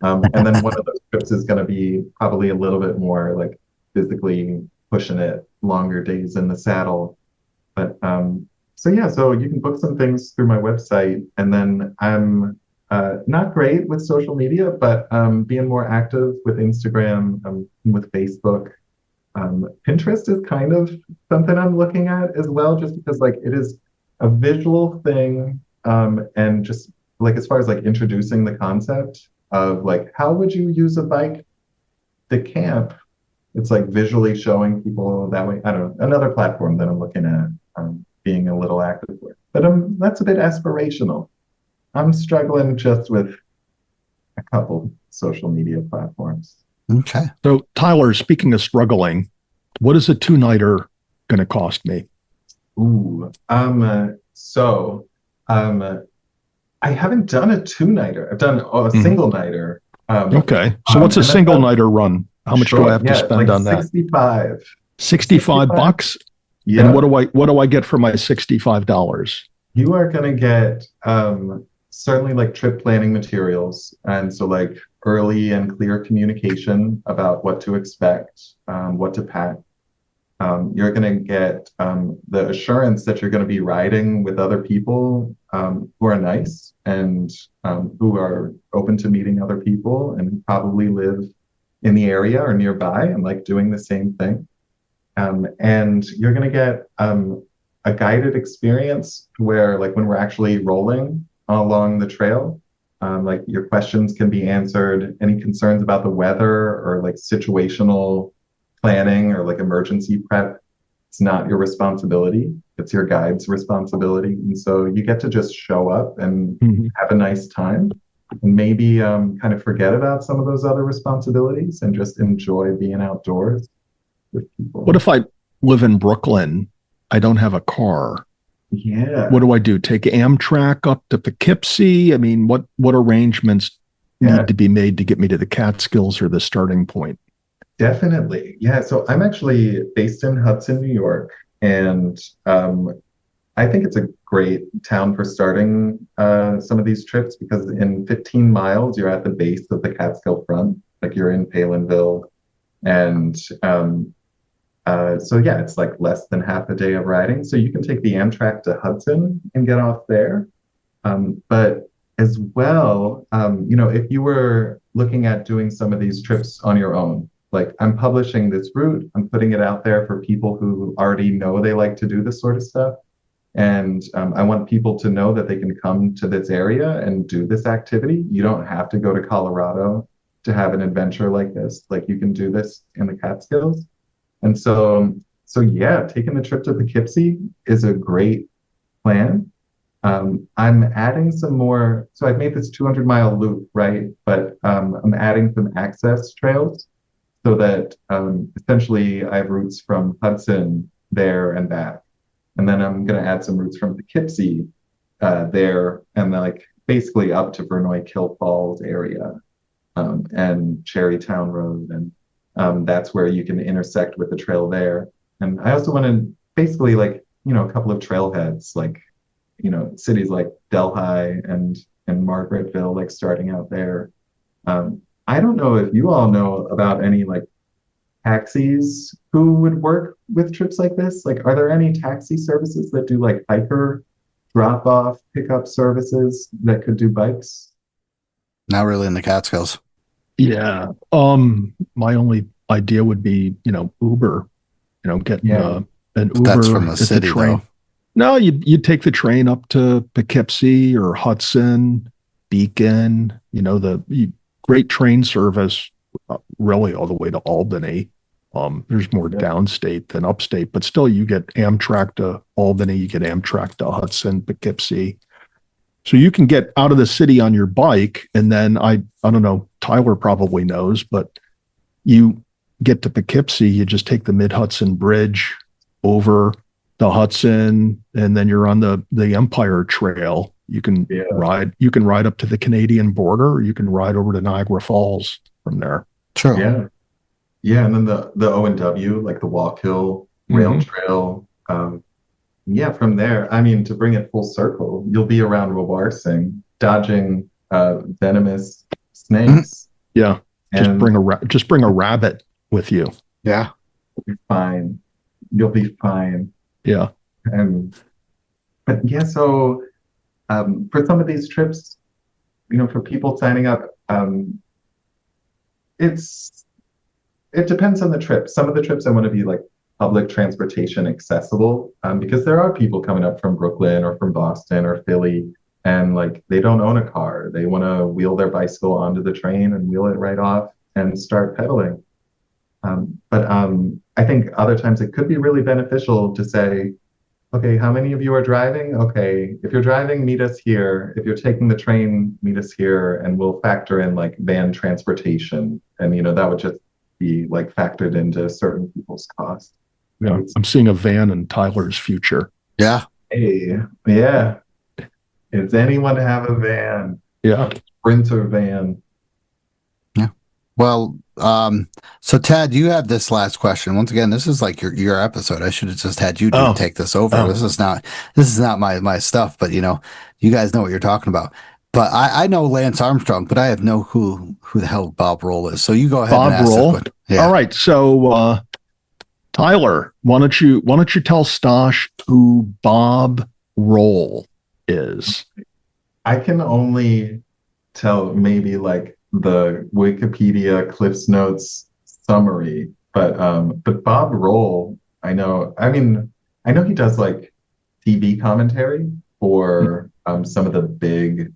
And then one of those trips is going to be probably a little bit more like physically pushing it, longer days in the saddle. But so you can book some things through my website. And then I'm not great with social media, but being more active with Instagram, with Facebook. Pinterest is kind of something I'm looking at as well, just because like it is a visual thing, and just like as far as like introducing the concept of like how would you use a bike to camp, it's like visually showing people that way. I don't know, another platform that I'm looking at being a little active with, but that's a bit aspirational. I'm struggling just with a couple social media platforms. Okay. So Tyler, speaking of struggling, what is a 2-nighter going to cost me? I haven't done a 2-nighter. I've done a single nighter. Okay. So what's a single nighter run? How much do I have to spend on that? 65. 65 bucks? Yeah. And what do I get for my $65? You are going to get certainly like trip planning materials. And so like early and clear communication about what to expect, what to pack. You're going to get the assurance that you're going to be riding with other people who are nice and who are open to meeting other people and probably live in the area or nearby and like doing the same thing. And you're going to get a guided experience where like when we're actually rolling along the trail, like your questions can be answered, any concerns about the weather or like situational planning or like emergency prep, it's not your responsibility, it's your guide's responsibility. And so you get to just show up and have a nice time and maybe kind of forget about some of those other responsibilities and just enjoy being outdoors with people. What if I live in Brooklyn? I don't have a car. Yeah. What do I do? Take Amtrak up to Poughkeepsie? I mean, what arrangements Yeah. need to be made to get me to the Catskills or the starting point? Definitely. Yeah. So I'm actually based in Hudson, New York, and I think it's a great town for starting some of these trips because in 15 miles, you're at the base of the Catskill Front, like you're in Palinville. And so, yeah, it's like less than half a day of riding. So you can take the Amtrak to Hudson and get off there. But as well, if you were looking at doing some of these trips on your own, like I'm publishing this route, I'm putting it out there for people who already know they like to do this sort of stuff. And I want people to know that they can come to this area and do this activity. You don't have to go to Colorado to have an adventure like this. Like you can do this in the Catskills. And so yeah, taking the trip to Poughkeepsie is a great plan. I'm adding some more. So I've made this 200-mile loop, right? But I'm adding some access trails so that essentially I have routes from Hudson there and back. And then I'm going to add some routes from Poughkeepsie there and like basically up to Vernoy Kill Falls area and Cherrytown Road. And that's where you can intersect with the trail there. And I also want to basically like, a couple of trailheads, like, cities like Delhi and Margaretville, like starting out there. I don't know if you all know about any like taxis who would work with trips like this? Like, are there any taxi services that do like hiker drop off pickup services that could do bikes? Not really in the Catskills. Yeah. My only idea would be, Uber, getting Yeah. an But Uber that's from the at city, train. though. No, you'd take the train up to Poughkeepsie or Hudson, Beacon, great train service, really all the way to Albany. There's more Yeah. downstate than upstate, but still you get Amtrak to Albany, you get Amtrak to Hudson, Poughkeepsie. So you can get out of the city on your bike, and then I don't know, Tyler probably knows, but you get to Poughkeepsie, you just take the Mid-Hudson Bridge over the Hudson, and then you're on the Empire Trail. You can ride up to the Canadian border, or you can ride over to Niagara Falls from there. True. Yeah. Yeah. And then the O&W, like the Walkill Rail Trail. Yeah, from there, I mean, to bring it full circle, you'll be around Wawarsing, dodging venomous snakes. Yeah. And Just bring a rabbit with you. Yeah. you'll be fine. You'll be fine. Yeah. But yeah, so for some of these trips, for people signing up, it depends on the trip. Some of the trips I want to be like public transportation accessible because there are people coming up from Brooklyn or from Boston or Philly and like they don't own a car. They want to wheel their bicycle onto the train and wheel it right off and start pedaling. But I think other times it could be really beneficial to say, okay, how many of you are driving? Okay, if you're driving, meet us here. If you're taking the train, meet us here, and we'll factor in like van transportation. And that would just be like factored into certain people's costs. Yeah. I'm seeing a van in Tyler's future. Yeah. Hey, yeah. Does anyone have a van? Yeah. Sprinter van. Yeah. Well, so Tad, you had this last question. Once again, this is like your episode. I should have just had you take this over. Oh. This is not my stuff, but you guys know what you're talking about. But I know Lance Armstrong, but I have no who the hell Bob Roll is. So you go ahead and ask Roll. the question. Yeah. All right. So Tyler, why don't you tell Stosh who Bob Roll is? I can only tell maybe like the Wikipedia Cliffs Notes summary, but Bob Roll, I know he does like TV commentary for some of the big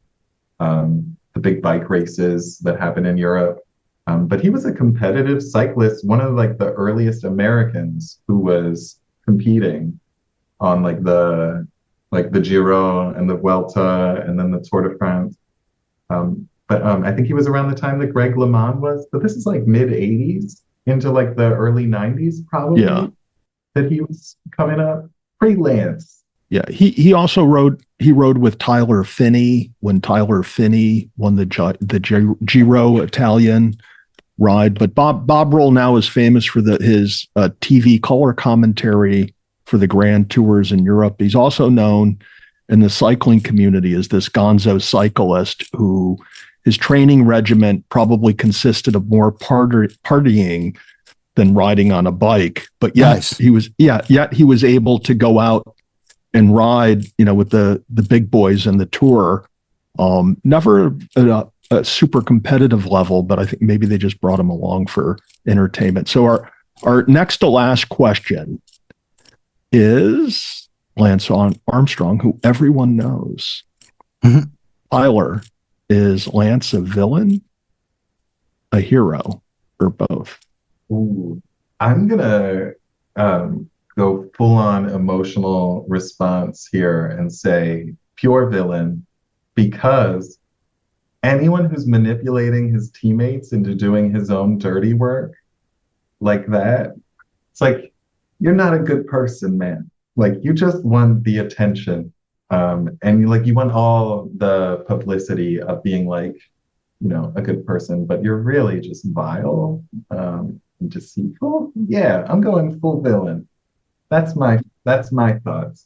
bike races that happen in Europe. But he was a competitive cyclist, one of like the earliest Americans who was competing on like the Giro and the Vuelta and then the Tour de France. But I think he was around the time that Greg LeMond was, but this is like mid 80s into like the early 90s probably that he was coming up. Freelance. Yeah, he also rode with Tyler Finney when Tyler Finney won the Giro Italian ride. But Bob Roll now is famous for his TV color commentary for the Grand Tours in Europe. He's also known in the cycling community as this gonzo cyclist who his training regimen probably consisted of more partying than riding on a bike. But yet Nice. he was able to go out and ride, with the big boys in the Tour. Never at a super competitive level, but I think maybe they just brought him along for entertainment. So our next to last question is Lance Armstrong, who everyone knows. Mhm. Tyler, is Lance a villain, a hero, or both? Ooh, I'm gonna go full on emotional response here and say pure villain, because anyone who's manipulating his teammates into doing his own dirty work like that, it's like, you're not a good person, man. Like, you just want the attention. And you want all the publicity of being like, a good person, but you're really just vile, and deceitful. Yeah, I'm going full villain. That's my thoughts,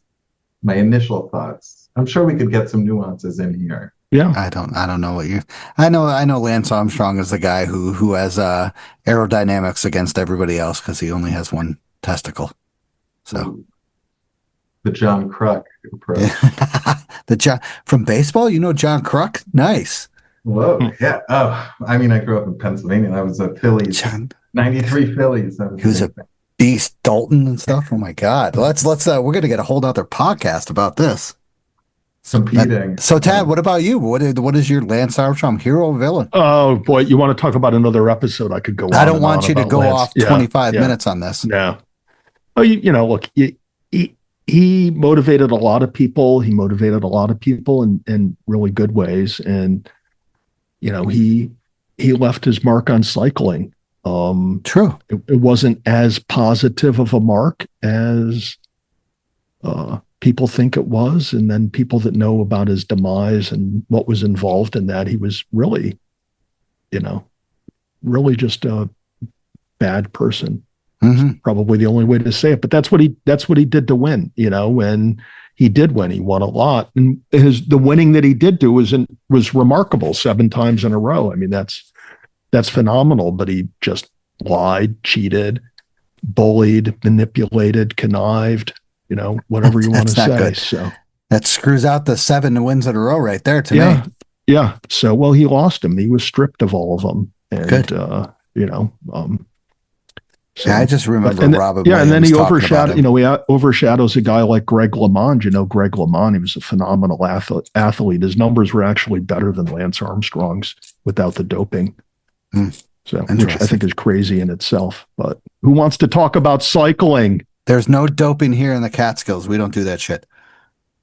my initial thoughts. I'm sure we could get some nuances in here. Yeah. I don't know what I know Lance Armstrong is the guy who has aerodynamics against everybody else because he only has one testicle. So The John Kruk approach. from baseball, John Kruk? Nice. Whoa, yeah. Oh, I mean, I grew up in Pennsylvania, and I was a Phillies, 93 Phillies. He was a beast, Dalton and stuff. Oh my God. Let's we're gonna get a whole other podcast about this. Competing. So Tad, what about you? What is your Lance Armstrong, hero or villain? Oh boy, you want to talk about another episode? I could go on. I don't want you to go Lance. off 25 minutes on this. No. Oh, look, he motivated a lot of people. He motivated a lot of people in really good ways. And, he left his mark on cycling. True. It wasn't as positive of a mark as people think it was. And then people that know about his demise and what was involved in that, he was really, really just a bad person. Mm-hmm. Probably the only way to say it, but that's what he did to win. When he did win, he won a lot, and the winning that he did do was remarkable. 7 times in a row. I mean, that's phenomenal. But he just lied, cheated, bullied, manipulated, connived. Whatever you want to say. Good. So that screws out the 7 wins in a row right there to me. Yeah. So he lost him. He was stripped of all of them. And, good. So, I just remember Robin. Yeah, and then he overshadowed. He overshadows a guy like Greg LeMond. Greg LeMond, he was a phenomenal athlete. His numbers were actually better than Lance Armstrong's without the doping. So, which I think is crazy in itself. But who wants to talk about cycling? There's no doping here in the Catskills. We don't do that shit.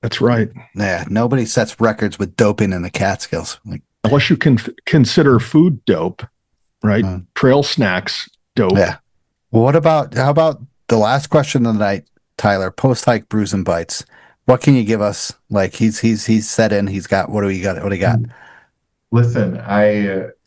That's right. Yeah, nobody sets records with doping in the Catskills. Unless you can consider food dope, right? Trail snacks dope. Yeah. Well, how about the last question of the night, Tyler? Post-hike bruise and bites. What can you give us? Like he's set in. He's got. What do you got? What do you got? Listen,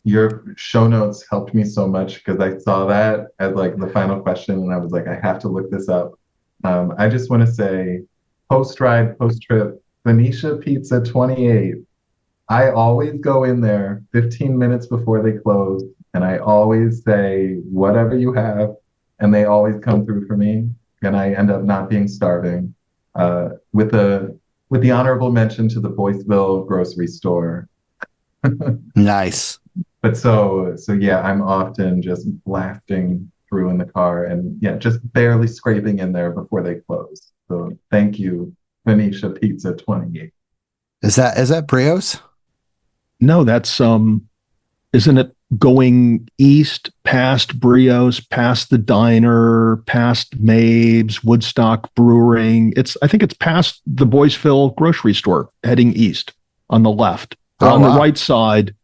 your show notes helped me so much because I saw that as like the final question, and I was like, I have to look this up. I just want to say, post-ride, post-trip, Venetia Pizza 28. I always go in there 15 minutes before they close, and I always say, whatever you have. And they always come through for me, and I end up not being starving. With the honorable mention to the Boyceville grocery store. Nice. But so yeah, I'm often just blasting through in the car, and just barely scraping in there before they close. So thank you, Venetia Pizza 28. Is that Brios? No, that's isn't it going east past Brios, past the diner, past Mabes, Woodstock Brewing? I think it's past the Boyceville grocery store, heading east on the left. On the right side.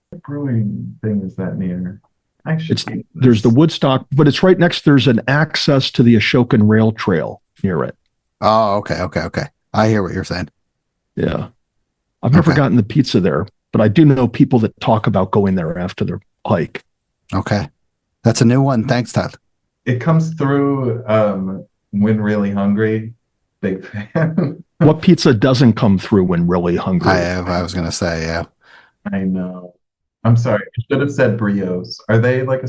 What brewing thing is that near? There's the Woodstock, but it's right next. There's an access to the Ashokan Rail Trail near it. Oh, okay. I hear what you're saying. Yeah. I've never Okay. gotten the pizza there, but I do know people that talk about going there after their hike. Okay. That's a new one. Thanks, Todd. It comes through when really hungry. Big fan. What pizza doesn't come through when really hungry? I was gonna say, yeah. I know. I'm sorry. I should have said brios. Are they like a?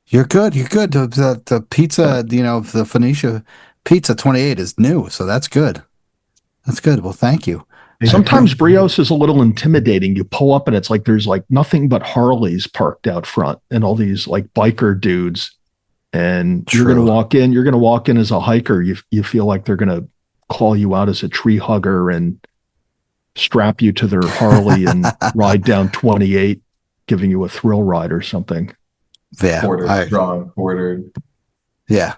You're good. You're good. The pizza, the Phoenicia pizza 28 is new, so that's good. That's good. Well, thank you. Sometimes Brios is a little intimidating. You pull up and it's like there's like nothing but Harleys parked out front and all these like biker dudes. And you're going to walk in as a hiker. You feel like they're going to call you out as a tree hugger and strap you to their Harley and ride down 28, giving you a thrill ride or something. Yeah. Quartered. Yeah.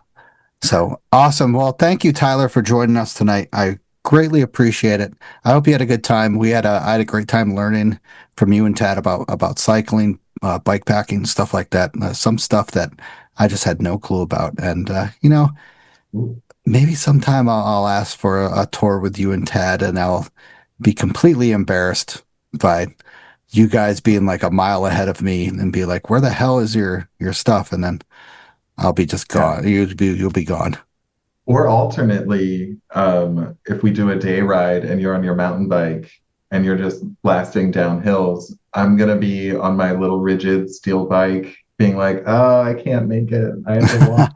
So awesome. Well, thank you, Tyler, for joining us tonight. I greatly appreciate it. I hope you had a good time. I had a great time learning from you and Tad about cycling, bike packing, stuff like that. Some stuff that I just had no clue about. And, maybe sometime I'll ask for a tour with you and Tad, and I'll be completely embarrassed by you guys being like a mile ahead of me and be like, where the hell is your stuff? And then I'll be just gone. Yeah. You'll be gone. Or alternately, if we do a day ride and you're on your mountain bike and you're just blasting down hills, I'm going to be on my little rigid steel bike being like, oh, I can't make it. I have to walk.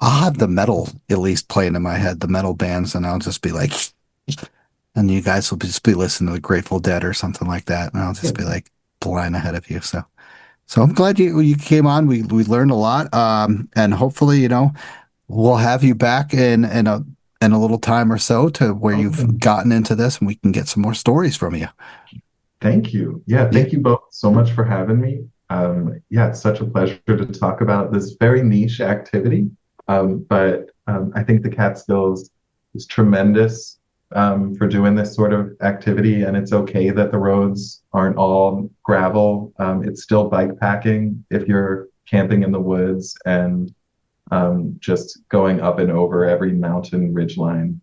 I'll have the metal at least playing in my head, the metal bands, and I'll just be like, and you guys will just be listening to the Grateful Dead or something like that. And I'll just be like blind ahead of you. So I'm glad you came on. We learned a lot. And hopefully, we'll have you back in a little time or so to where you've gotten into this and we can get some more stories from you. Thank you. Yeah. Thank you both so much for having me. It's such a pleasure to talk about this very niche activity. But I think the Catskills is tremendous for doing this sort of activity, and it's okay that the roads aren't all gravel. It's still bike packing if you're camping in the woods and just going up and over every mountain ridgeline.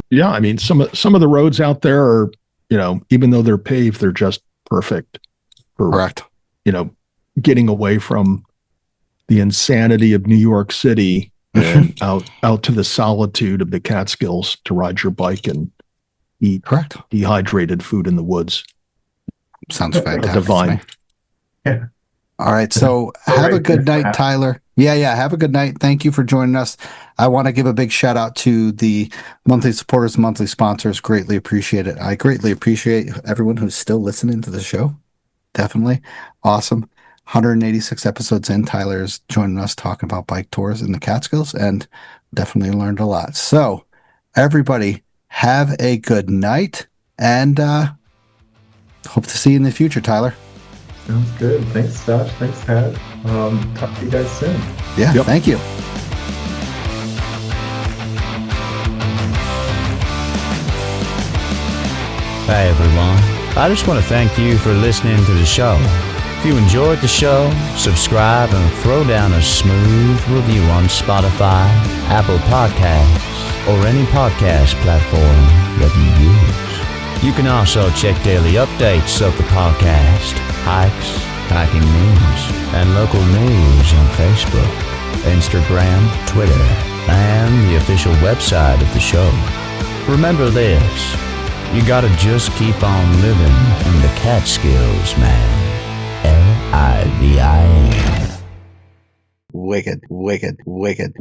Yeah, I mean, some of the roads out there are, even though they're paved, they're just perfect for, correct. Getting away from the insanity of New York City and out to the solitude of the Catskills to ride your bike and eat correct dehydrated food in the woods. Sounds fantastic. Divine. Yeah. All right. So have a good night, Tyler. Yeah. Have a good night. Thank you for joining us. I want to give a big shout out to the monthly supporters, monthly sponsors. Greatly appreciate it. I greatly appreciate everyone who's still listening to the show. Definitely. Awesome. 186 episodes in, Tyler's joining us talking about bike tours in the Catskills and definitely learned a lot. So everybody have a good night and hope to see you in the future, Tyler. Sounds good. Thanks, Josh. Thanks, Tad. Talk to you guys soon. Yeah, yep. Thank you. Hey everyone, I just want to thank you for listening to the show. If you enjoyed the show, subscribe and throw down a smooth review on Spotify, Apple Podcasts, or any podcast platform that you use. You can also check daily updates of the podcast, hikes, hiking news, and local news on Facebook, Instagram, Twitter, and the official website of the show. Remember this, you gotta just keep on living in the Catskills, man. Livin. Wicked.